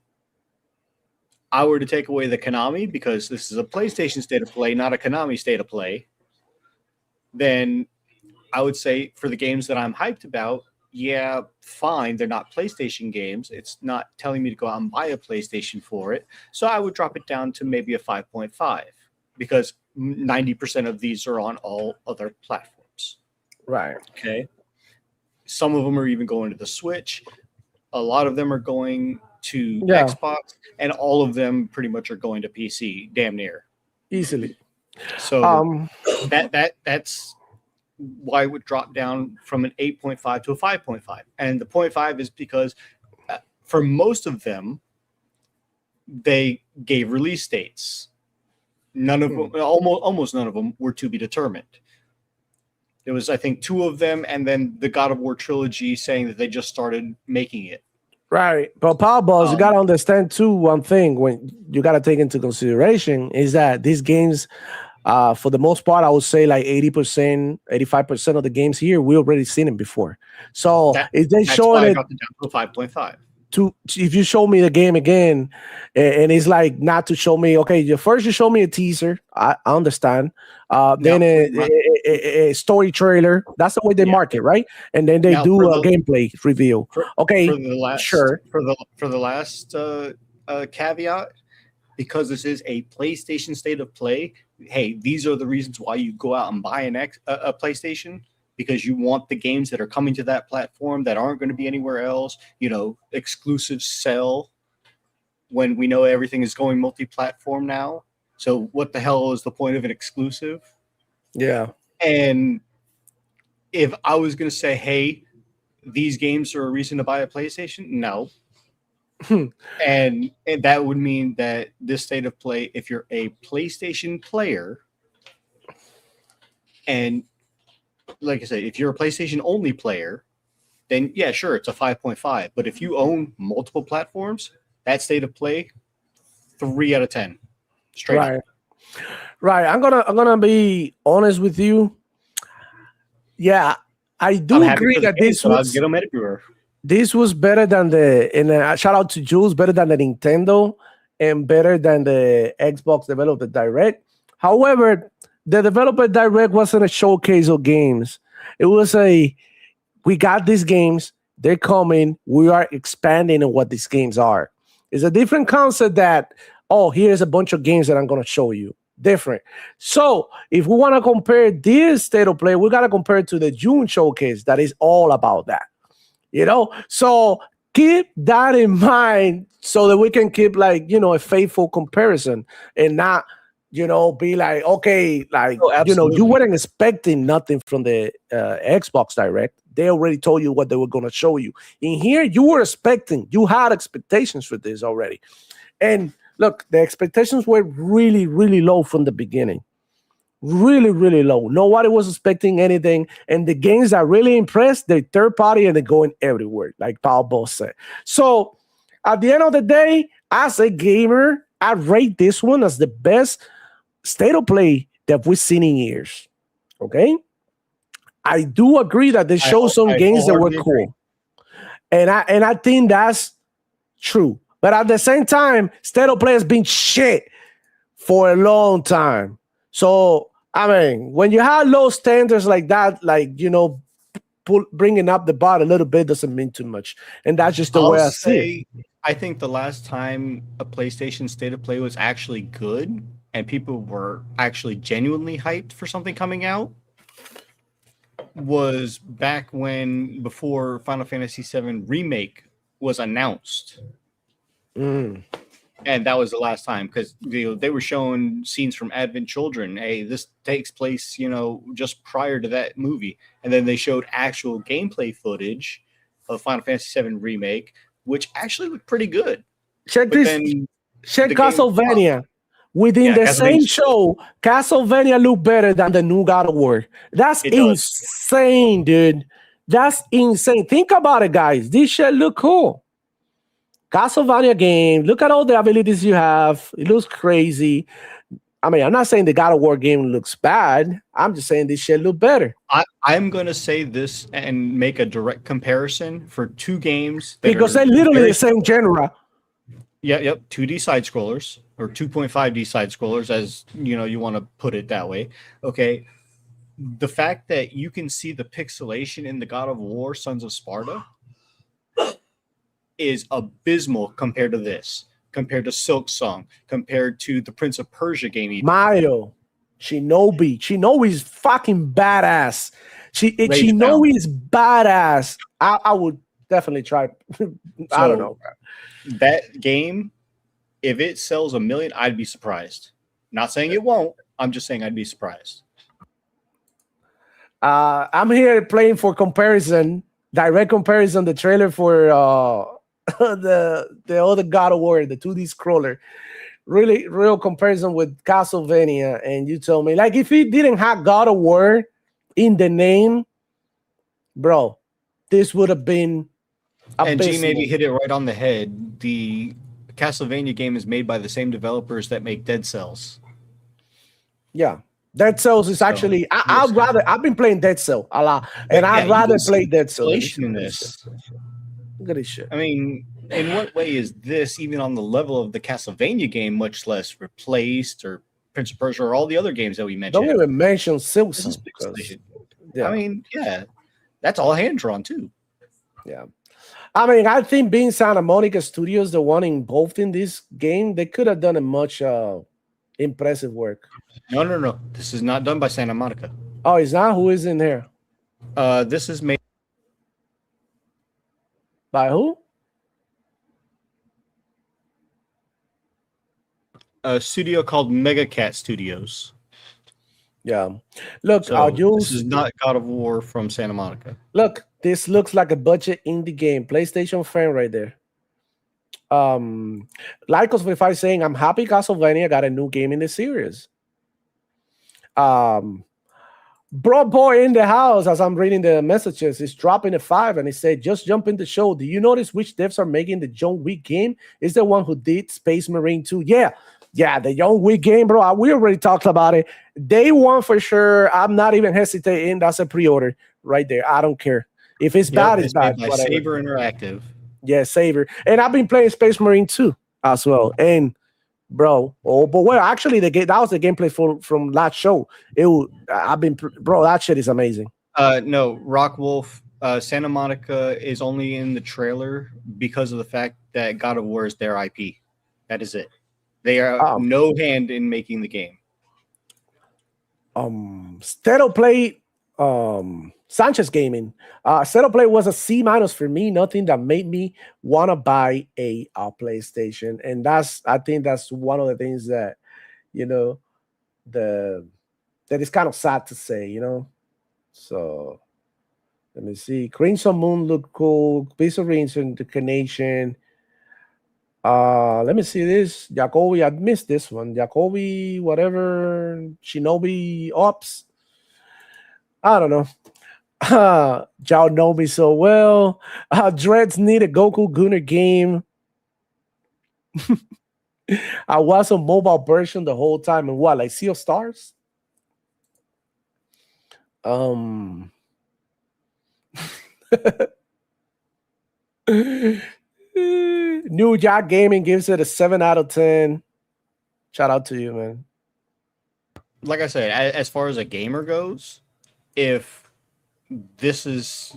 I were to take away the Konami, because this is a PlayStation state of play, not a Konami state of play, then I would say for the games that I'm hyped about, yeah, fine. They're not PlayStation games. It's not telling me to go out and buy a PlayStation for it. So I would drop it down to maybe a 5.5 because 90% of these are on all other platforms. Right. Okay. Some of them are even going to the Switch. A lot of them are going to Xbox, and all of them pretty much are going to PC, damn near. Easily. So that's why it would drop down from an 8.5 to a 5.5. And the 0.5 is because for most of them, they gave release dates. None of them, almost none of them were to be determined. There was, I think, 2 of them, and then the God of War trilogy saying that they just started making it. Right. But Power Balls, you got to understand, too, one thing when you got to take into consideration is that these games, for the most part, I would say like 80%, 85% of the games here, we already seen them before. So if they showing it down to 5.5. If you show me the game again, and it's like not to show me, okay, first you show me a teaser, I understand. Then a story trailer. That's the way they market, right? And then they do a gameplay reveal. Okay, sure. For the last caveat, because this is a PlayStation state of play, hey, these are the reasons why you go out and buy a PlayStation. Because you want the games that are coming to that platform that aren't going to be anywhere else, exclusive sell when we know everything is going multi-platform now. So what the hell is the point of an exclusive? Yeah. And if I was going to say, hey, these games are a reason to buy a PlayStation, no. and that would mean that this state of play, if you're a PlayStation player, and like I said, if you're a PlayStation only player, then yeah, sure, it's a 5.5. But if you own multiple platforms, that state of play, 3 out of 10. Straight up. Right. I'm gonna be honest with you. Yeah, I do agree that this was get them everywhere. This was better than shout out to Jules, better than the Nintendo and better than the Xbox Developer Direct. However, the Developer Direct wasn't a showcase of games. It was we got these games, they're coming, we are expanding on what these games are. It's a different concept that, here's a bunch of games that I'm going to show you. Different. So if we want to compare this state of play, we got to compare it to the June showcase that is all about that. So keep that in mind so that we can keep a faithful comparison and not be like, okay, like, you weren't expecting nothing from the Xbox Direct. They already told you what they were going to show you. In here, you had expectations for this already. And look, the expectations were really, really low from the beginning. Really, really low. Nobody was expecting anything. And the games that really impressed, they're third party and they're going everywhere, like Paul Boss said. So at the end of the day, as a gamer, I rate this one as the best state of play that we've seen in years. Okay. I do agree that they show some games that were cool. And I think that's true. But at the same time, state of play has been shit for a long time. So, I mean, when you have low standards like that, like, bringing up the bar a little bit doesn't mean too much. And that's just the way I see it. I think the last time a PlayStation State of Play was actually good and people were actually genuinely hyped for something coming out was back before Final Fantasy VII Remake was announced. And that was the last time because they were showing scenes from Advent Children. Hey, this takes place, just prior to that movie. And then they showed actual gameplay footage of Final Fantasy VII Remake, which actually looked pretty good. Check Castlevania. Within the same show, Castlevania looked better than the new God of War. That's insane, dude. That's insane. Think about it, guys. This shit look cool. Castlevania game. Look at all the abilities you have. It looks crazy. I mean, I'm not saying the God of War game looks bad. I'm just saying this shit look better. I'm going to say this and make a direct comparison for two games. Because they're literally the same genre. Yep. 2D side scrollers or 2.5D side scrollers, as you want to put it that way. Okay. The fact that you can see the pixelation in the God of War Sons of Sparta is abysmal compared to this, compared to Silk Song, compared to the Prince of Persia game. Even. Mario, Shinobi's fucking badass. Shinobi's badass. I would definitely try. I don't know. That game, if it sells 1 million, I'd be surprised. Not saying it won't. I'm just saying I'd be surprised. I'm here playing for comparison, direct comparison, the trailer for the other God of War, the 2D scroller. Really, real comparison with Castlevania. And you told me, like, if it didn't have God of War in the name, bro, this would have been and G maybe hit it right on the head. The Castlevania game is made by the same developers that make Dead Cells. Yeah. Dead Cells is actually I've been playing Dead Cell a lot, and I'd rather play Dead Cells. In this. Look at this shit. I mean, in what way is this even on the level of the Castlevania game, much less Replaced or Prince of Persia or all the other games that we mentioned? Don't even mention Silson. I mean, that's all hand drawn too. Yeah. I mean, I think being Santa Monica Studios, the one involved in this game, they could have done a much impressive work. No. This is not done by Santa Monica. Oh, it's not? Who is in here? This is made by who? A studio called Mega Cat Studios. Yeah. Look, this is not God of War from Santa Monica. Look, this looks like a budget indie game. PlayStation fan right there. Lycos 45 saying, I'm happy Castlevania got a new game in the series. Bro boy in the house, as I'm reading the messages, is dropping a 5 and he said, just jump in the show. Do you notice which devs are making the John Wick game? Is the one who did Space Marine 2? Yeah, the John Wick game, bro. We already talked about it. Day one for sure. I'm not even hesitating. That's a pre-order right there. I don't care. If it's bad, it's bad. By Saber Interactive. Yeah, Saber. And I've been playing Space Marine 2 as well. And bro, actually that was the gameplay from last show. That shit is amazing. No, Rockwolf, Santa Monica is only in the trailer because of the fact that God of War is their IP. That is it. They are no hand in making the game. State of Play, Sanchez Gaming. State of Play was a C- for me. Nothing that made me want to buy a PlayStation, and I think that's one of the things that that is kind of sad to say. So let me see. Crimson Moon looked cool. Piece of Reincarnation. Let me see this. Jacoby, I missed this one. Jacoby, whatever. Shinobi Ops. I don't know. Y'all know me so well. Dreads need a Goku Gunner game. I was a mobile version the whole time. And what, like Sea of Stars? New Jack Gaming gives it a 7 out of 10. Shout out to you, man. Like I said, as far as a gamer goes, if this is,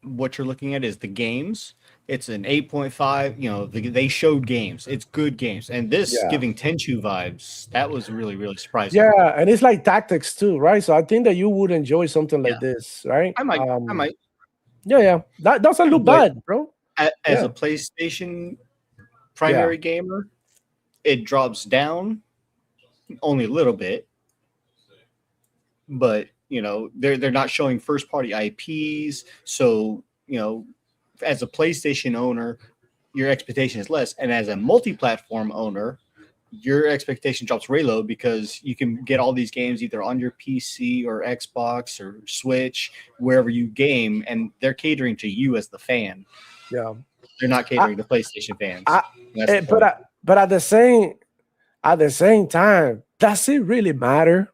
what you're looking at is the games, it's an 8.5. They showed games. It's good games. And this giving Tenchu vibes, that was really, really surprising. Yeah, and it's like tactics too, right? So I think that you would enjoy something like this, right? I might. Yeah. That doesn't look bad, bro. As a PlayStation primary gamer, it drops down only a little bit. But, they're not showing first-party IPs. So, as a PlayStation owner, your expectation is less. And as a multi-platform owner, your expectation drops way low because you can get all these games either on your PC or Xbox or Switch, wherever you game, and they're catering to you as the fan. Yeah. They're not catering to PlayStation fans. But at the same time, does it really matter?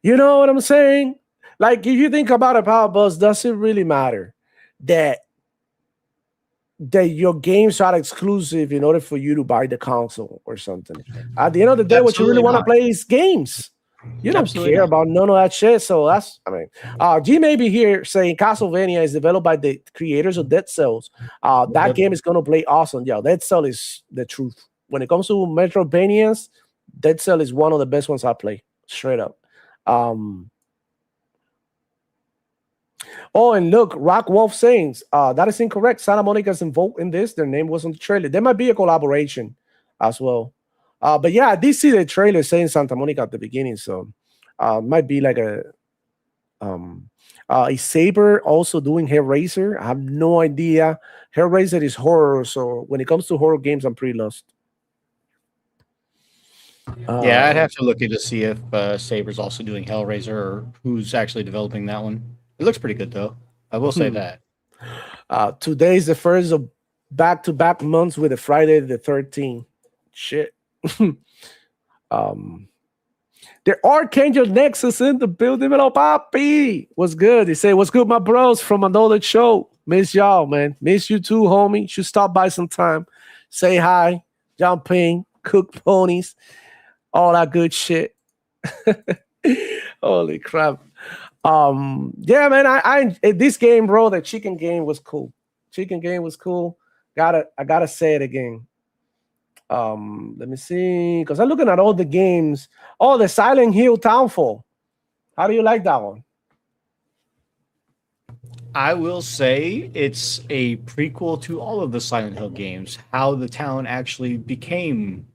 You know what I'm saying? Like, if you think about a Power Buzz, does it really matter that your games are exclusive in order for you to buy the console or something? At the end of the day, what you really want to play is games. You don't care about none of that shit. So G may be here saying Castlevania is developed by the creators of Dead Cells. That game is going to play awesome. Yeah, Dead Cell is the truth. When it comes to Metroidvanias, Dead Cell is one of the best ones I play, straight up. And look, Rock Wolf saying that is incorrect. Santa Monica's involved in this. Their name was on the trailer. There might be a collaboration as well. But yeah, I did see the trailer saying Santa Monica at the beginning, so might be like a Saber also doing Hellraiser. I have no idea. Hellraiser is horror, so when it comes to horror games, I'm pretty lost. Yeah, I'd have to look into see if Saber's also doing Hellraiser or who's actually developing that one. It looks pretty good, though. I will say that. Today is the first of back-to-back months with a Friday the 13th. Shit. The Archangel Nexus in the building. Hello, Papi. What's good? They say, what's good, my bros from another show? Miss y'all, man. Miss you too, homie. Should stop by sometime. Say hi. Jump in. Cook ponies. All that good shit. Holy crap. Yeah, man. I this game, bro, the chicken game was cool. Chicken game was cool. I gotta say it again. Let me see, because I'm looking at all the games. Oh, the Silent Hill Townfall. How do you like that one? I will say it's a prequel to all of the Silent Hill games, how the town actually became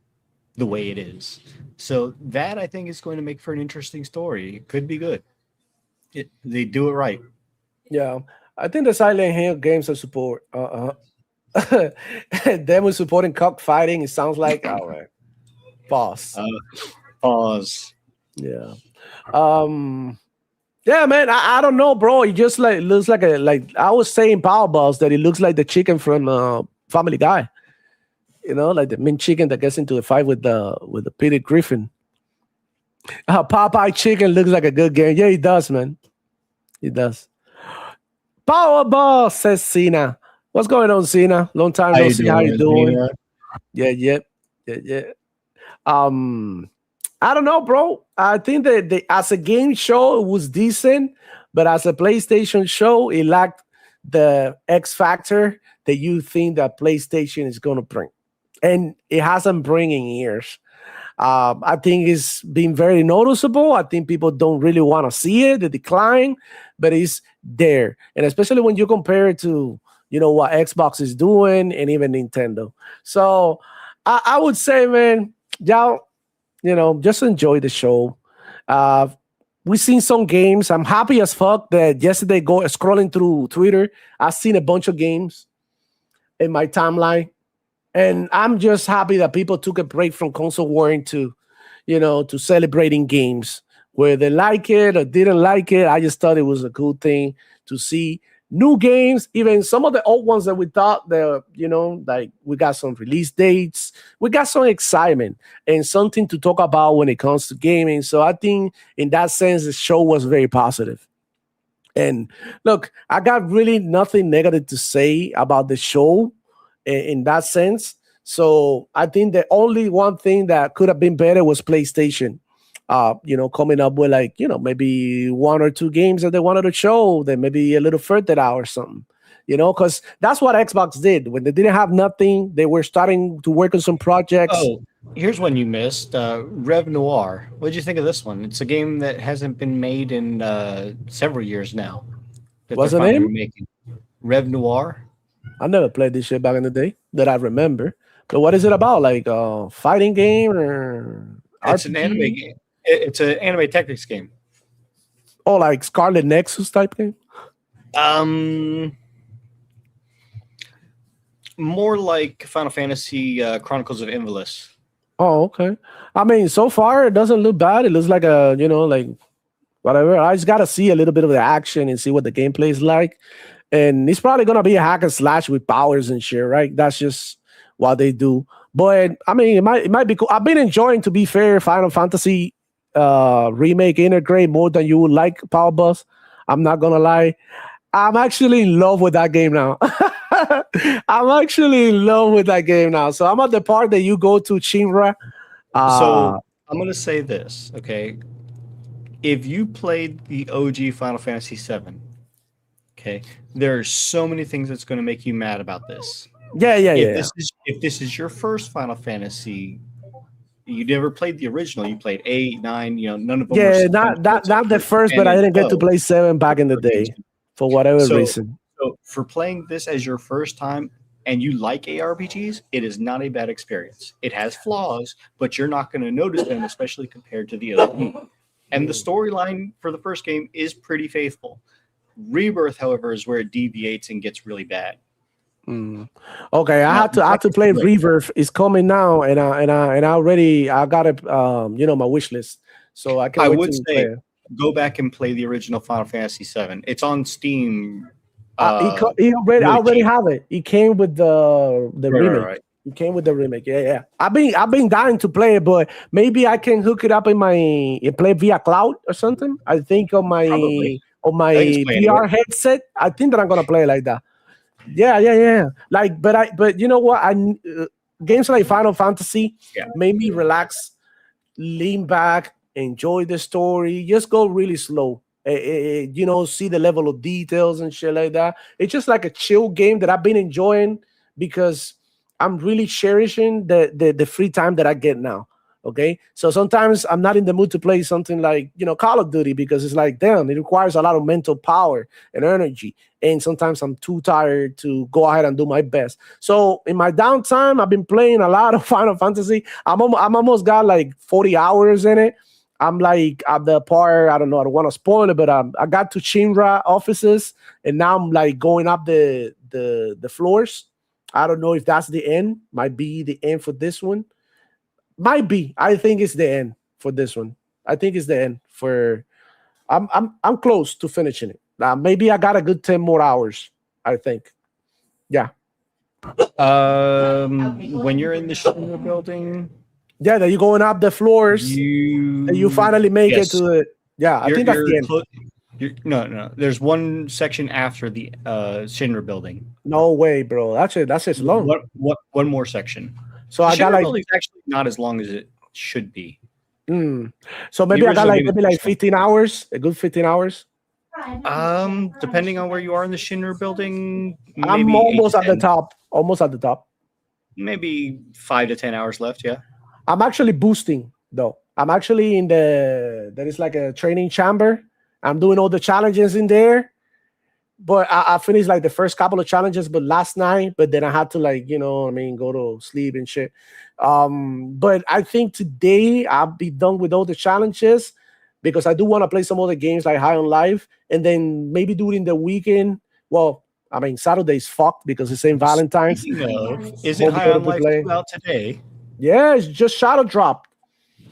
the way it is. So that, I think, is going to make for an interesting story. It could be good. They do it right. Yeah, I think the Silent Hill games are support. Them with supporting cockfighting, it sounds like all right. Pause. Pause. Yeah. Yeah, man. I don't know, bro. It just looks like I was saying Power Balls that it looks like the chicken from Family Guy. You know, like the mint chicken that gets into a fight with the Peter Griffin. Popeye Chicken looks like a good game. Yeah, he does, man. He does. Powerball, says Cena. What's going on, Cena? Long time no see. How you doing? Yeah. I don't know, bro. I think that as a game show, it was decent, but as a PlayStation show, it lacked the X factor that you think that PlayStation is going to bring. And it hasn't bring in years. I think it's been very noticeable. I think people don't really want to see it, the decline, but it's there. And especially when you compare it to, what Xbox is doing and even Nintendo. So I would say, man, y'all, just enjoy the show. We've seen some games. I'm happy as fuck that yesterday scrolling through Twitter, I've seen a bunch of games in my timeline. And I'm just happy that people took a break from console warring to, to celebrating games. Whether they like it or didn't like it, I just thought it was a cool thing to see new games, even some of the old ones that we thought that, like we got some release dates, we got some excitement and something to talk about when it comes to gaming. So I think in that sense, the show was very positive. And look, I got really nothing negative to say about the show in that sense. So I think the only one thing that could have been better was PlayStation. Coming up with like, maybe one or two games that they wanted to show, then maybe a little further out or something. Because that's what Xbox did. When they didn't have nothing, they were starting to work on some projects. Oh, here's one you missed. Rev Noir. What did you think of this one? It's a game that hasn't been made in several years now. What's the name? Making. Rev Noir. I never played this shit back in the day that I remember. But what is it about? Like a fighting game or It's RPG? an anime game. It's an anime tactics game. Oh, like Scarlet Nexus type game? More like Final Fantasy Chronicles of Invulus. Oh, okay. I mean, so far it doesn't look bad. It looks like like whatever. I just gotta see a little bit of the action and see what the gameplay is like. And it's probably gonna be a hack and slash with powers and shit, right? That's just what they do. But I mean, it might be cool. I've been enjoying, to be fair, Final Fantasy remake Integrate more than you would like, Power Bus. I'm not gonna lie. I'm actually in love with that game now. I'm actually in love with that game now. So I'm at the part that you go to Shinra. So I'm gonna say this, okay? If you played the OG Final Fantasy VII, okay, there are so many things that's going to make you mad about this. Yeah. If this is your first Final Fantasy, you never played the original. You played 8, 9. None of them. Yeah, not the first, but I didn't get to play 7 back in the day for whatever reason. So for playing this as your first time and you like ARPGs, it is not a bad experience. It has flaws, but you're not going to notice them, especially compared to the OG. And the storyline for the first game is pretty faithful. Rebirth, however, is where it deviates and gets really bad. Okay, I have to play Rebirth. It's coming now, and I already got it. My wish list, so I can. I would say go back and play the original Final Fantasy VII. It's on Steam. I already have it. It came with the remake. Right. It came with the remake. Yeah. I've been dying to play it, but maybe I can hook it up and play via cloud or something. I think on my VR headset. I think that I'm gonna play it like that. Yeah. But you know what? Games like Final Fantasy made me relax, lean back, enjoy the story, just go really slow. See the level of details and shit like that. It's just like a chill game that I've been enjoying because I'm really cherishing the free time that I get now. Okay, so sometimes I'm not in the mood to play something like Call of Duty because it's like, damn, it requires a lot of mental power and energy, and sometimes I'm too tired to go ahead and do my best. So in my downtime, I've been playing a lot of Final Fantasy. I'm almost got like 40 hours in it. I'm like at the part, I don't know, I don't want to spoil it, but I got to Shinra offices, and now I'm like going up the floors. I don't know if that's the end. Might be the end for this one. Might be. I think it's the end for this one. I think it's the end for. I'm close to finishing it. Maybe I got a good 10 more hours. I think. Yeah. When you're in the Shinra building. Yeah, that you're going up the floors. You finally make it to the. Yeah, I think that's the end. No. There's one section after the Shinra building. No way, bro. That's just long. One more section. So I got like building's actually not as long as it should be. So maybe I got like 15 hours, a good 15 hours. Depending on where you are in the Shinra building, I'm almost at the top. Almost at the top. Maybe 5 to 10 hours left. Yeah. I'm actually boosting though. I'm actually there is like a training chamber. I'm doing all the challenges in there. But I finished like the first couple of challenges, but last night, but then I had to go to sleep and shit. But I think today I'll be done with all the challenges because I do want to play some other games like High on Life, and then maybe during the weekend. Well, I mean, Saturday's fucked because it's St. Valentine's. Is it High on Life 2 out today? Yeah, it's just shadow dropped.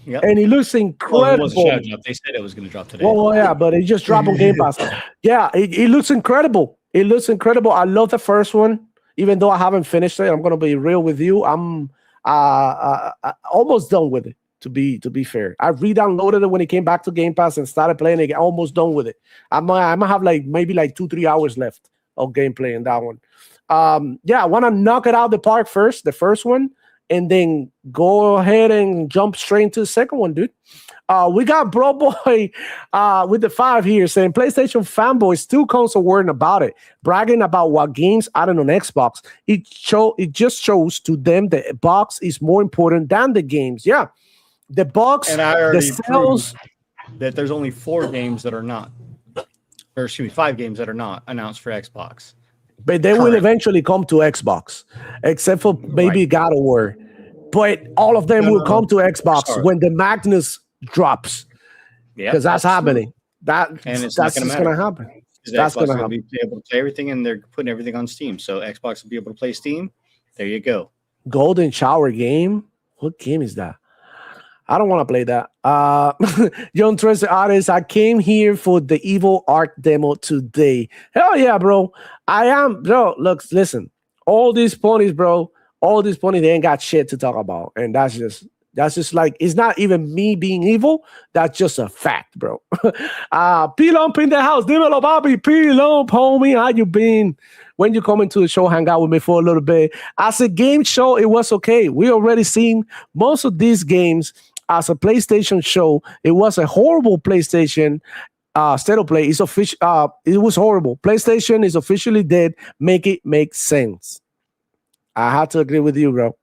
Yep. And it looks incredible. Well, it was a shadow drop. They said it was going to drop today. Well, yeah, but it just dropped on Game Pass. Yeah, it looks incredible. It looks incredible. I love the first one, even though I haven't finished it. I'm going to be real with you. I'm almost done with it. To be fair, I re-downloaded it when it came back to Game Pass and started playing it. Almost done with it. I'm gonna have maybe 2-3 hours left of gameplay in that one. Yeah, I want to knock it out the park first, the first one, and then go ahead and jump straight into the second one, dude. We got Bro Boy with the 5 here saying PlayStation fanboys still console worrying about it, bragging about what games added on Xbox. It just shows to them the box is more important than the games. Yeah. The box, and I already the sales, that there's only 4 games that are not, or excuse me, 5 games that are not announced for Xbox. But they will eventually come to Xbox, except for maybe God of War. But all of them will come to Xbox when the Magnus drops. Yeah, because that's happening. That's going to happen. That's going to be able to play everything, and they're putting everything on Steam. So Xbox will be able to play Steam. There you go. Golden Shower game. What game is that? I don't want to play that. Young Trusted Artist, I came here for the Evil Art demo today. Hell yeah, bro. I am, bro. Look, listen. All these ponies, bro. All these ponies, they ain't got shit to talk about. And that's just like, it's not even me being evil. That's just a fact, bro. P-Lump in the house. Dímelo, Bobby. P-Lump, homie. How you been? When you come into the show, hang out with me for a little bit. As a game show, it was okay. We already seen most of these games. As a PlayStation show, it was a horrible PlayStation state of play. It's official. It was horrible. PlayStation is officially dead. Make it make sense. I have to agree with you, bro.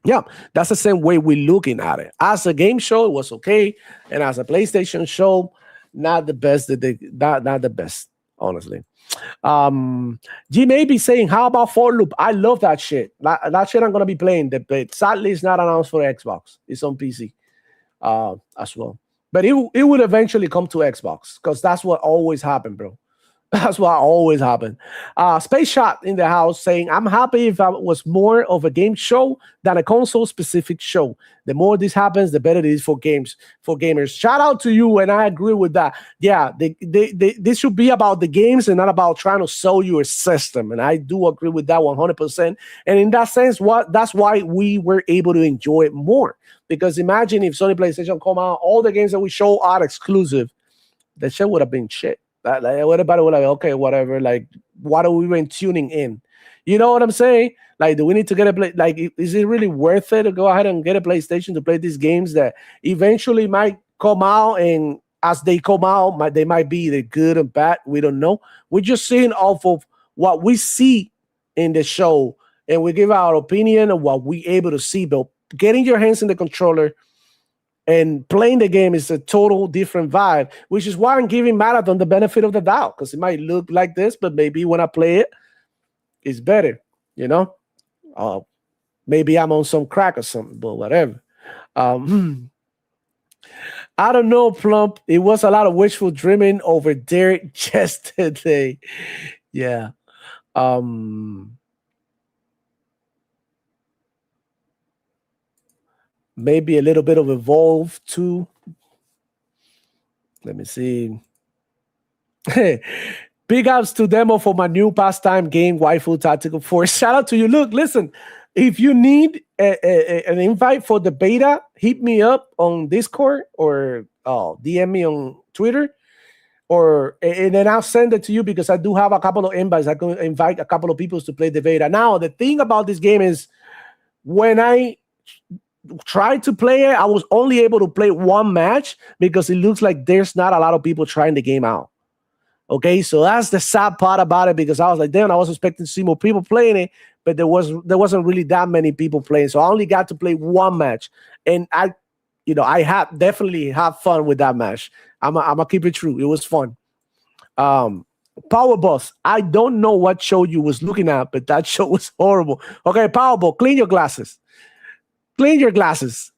Yeah, that's the same way we're looking at it. As a game show, it was okay, and as a PlayStation show, not the best. Not the best, honestly. G may be saying, how about For Loop? I love that shit. That shit I'm gonna be playing. But sadly, it's not announced for Xbox. It's on PC as well. But it would eventually come to Xbox because that's what always happened, bro. That's what always happened. Space Shot in the house saying, I'm happy if it was more of a game show than a console-specific show. The more this happens, the better it is for gamers. Shout out to you, and I agree with that. Yeah, this should be about the games and not about trying to sell you a system. And I do agree with that 100%. And in that sense, that's why we were able to enjoy it more. Because imagine if Sony PlayStation come out, all the games that we show are exclusive. That shit would have been shit. Like, everybody was like, okay, whatever. Like, what are we even tuning in? You know what I'm saying? Like, do we need to get a play? Like, is it really worth it to go ahead and get a PlayStation to play these games that eventually might come out? And as they come out, they might be either good or bad. We don't know. We're just seeing off of what we see in the show, and we give our opinion of what we're able to see. But getting your hands in the controller and playing the game is a total different vibe, which is why I'm giving Marathon the benefit of the doubt, because it might look like this, but maybe when I play it, it's better, you know? Maybe I'm on some crack or something, but whatever. I don't know, Plump. It was a lot of wishful dreaming over there yesterday. Yeah. Maybe a little bit of Evolve too. Let me see. Big ups to Demo for my new pastime game, Waifu Tactical Force. Shout out to you. Look, listen, if you need an invite for the beta, hit me up on Discord or DM me on Twitter, and then I'll send it to you because I do have a couple of invites. I can invite a couple of people to play the beta. Now, the thing about this game is when I tried to play it, I was only able to play one match because it looks like there's not a lot of people trying the game out. Okay, so that's the sad part about it, because I was like, damn, I was expecting to see more people playing it, but there wasn't really that many people playing. So I only got to play one match, and I definitely have fun with that match. I'm gonna keep it true. It was fun. Power Boss, I don't know what show you was looking at, but that show was horrible. Okay, Power Boss, clean your glasses. Clean your glasses.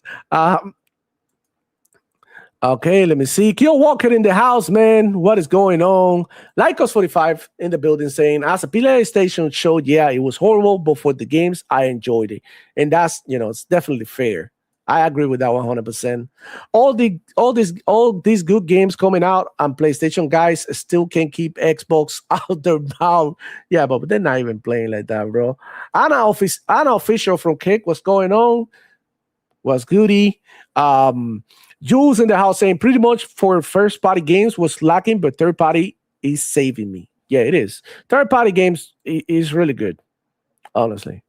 Okay, let me see. Kill Walker in the house, man. What is going on? Lycos45 in the building saying, as a PlayStation showed, yeah, it was horrible, but for the games, I enjoyed it. And that's, it's definitely fair. I agree with that 100%. All these good games coming out on PlayStation, guys, still can keep Xbox out their mouth. Yeah, but they're not even playing like that, bro. Anna Official from Kick, what's going on? Was goody. Jules in the house saying pretty much for first party games was lacking, but third party is saving me. Yeah, it is. Third party games is really good, honestly.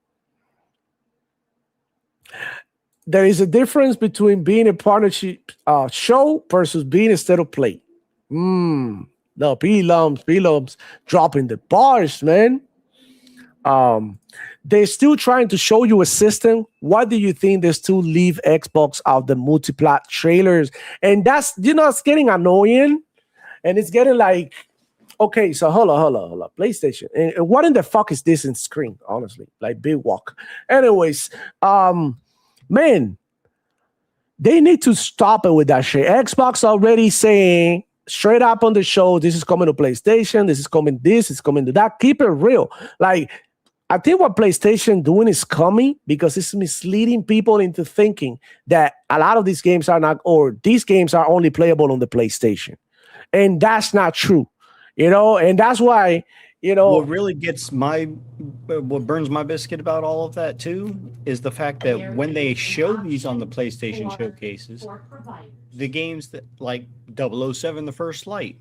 There is a difference between being a partnership show versus being a state of play. No, P-Lumps dropping the bars, man. They're still trying to show you a system. What do you think they still leave Xbox out the multi-plat trailers? And that's, it's getting annoying. And it's getting like, okay, so hold on. PlayStation. And what in the fuck is this in screen, honestly? Like big walk. Anyways, man, they need to stop it with that shit. Xbox already saying straight up on the show, this is coming to PlayStation, this is coming to that. Keep it real. Like, I think what PlayStation doing is coming because it's misleading people into thinking that a lot of these games are not, or these games are only playable on the PlayStation. And that's not true, and that's why, what really what burns my biscuit about all of that too is the fact that when they show these on the PlayStation showcases, the games that like 007 The First Light,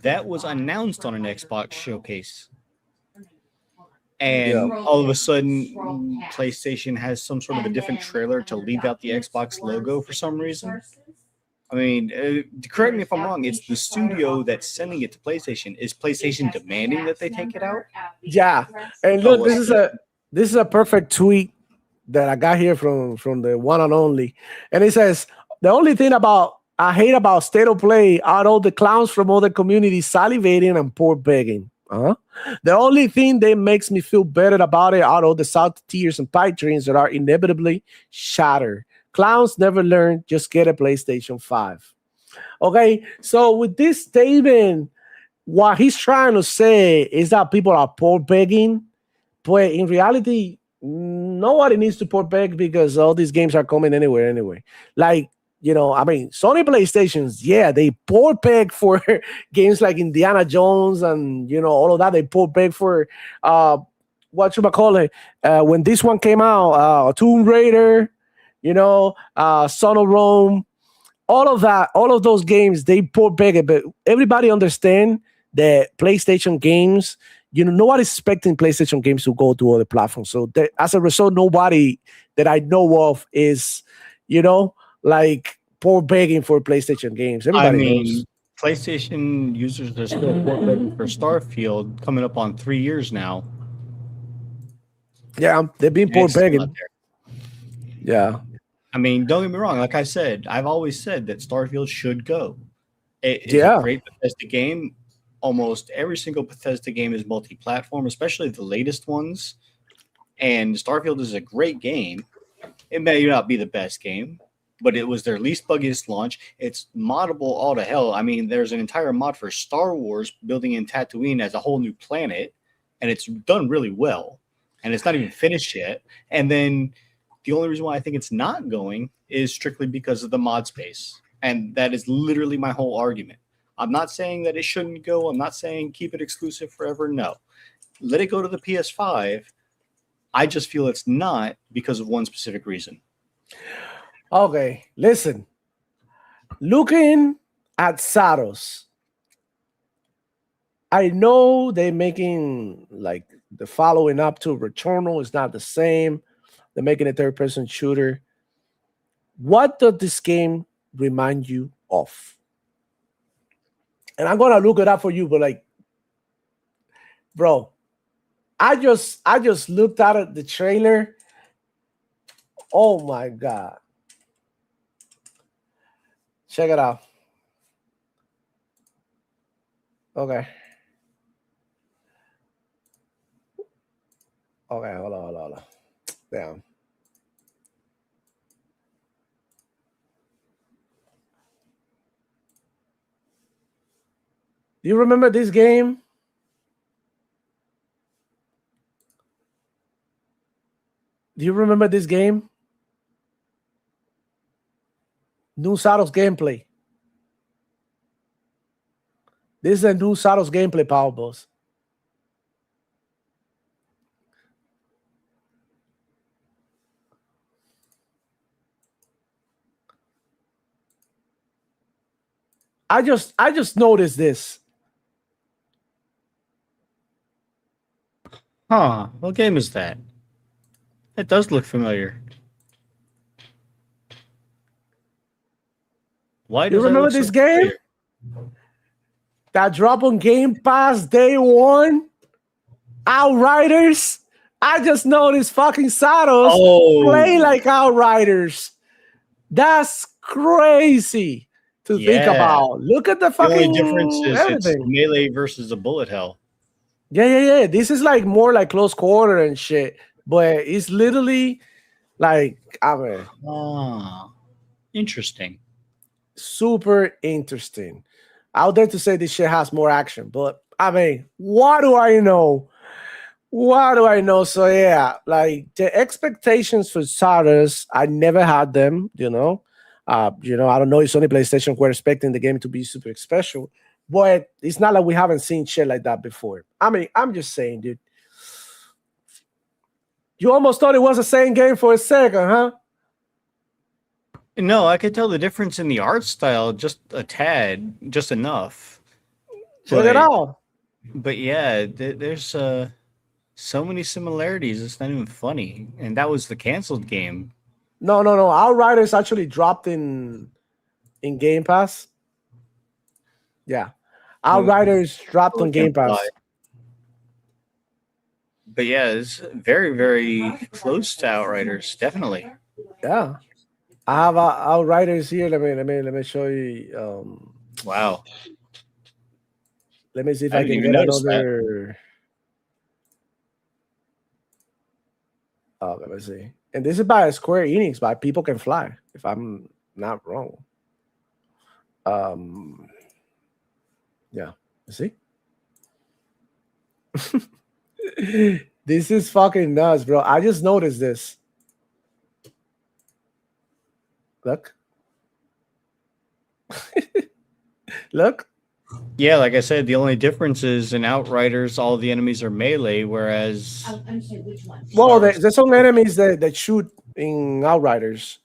that was announced on an Xbox showcase. And all of a sudden, PlayStation has some sort of a different trailer to leave out the Xbox logo for some reason. I mean, correct me if I'm wrong. It's the studio that's sending it to PlayStation. Is PlayStation demanding that they take it out? Yeah. And look, this is a perfect tweet that I got here from the one and only. And it says, the only thing I hate about State of Play are all the clowns from other communities salivating and poor begging. The only thing that makes me feel better about it are all the salty tears and pipe dreams that are inevitably shattered. Clowns never learn, just get a PlayStation 5. Okay, so with this statement, what he's trying to say is that people are poor begging, but in reality, nobody needs to poor beg because all these games are coming anyway. Like, Sony PlayStations, yeah, they poor beg for games like Indiana Jones and, all of that. They poor beg for, when this one came out, Tomb Raider, Son of Rome, all of that, all of those games, they poor beg it. But everybody understand that PlayStation games, nobody's expecting PlayStation games to go to other platforms. So as a result, nobody that I know of is, like poor begging for PlayStation games. Everybody knows. PlayStation users are still poor begging for Starfield, coming up on 3 years now. Yeah, they've been poor begging. Yeah. I mean, don't get me wrong. Like I said, I've always said that Starfield should go. It's a great Bethesda game. Almost every single Bethesda game is multi-platform, especially the latest ones. And Starfield is a great game. It may not be the best game, but it was their least buggiest launch. It's moddable all to hell. I mean, there's an entire mod for Star Wars building in Tatooine as a whole new planet, and it's done really well. And it's not even finished yet. And then the only reason why I think it's not going is strictly because of the mod space. And that is literally my whole argument. I'm not saying that it shouldn't go. I'm not saying keep it exclusive forever. No. Let it go to the PS5. I just feel it's not because of one specific reason. Okay, listen. Looking at Saros, I know they're making like the following up to Returnal is not the same. They're making a third-person shooter. What does this game remind you of? And I'm gonna look it up for you, but like, bro, I just looked at the trailer. Oh my god. Check it out. Okay. Okay, hold on. Damn. Do you remember this game? Do you remember this game? New Saddles gameplay. This is a new Saddles gameplay, Power Boss. I just noticed this. Huh? What game is that? It does look familiar. Why does You remember that look this so game? familiar? That drop on Game Pass day one? Outriders? I just noticed fucking Saddles play like Outriders. That's crazy to think about. Look at the fucking only difference is everything. it's melee versus a bullet hell. Yeah. This is like more like close quarter and shit, but it's literally like, I mean, Interesting. super interesting. I would dare to say this shit has more action, but I mean, what do I know? What do I know? So yeah, like the expectations for Saddles, I never had them, you know. I don't know if Sony PlayStation were expecting the game to be super special, but it's not like we haven't seen shit like that before. I mean, I'm just saying, dude. You almost thought it was the same game for a second, huh? No, I could tell the difference in the art style just a tad, just enough. Look at all. But yeah, there's so many similarities. It's not even funny. And that was the canceled game. No. Outriders actually dropped in Game Pass. Yeah. Outriders dropped on Game Pass. But yeah, it's very, very close to Outriders, definitely. Yeah. I have Outriders here. Let me show you. Wow. Let me see if I can get another. Oh, let me see. And this is by Square Enix, by People Can Fly, if I'm not wrong. Yeah. You see? This is fucking nuts, bro. I just noticed this. Look. Look. Yeah, like I said, the only difference is in Outriders, all the enemies are melee, whereas... I'm sorry, which one? Well, there's some enemies that shoot in Outriders.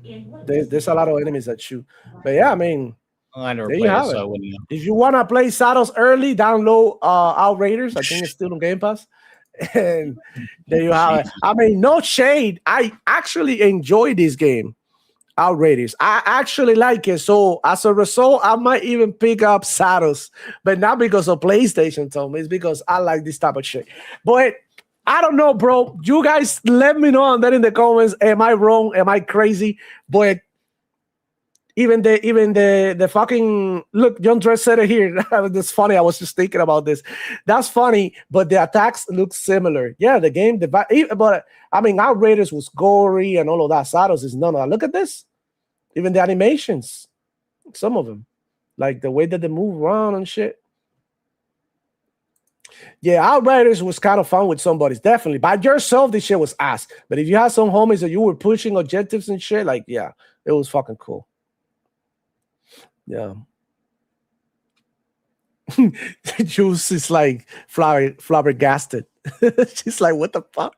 There's a lot of enemies that shoot. But yeah, I mean... I never there played you have it, it. so I wouldn't know. If you want to play Saddles early, download Outriders. I think it's still on Game Pass. And there you have it. I mean, no shade. I actually enjoy this game, Outriders. I actually like it. So as a result, I might even pick up Saddles, but not because of PlayStation told me. It's because I like this type of shit. But I don't know, bro. You guys let me know on that in the comments. Am I wrong? Am I crazy? But even the fucking look, John Dress said it here. That's funny. I was just thinking about this. That's funny, but the attacks look similar. Yeah, the game, but I mean, Outriders was gory and all of that. Saddles is none of that. Look at this. Even the animations, some of them, like the way that they move around and shit. Yeah, Outriders was kind of fun with somebody, definitely. By yourself, this shit was ass. But if you had some homies that you were pushing objectives and shit, like, yeah, it was fucking cool. Yeah. Juice is like flabbergasted. She's like, what the fuck?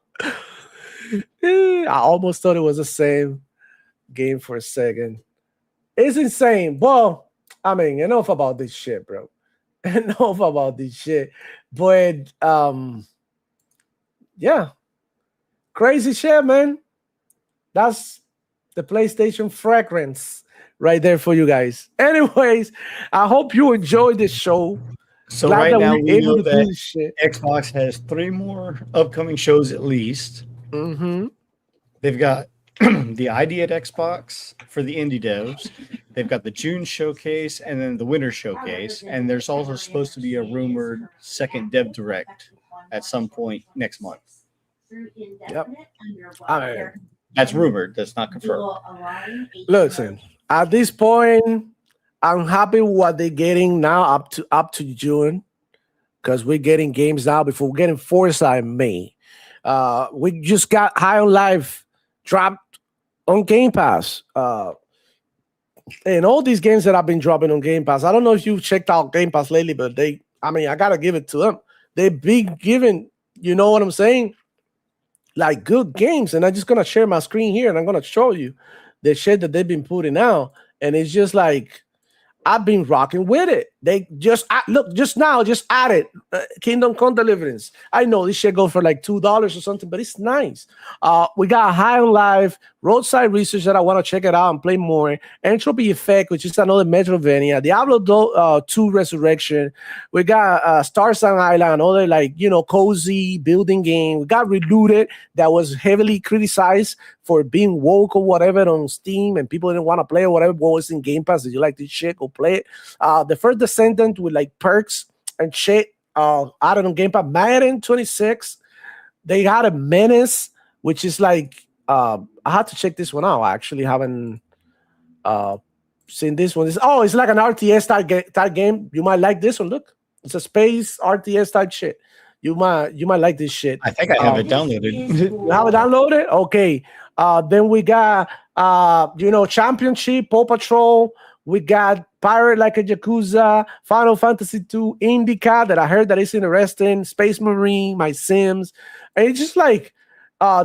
I almost thought it was the same game for a second. It's insane. Well, I mean, enough about this shit, bro. Enough about this shit. But yeah. Crazy shit, man. That's the PlayStation fragrance right there for you guys. Anyways, I hope you enjoyed this show. So right now we know that Xbox has 3 more upcoming shows at least. Mm-hmm. They've got the ID at Xbox for the indie devs. They've got the June showcase and then the winter showcase. And there's also supposed to be a rumored second dev direct at some point next month. Yep. I mean, that's rumored. That's not confirmed. Listen, at this point, I'm happy with what they're getting now up to June, because we're getting games now before we're getting Forza in May. We just got High on Life dropped on Game Pass. And all these games that I've been dropping on Game Pass. I don't know if you've checked out Game Pass lately, but I gotta give it to them. They've been giving, you know what I'm saying? Like good games. And I'm just gonna share my screen here and I'm gonna show you the shit that they've been putting out. And it's just like I've been rocking with it. They look just now, just added Kingdom Come Deliverance. I know this shit go for like $2 or something, but it's nice. We got High on Life, Roadside Research that I want to check it out and play more. Entropy Effect, which is another Metroidvania. Diablo 2 Resurrection. We got Star Sun Island, another cozy building game. We got Reloaded, that was heavily criticized for being woke or whatever on Steam, and people didn't want to play or whatever. What was in Game Pass? Did you like this shit? Go play it. The First Descendant with like perks and shit added on Game Pass. Madden 26. They got a Menace, which is like I had to check this one out. I actually haven't seen this one. It's like an RTS type game. You might like this one. Look, it's a space RTS type shit. You might like this shit. I think I have it downloaded. You have it downloaded? Okay. Then we got Championship, Paw Patrol. We got Pirate Like a Yakuza, Final Fantasy 2, Indica, that I heard that is interesting, Space Marine, My Sims. And it's just like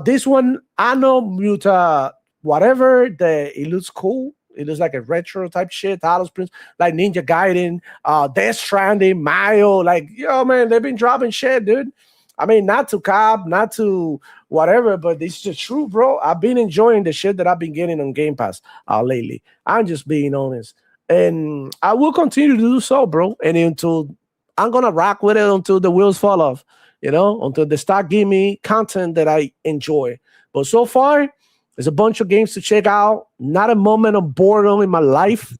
this one, Anno Muta, whatever, it looks cool. It looks like a retro type shit. Talos Prince, like Ninja Gaiden, Death Stranding, Mario. Like, yo, man, they've been dropping shit, dude. I mean, not to cop, not to whatever, but this is the truth, bro. I've been enjoying the shit that I've been getting on Game Pass lately. I'm just being honest. And I will continue to do so, bro. And until I'm going to rock with it until the wheels fall off, until they start giving me content that I enjoy. But so far, there's a bunch of games to check out. Not a moment of boredom in my life.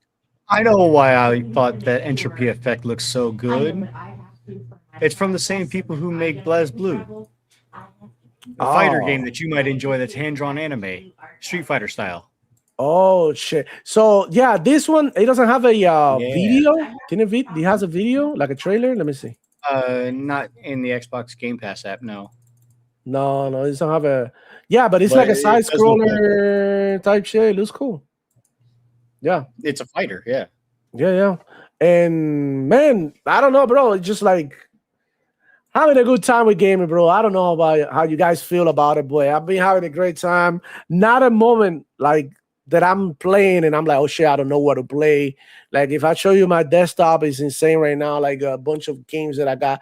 I know why I thought that Entropy Effect looks so good. It's from the same people who make BlazBlue, a fighter game that you might enjoy that's hand-drawn anime, Street Fighter style. Oh, shit. So, yeah, this one, it doesn't have a video. It has a video, like a trailer? Let me see. Not in the Xbox Game Pass app, no. No, it doesn't have a... Yeah, but it's like a side-scroller type shit. It looks cool. Yeah. It's a fighter, yeah. Yeah. And, man, I don't know, bro. It's just like... having a good time with gaming, bro. I don't know about how you guys feel about it, boy. I've been having a great time. Not a moment like that I'm playing and I'm like, oh shit, I don't know what to play. Like if I show you my desktop, it's insane right now. Like a bunch of games that I got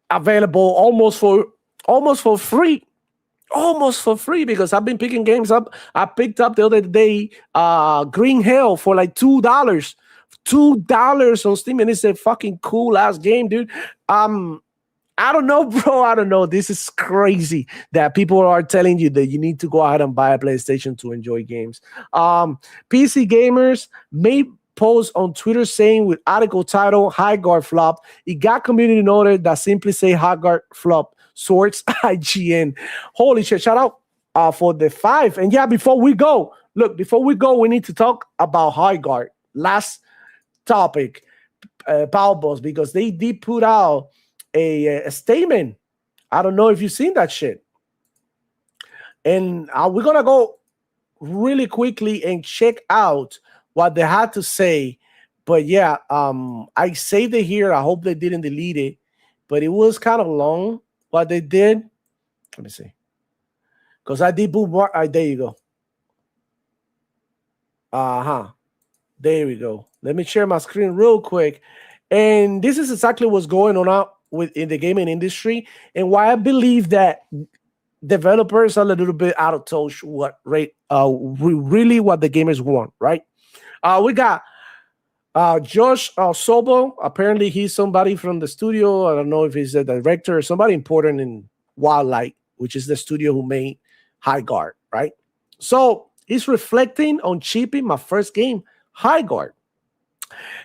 available almost for free. Almost for free, because I've been picking games up. I picked up the other day Green Hell for like $2. $2 on Steam, and it's a fucking cool ass game, dude. I don't know, bro. I don't know. This is crazy that people are telling you that you need to go out and buy a PlayStation to enjoy games. PC gamers may post on Twitter saying with article title High Guard flop. It got community noted that simply say High Guard flop. Sorts IGN. Holy shit! Shout out for the 5. And yeah, before we go, we need to talk about High Guard. Last topic, Power Boss, because they did put out a statement. I don't know if you've seen that shit. And we're gonna go really quickly and check out what they had to say. But yeah, I saved it here. I hope they didn't delete it, but it was kind of long what they did. Let me see, because I did boot more. There you go. There we go. Let me share my screen real quick. And this is exactly what's going on out in the gaming industry, and why I believe that developers are a little bit out of touch what really what the gamers want, right? We got Josh Sobo. Apparently he's somebody from the studio. I don't know if he's a director or somebody important in Wildlight, which is the studio who made High Guard, right? So he's reflecting on shipping my first game, High Guard.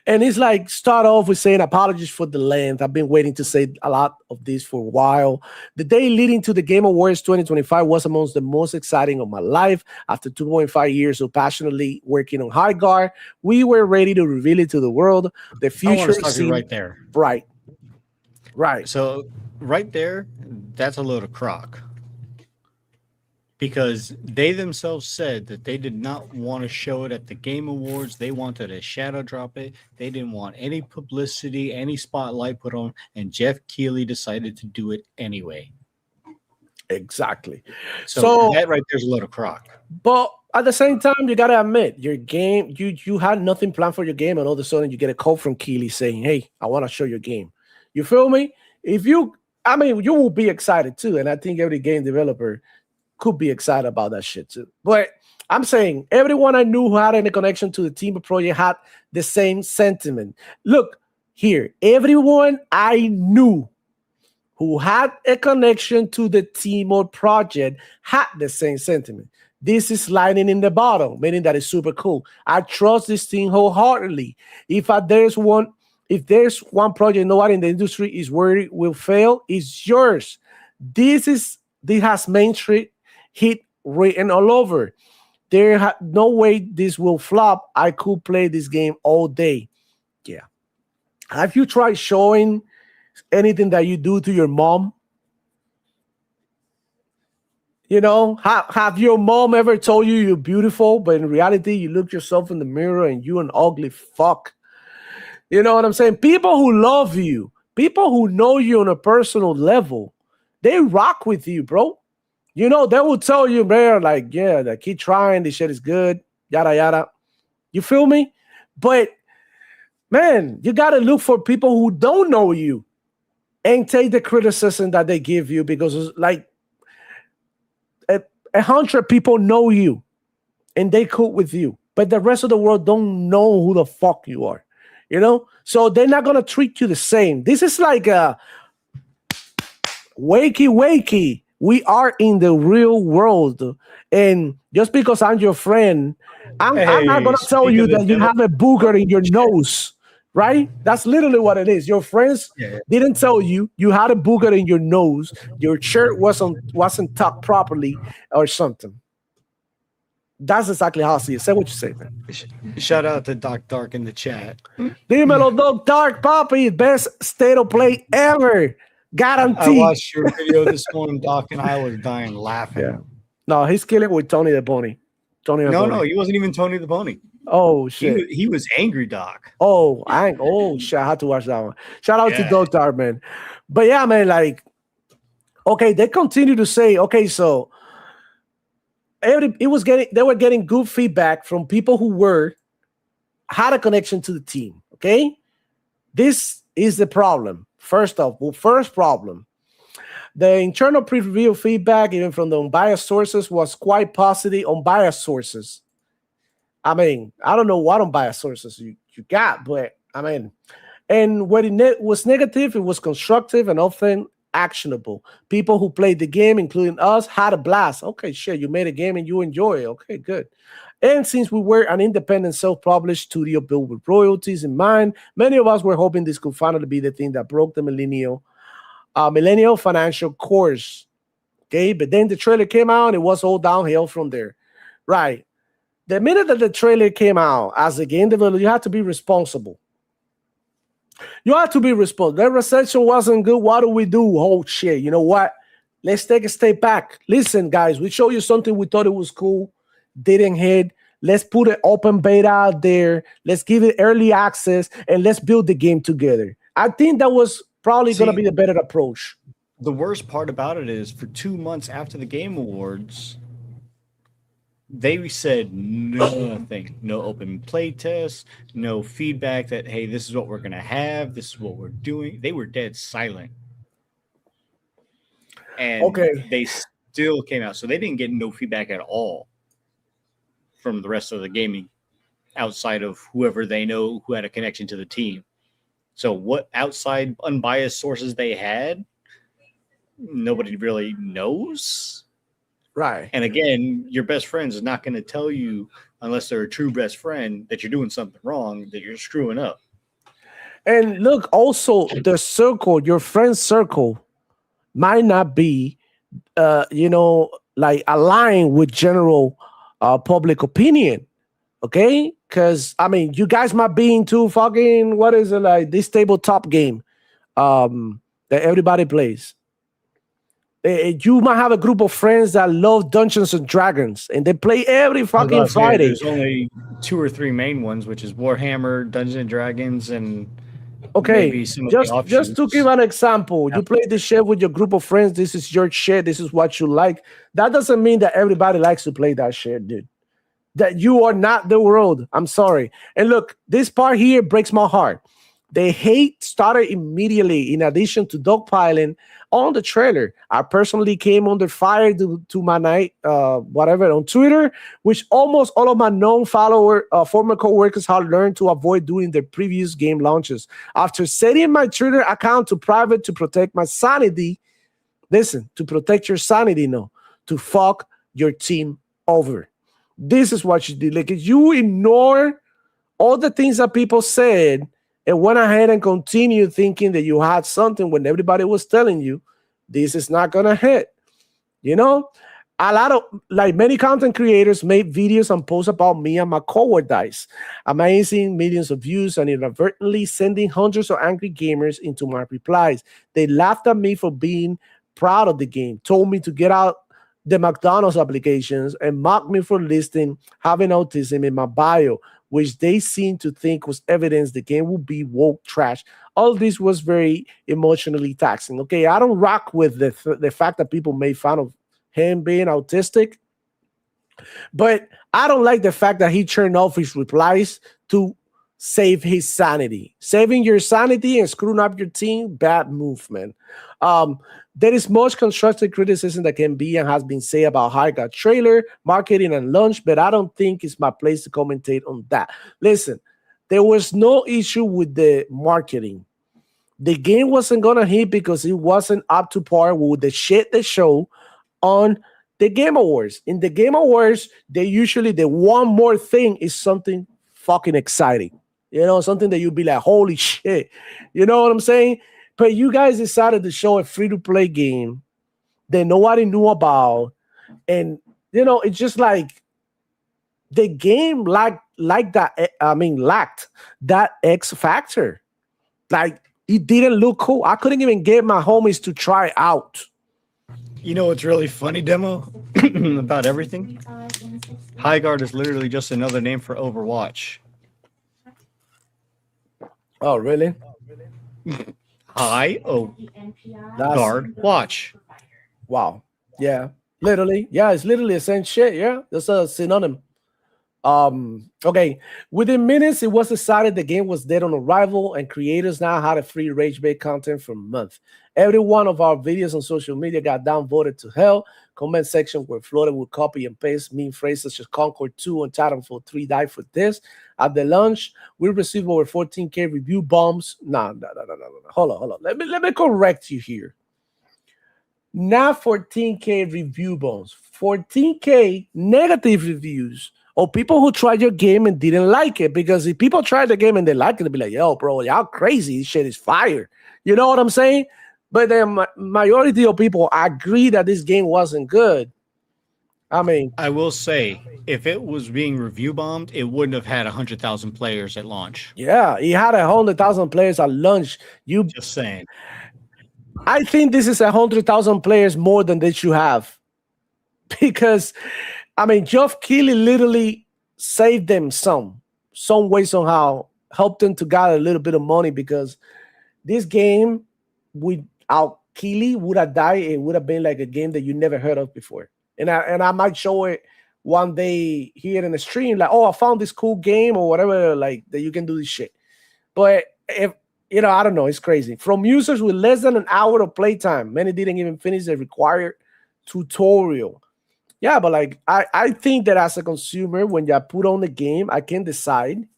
And it's like start off with saying apologies for the length. I've been waiting to say a lot of this for a while. The day leading to the Game Awards 2025 was amongst the most exciting of my life. After 2.5 years of passionately working on High Guard, we were ready to reveal it to the world. The I want future to stop you seemed right there. bright. Right. So right there, that's a load of crock. Because they themselves said that they did not want to show it at the Game Awards. They wanted to shadow drop it. They didn't want any publicity, any spotlight put on, and Jeff Keighley decided to do it anyway. Exactly. So that right there's a load of crock. But at the same time, you gotta admit your game, you had nothing planned for your game, and all of a sudden you get a call from Keighley saying, "Hey, I want to show your game." You feel me? You will be excited too, and I think every game developer could be excited about that shit too. But I'm saying everyone I knew who had any connection to the team project had the same sentiment. Look here, everyone I knew who had a connection to the team or project had the same sentiment. This is lightning in the bottle, meaning that it's super cool. I trust this team wholeheartedly. If there's one project nobody in the industry is worried will fail, it's yours. This has Main Street hit written all over. No way this will flop. I could play this game all day. Yeah. Have you tried showing anything that you do to your mom? You know, have your mom ever told you you're beautiful, but in reality, you look yourself in the mirror and you an ugly fuck? You know what I'm saying? People who love you, people who know you on a personal level, they rock with you, bro. You know, they will tell you, man, like, yeah, like, keep trying. This shit is good, yada, yada. You feel me? But, man, you got to look for people who don't know you and take the criticism that they give you, because it's like 100 people know you and they cool with you, but the rest of the world don't know who the fuck you are, you know? So they're not going to treat you the same. This is like a wakey. We are in the real world. And just because I'm your friend, I'm not going to tell you that you have a booger in your nose, right? That's literally what it is. Your friends didn't tell you you had a booger in your nose, your shirt wasn't tucked properly or something. That's exactly how I see it. Say what you say, man. Shout out to Doc Dark in the chat. Dímelo, Doc Dark, papi. Best state of play ever. Guaranteed. I watched your video this morning, Doc, and I was dying laughing. Yeah. No, he's killing with Tony the Pony. No, he wasn't even Tony the Pony. Oh shit. He was angry, Doc. Shit. I had to watch that one. Shout out to Doc Dark, man. But yeah, man, like, okay, they continue to say, okay, so they were getting good feedback from people who had a connection to the team. Okay. This is the problem. First problem. The internal pre-review feedback, even from the unbiased sources, was quite positive. Unbiased sources. I mean, I don't know what unbiased sources you got, but I mean, and when it was negative, it was constructive and often actionable. People who played the game, including us, had a blast. Okay, shit, you made a game and you enjoy it. Okay, good. And since we were an independent, self-published studio built with royalties in mind, many of us were hoping this could finally be the thing that broke the millennial financial course. Okay, but then the trailer came out and it was all downhill from there. Right. The minute that the trailer came out, as a game developer, you had to be responsible. You have to be responsible. The reception wasn't good. What do we do? Oh, shit. You know what? Let's take a step back. Listen, guys, we showed you something we thought it was cool. Didn't hit. Let's put an open beta out there. Let's give it early access, and let's build the game together. I think that was probably going to be the better approach. The worst part about it is for 2 months after the Game Awards, they said nothing. No open play tests, no feedback that, hey, this is what we're going to have. This is what we're doing. They were dead silent. And they still came out. So they didn't get no feedback at all from the rest of the gaming outside of whoever they know who had a connection to the team. So what outside unbiased sources they had, nobody really knows. Right. And again, your best friend is not going to tell you unless they're a true best friend, that you're doing something wrong, that you're screwing up. And look, also the circle, your friend circle, might not be, like aligned with general public opinion. Okay, because I mean, you guys might be into fucking what is it like this tabletop game that everybody plays. You might have a group of friends that love Dungeons and Dragons, and they play every fucking Friday. There's only 2 or 3 main ones, which is Warhammer, Dungeons and Dragons, and okay. Just to give an example, you play this shit with your group of friends. This is your shit. This is what you like. That doesn't mean that everybody likes to play that shit, dude. That you are not the world. I'm sorry. And look, this part here breaks my heart. The hate started immediately in addition to dogpiling on the trailer. I personally came under fire to my night, whatever, on Twitter, which almost all of my known former coworkers have learned to avoid doing their previous game launches. After setting my Twitter account to private to protect my sanity, listen, to protect your sanity, no, to fuck your team over. This is what you did. Like, you ignore all the things that people said and went ahead and continued thinking that you had something when everybody was telling you this is not gonna hit. You know, a lot of like many content creators made videos and posts about me and my cowardice, amazing millions of views and inadvertently sending hundreds of angry gamers into my replies. They laughed at me for being proud of the game, told me to get out the McDonald's applications, and mocked me for listing having autism in my bio, which they seem to think was evidence the game will be woke trash. All this was very emotionally taxing. Okay, I don't rock with the fact that people made fun of him being autistic, but I don't like the fact that he turned off his replies to save his sanity. Saving your sanity and screwing up your team, bad move, man. There is much constructive criticism that can be and has been said about how it got trailer, marketing, and launch, but I don't think it's my place to commentate on that. Listen, there was no issue with the marketing. The game wasn't going to hit because it wasn't up to par with the shit they show on the Game Awards. In the Game Awards, the one more thing is something fucking exciting. You know, something that you'd be like, holy shit. You know what I'm saying? But you guys decided to show a free-to-play game that nobody knew about. And, you know, it's just like the game lacked that X factor. Like, it didn't look cool. I couldn't even get my homies to try out. You know what's really funny, Demo, about everything? Highguard is literally just another name for Overwatch. Oh, really? Guard watch. Wow. Yeah. Literally. Yeah, it's literally the same shit. Yeah. That's a synonym. Okay. Within minutes, it was decided the game was dead on arrival, and creators now had a free rage bait content for a month. Every one of our videos on social media got downvoted to hell. Comment section were flooded with copy and paste meme phrases such as Concord 2 and Titanfall 3 died for this. At the launch, we received over 14K review bombs. No. Hold on. Let me correct you here. Not 14K review bombs. 14K negative reviews or people who tried your game and didn't like it. Because if people tried the game and they like it, they'll be like, yo, bro, y'all crazy. This shit is fire. You know what I'm saying? But the majority of people agree that this game wasn't good. I mean, I will say, if it was being review bombed, it wouldn't have had 100,000 players at launch. Yeah, it had 100,000 players at launch. Just saying. I think this is 100,000 players more than they should have, because I mean, Geoff Keighley literally saved them some way, somehow, helped them to get a little bit of money, because this game without Keighley would have died. It would have been like a game that you never heard of before. And I might show it one day here in the stream, like, oh, I found this cool game or whatever, like that you can do this shit. But if you know, I don't know, it's crazy. From users with less than an hour of playtime, many didn't even finish the required tutorial. Yeah, but like I think that as a consumer, when you put on the game, I can decide.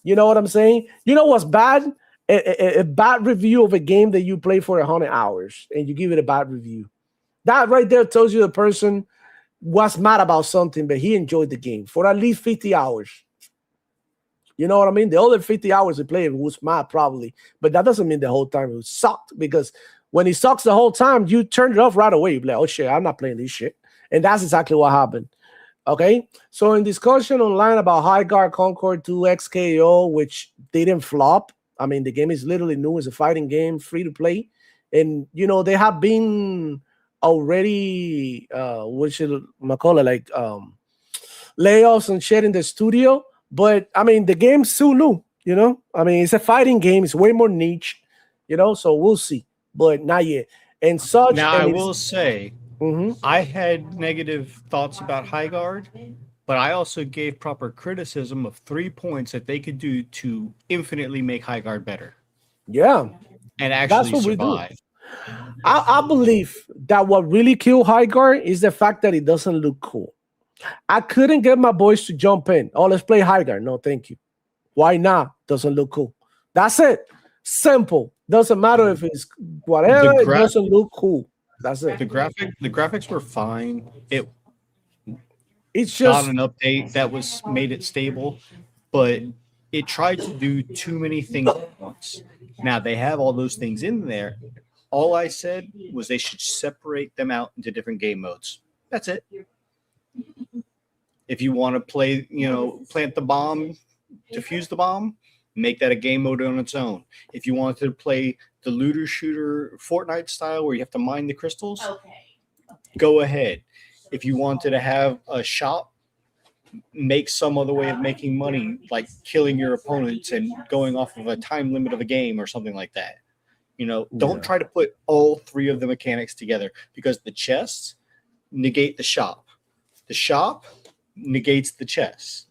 You know what I'm saying? You know what's bad? A bad review of a game that you play for 100 hours and you give it a bad review. That right there tells you the person was mad about something, but he enjoyed the game for at least 50 hours. You know what I mean? The other 50 hours he played was mad probably, but that doesn't mean the whole time it sucked, because when he sucks the whole time, you turn it off right away. You're like, oh shit, I'm not playing this shit. And that's exactly what happened. Okay, so in discussion online about High Guard Concord 2 XKO, which didn't flop. I mean, the game is literally new. It's a fighting game, free to play. And, you know, they have been already, what should I call it, like layoffs and shit in the studio. But, I mean, the game's still new, you know? I mean, it's a fighting game. It's way more niche, you know? So we'll see. But not yet. And such. Now, and I will say, I had negative thoughts about High Guard, but I also gave proper criticism of 3 points that they could do to infinitely make High Guard better. Yeah. And actually That's what survive. we do. I believe that what really killed High Guard is the fact that it doesn't look cool. I couldn't get my boys to jump in. Oh, let's play High Guard. No, thank you. Why not? Doesn't look cool. That's it. Simple. Doesn't matter if it's whatever. It doesn't look cool. That's it. The graphics were fine. It's just got an update that was made it stable, but it tried to do too many things at once. Now they have all those things in there. All I said was they should separate them out into different game modes. That's it. If you want to play, you know, plant the bomb, defuse the bomb, make that a game mode on its own. If you want to play the looter shooter Fortnite style where you have to mine the crystals, go ahead. If you wanted to have a shop, make some other way of making money, like killing your opponents and going off of a time limit of a game or something like that. You know, don't try to put all three of the mechanics together, because the chests negate the shop. The shop negates the chests.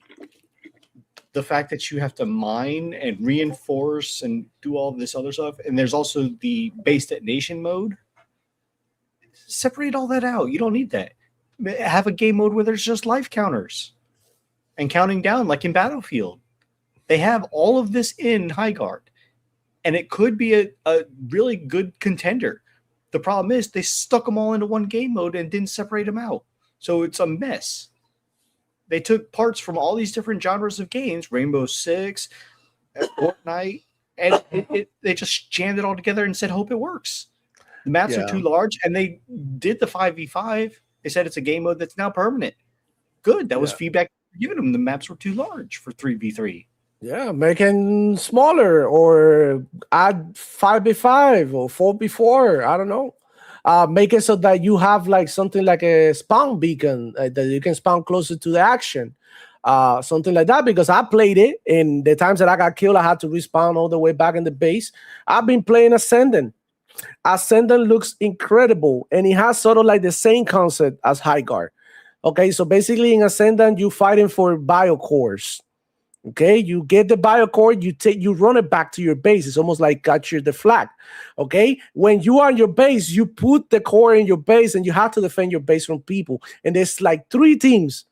The fact that you have to mine and reinforce and do all this other stuff. And there's also the base detonation mode. Separate all that out. You don't need that. Have a game mode where there's just life counters and counting down like in Battlefield. They have all of this in High Guard, and it could be a really good contender. The problem is they stuck them all into one game mode and didn't separate them out. So it's a mess. They took parts from all these different genres of games, Rainbow Six, Fortnite, and they just jammed it all together and said, hope it works. The maps are too large, and they did the 5v5. They said it's a game mode that's now permanent. Good. That was feedback given them. The maps were too large for 3v3. Yeah, making smaller or add 5v5 or 4v4. I don't know. Make it so that you have like something like a spawn beacon that you can spawn closer to the action. Something like that, because I played it, and the times that I got killed, I had to respawn all the way back in the base. I've been playing Ascendant. Ascendant looks incredible, and it has sort of like the same concept as High Guard. Okay, so basically in Ascendant, you're fighting for biocores. Okay, you get the biocore, you run it back to your base. It's almost like capture the flag. Okay, when you are in your base, you put the core in your base, and you have to defend your base from people. And there's like 3 teams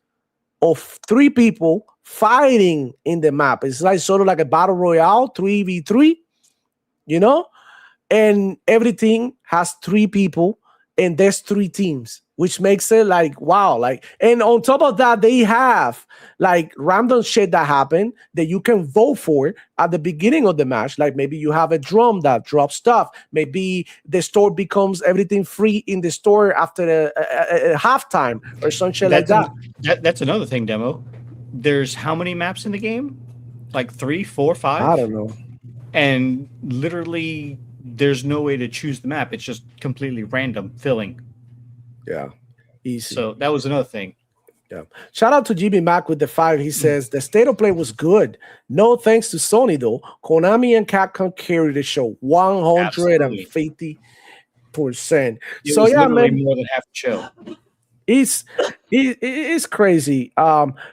of 3 people fighting in the map. It's like sort of like a battle royale, 3v3, you know, and everything has 3 people, and there's 3 teams, which makes it like, wow. Like, and on top of that, they have like random shit that happen that you can vote for at the beginning of the match. Like maybe you have a drum that drops stuff. Maybe the store becomes everything free in the store after a halftime or some shit like that. That's another thing, Demo. There's how many maps in the game? Like 3, 4, 5? I don't know. And literally there's no way to choose the map. It's just completely random filling. Yeah. Easy. So that was another thing. Yeah. Shout out to GB Mac with the 5. He says the state of play was good. No thanks to Sony though. Konami and Capcom carried the show 150%. So yeah, man, more than half the show. It's crazy.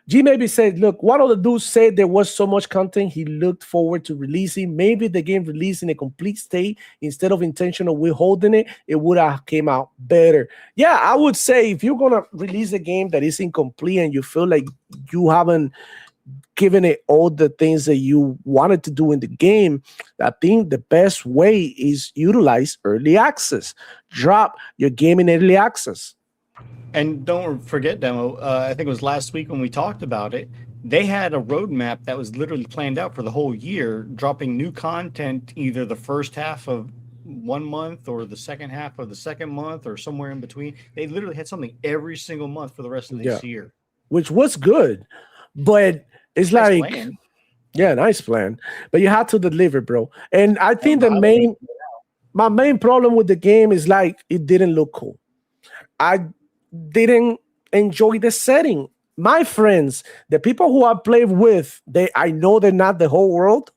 G maybe said, look, one of the dudes said there was so much content he looked forward to releasing. Maybe the game released in a complete state instead of intentional withholding it, it would have came out better. Yeah, I would say if you're gonna release a game that is incomplete and you feel like you haven't given it all the things that you wanted to do in the game, I think the best way is utilize early access. Drop your game in early access. And don't forget, Demo, I think it was last week when we talked about it, they had a roadmap that was literally planned out for the whole year, dropping new content either the first half of 1 month or the second half of the second month or somewhere in between. They literally had something every single month for the rest of this year. Which was good. But it's Nice like, plan. yeah, nice plan. But you had to deliver, bro. And I think my main problem with the game is like it didn't look cool. I didn't enjoy the setting. My friends, the people who I played with, I know they're not the whole world,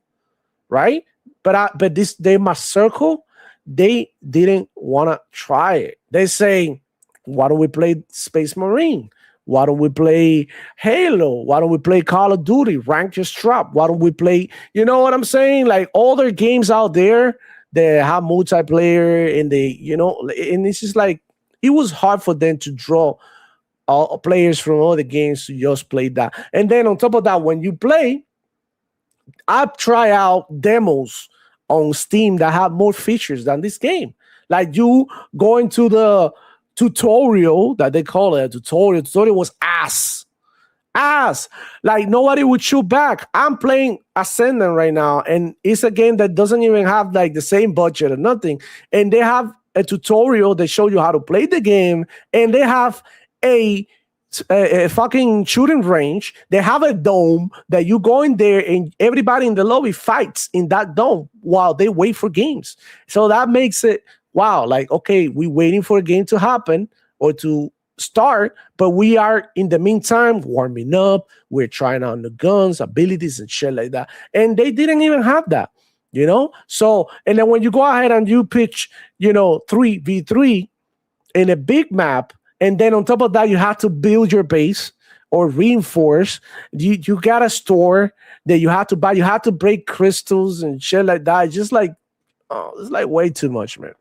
right? But they're my circle. They didn't want to try it. They say, why don't we play Space Marine? Why don't we play Halo? Why don't we play Call of Duty? Rank Just Drop. Why don't we play, you know what I'm saying? Like all their games out there that have multiplayer and and it's just like, it was hard for them to draw all players from all the games to just play that. And then on top of that, when you play, I try out demos on Steam that have more features than this game. Like you going to the tutorial that they call it a tutorial. Tutorial was ass. Like nobody would shoot back. I'm playing Ascendant right now, and it's a game that doesn't even have like the same budget or nothing. And they have a tutorial that show you how to play the game, and they have a fucking shooting range. They have a dome that you go in there and everybody in the lobby fights in that dome while they wait for games. So that makes it wow, like okay, we're waiting for a game to happen or to start, but we are in the meantime warming up. We're trying out the guns, abilities, and shit like that. And they didn't even have that. So and then when you go ahead and you pitch 3v3 in a big map, and then on top of that you have to build your base or reinforce, you got a store that you have to buy, you have to break crystals and shit like that. It's just like it's like way too much, man.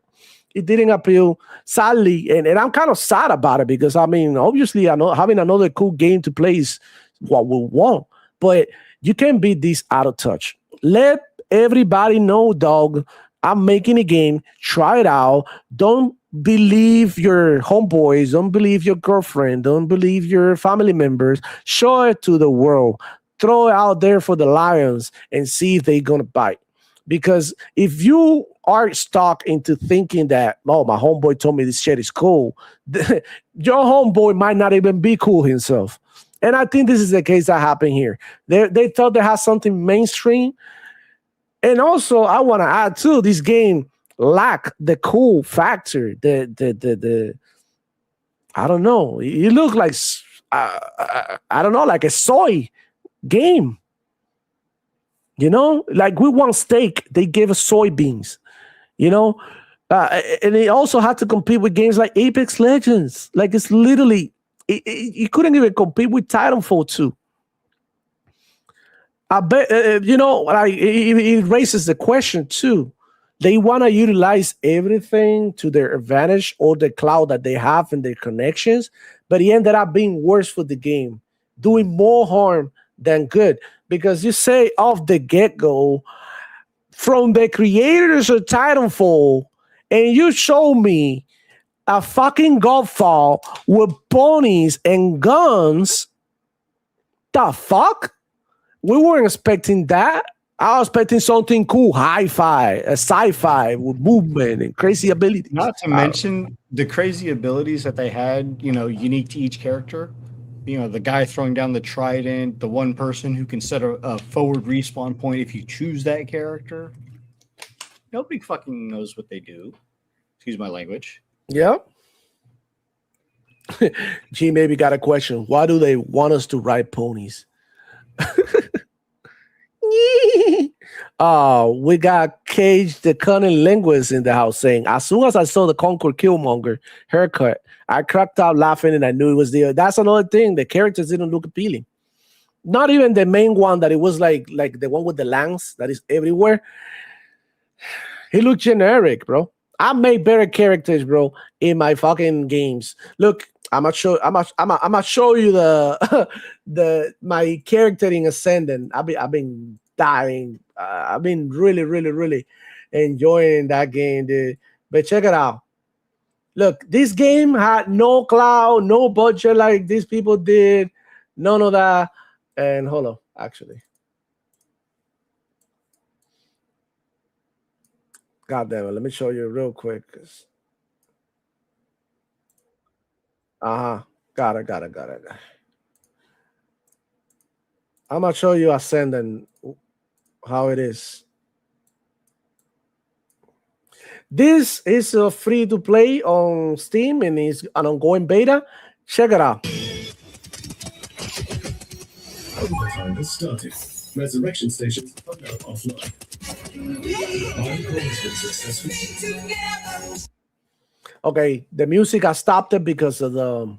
It didn't appeal, sadly, and I'm kind of sad about it because I mean, obviously, I know having another cool game to play is what we want, but you can't beat this out of touch. Let everybody know, dog. I'm making a game. Try it out. Don't believe your homeboys. Don't believe your girlfriend. Don't believe your family members. Show it to the world. Throw it out there for the lions and see if they're gonna bite. Because if you are stuck into thinking that, oh, my homeboy told me this shit is cool, your homeboy might not even be cool himself. And I think this is the case that happened here. They thought they had something mainstream. And also, I want to add too, this game lacked the cool factor. The I don't know. It looked like I don't know, like a soy game. Like we want steak, they gave us soybeans. And they also had to compete with games like Apex Legends. Like it's literally, you couldn't even compete with Titanfall 2. I bet it raises the question too. They want to utilize everything to their advantage, or the cloud that they have and their connections, but it ended up being worse for the game, doing more harm than good. Because you say off the get-go, from the creators of Titanfall, and you show me a fucking Godfall with ponies and guns, the fuck? We weren't expecting that. I was expecting something cool, hi-fi, a sci-fi with movement and crazy abilities. Not to mention the crazy abilities that they had, unique to each character. The guy throwing down the trident, the one person who can set a forward respawn point if you choose that character. Nobody fucking knows what they do. Excuse my language. Yep. G maybe got a question. Why do they want us to ride ponies? We got Cage the Cunning Linguist in the house saying, as soon as I saw the Concord Killmonger haircut, I cracked out laughing and I knew it was there. That's another thing. The characters didn't look appealing. Not even the main one, that it was like the one with the lance that is everywhere. He looked generic, bro. I make better characters, bro, in my fucking games. Look, I'm gonna show you my character in Ascendant. I've been dying. I've been really, really, really enjoying that game, dude. But check it out. Look, this game had no cloud, no budget like these people did. None of that. And hold on, actually. God damn it. Let me show you real quick. Got it. I'm going to show you Ascendant, how it is. This is a free to play on Steam and it's an ongoing beta. Check it out. Overtime has started. Resurrection stations are now offline. Okay, the music I stopped it because of the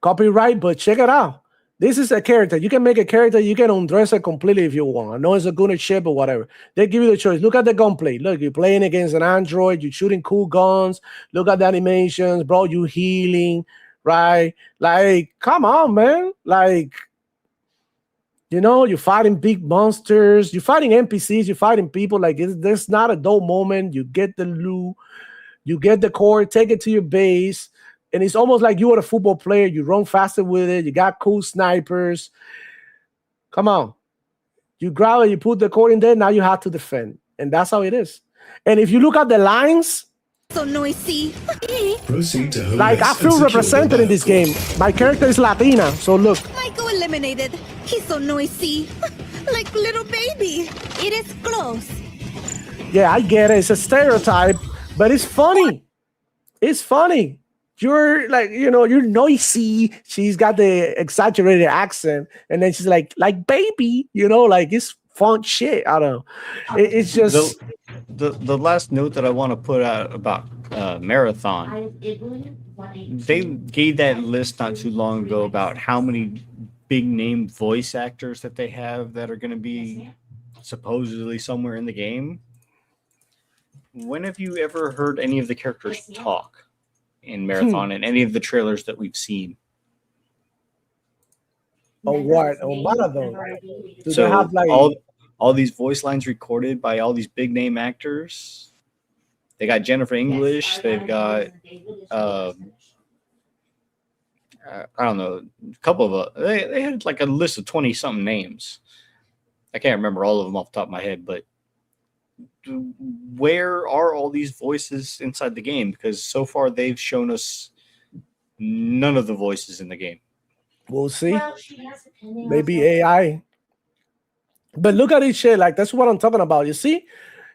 copyright, but check it out. This is a character. You can make a character. You can undress it completely if you want. I know it's a good ship or whatever. They give you the choice. Look at the gunplay. Look, you're playing against an android. You're shooting cool guns. Look at the animations, bro. You healing, right? Like, come on, man. Like, you know, you're fighting big monsters. You're fighting NPCs. You're fighting people. Like, there's not a dull moment. You get the loot. You get the core. Take it to your base. And it's almost like you are a football player. You run faster with it. You got cool snipers. Come on. You grab it, you put the core in there, now you have to defend. And that's how it is. And if you look at the lines, so noisy. Proceed to like I feel represented in this game. My character is Latina, so look. Michael eliminated. He's so noisy. Like little baby. It is close. Yeah, I get it. It's a stereotype, but it's funny. It's funny. You're like, you know, you're noisy. She's got the exaggerated accent, and then she's like baby, you know, like it's fun shit. I don't know. It's just the last note that I want to put out about Marathon. They gave that list not too long ago about how many big name voice actors that they have that are going to be supposedly somewhere in the game. When have you ever heard any of the characters talk in Marathon and any of the trailers that we've seen? On what? On Marathon? Do So they have like all these voice lines recorded by all these big name actors. They got Jennifer English. They've got I don't know, a couple of they had like a list of 20 something names. I can't remember all of them off the top of my head, but where are all these voices inside the game? Because so far they've shown us none of the voices in the game. We'll see. Maybe AI. But look at this shit. Like, that's what I'm talking about. You see?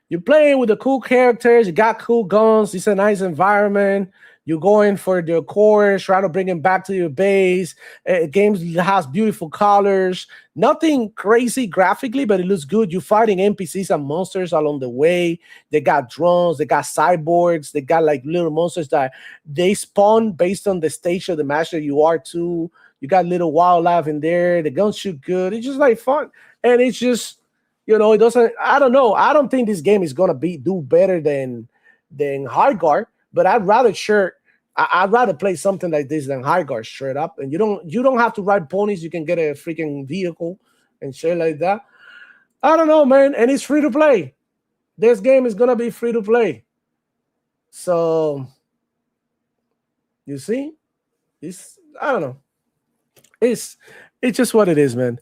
You're playing with the cool characters. You got cool guns. It's a nice environment. You're going for the cores, trying to bring them back to your base. Games has beautiful colors. Nothing crazy graphically, but it looks good. You're fighting NPCs and monsters along the way. They got drones. They got cyborgs. They got like little monsters that they spawn based on the stage of the match that you are too. You got little wildlife in there. The guns shoot good. It's just like fun. And it's just, you know, it doesn't, I don't know. I don't think this game is going to do better than Hardguard. But I'd rather play something like this than Hardguard straight up. And you don't have to ride ponies. You can get a freaking vehicle and shit like that. I don't know, man. And it's free to play. This game is gonna be free to play. So you see, I don't know. It's just what it is, man.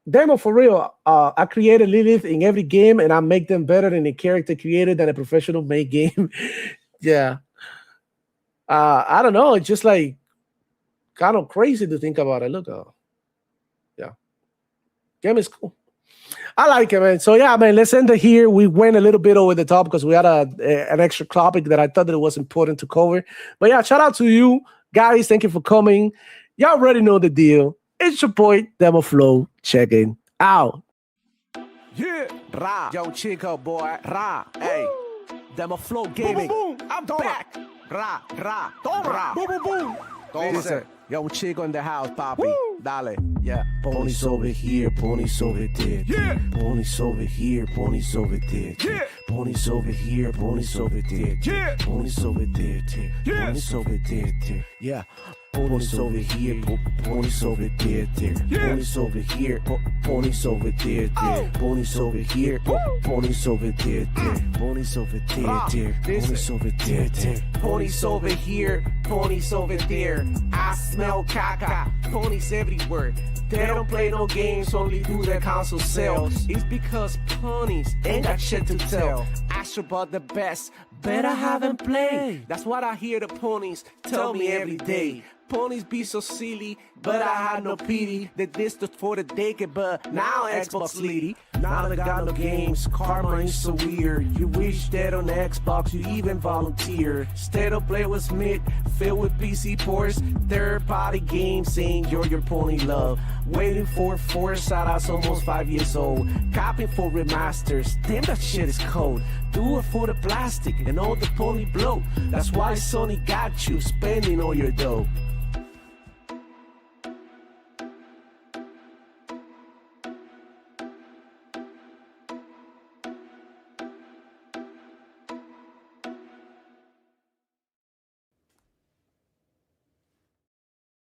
Demo for real. I created Lilith in every game, and I make them better than a character created than a professional made game. Yeah. I don't know. It's just like kind of crazy to think about it. Look, yeah. Game is cool. I like it, man. So yeah, man, let's end it here. We went a little bit over the top because we had an extra topic that I thought that it was important to cover. But yeah, shout out to you guys. Thank you for coming. Y'all already know the deal. It's your boy, Demo Flow, checking out. Yeah, Ra, yo, Chico, boy. Ra, hey. Demo Flow Gaming. boom, boom. I'm back. Ra, Ra, boom, boom, boom. Listen, yo, Chico in the house, papi. Woo. Dale. Yeah. Ponies over here, ponies over there. Yeah. Ponies over here, ponies over there. Yeah. Ponies over here, ponies over there. Yeah. Ponies over there. Yes. Ponies over there. Yeah. Ponies over here, ponies over there, ponies over here, ponies over there, ponies over here, ponies over there, ponies over there, ponies over there, ponies over here, ponies over there. I smell caca, ponies everywhere. They don't play no games, only do their console sales. It's because ponies ain't got shit to tell. Ask about the best, bet I haven't played. That's what I hear the ponies tell me every day. Ponies be so silly, but I had no pity. They dissed us for the decade, but now Xbox leady. Now they got no games, karma is so weird. You wish that on Xbox you even volunteer. Instead of play with Smith, filled with PC ports. Third-party games saying you're your pony love. Waiting for Forza that's almost 5 years old. Copying for remasters, damn that shit is cold. Do it for the plastic and all the pony blow. That's why Sony got you spending all your dough.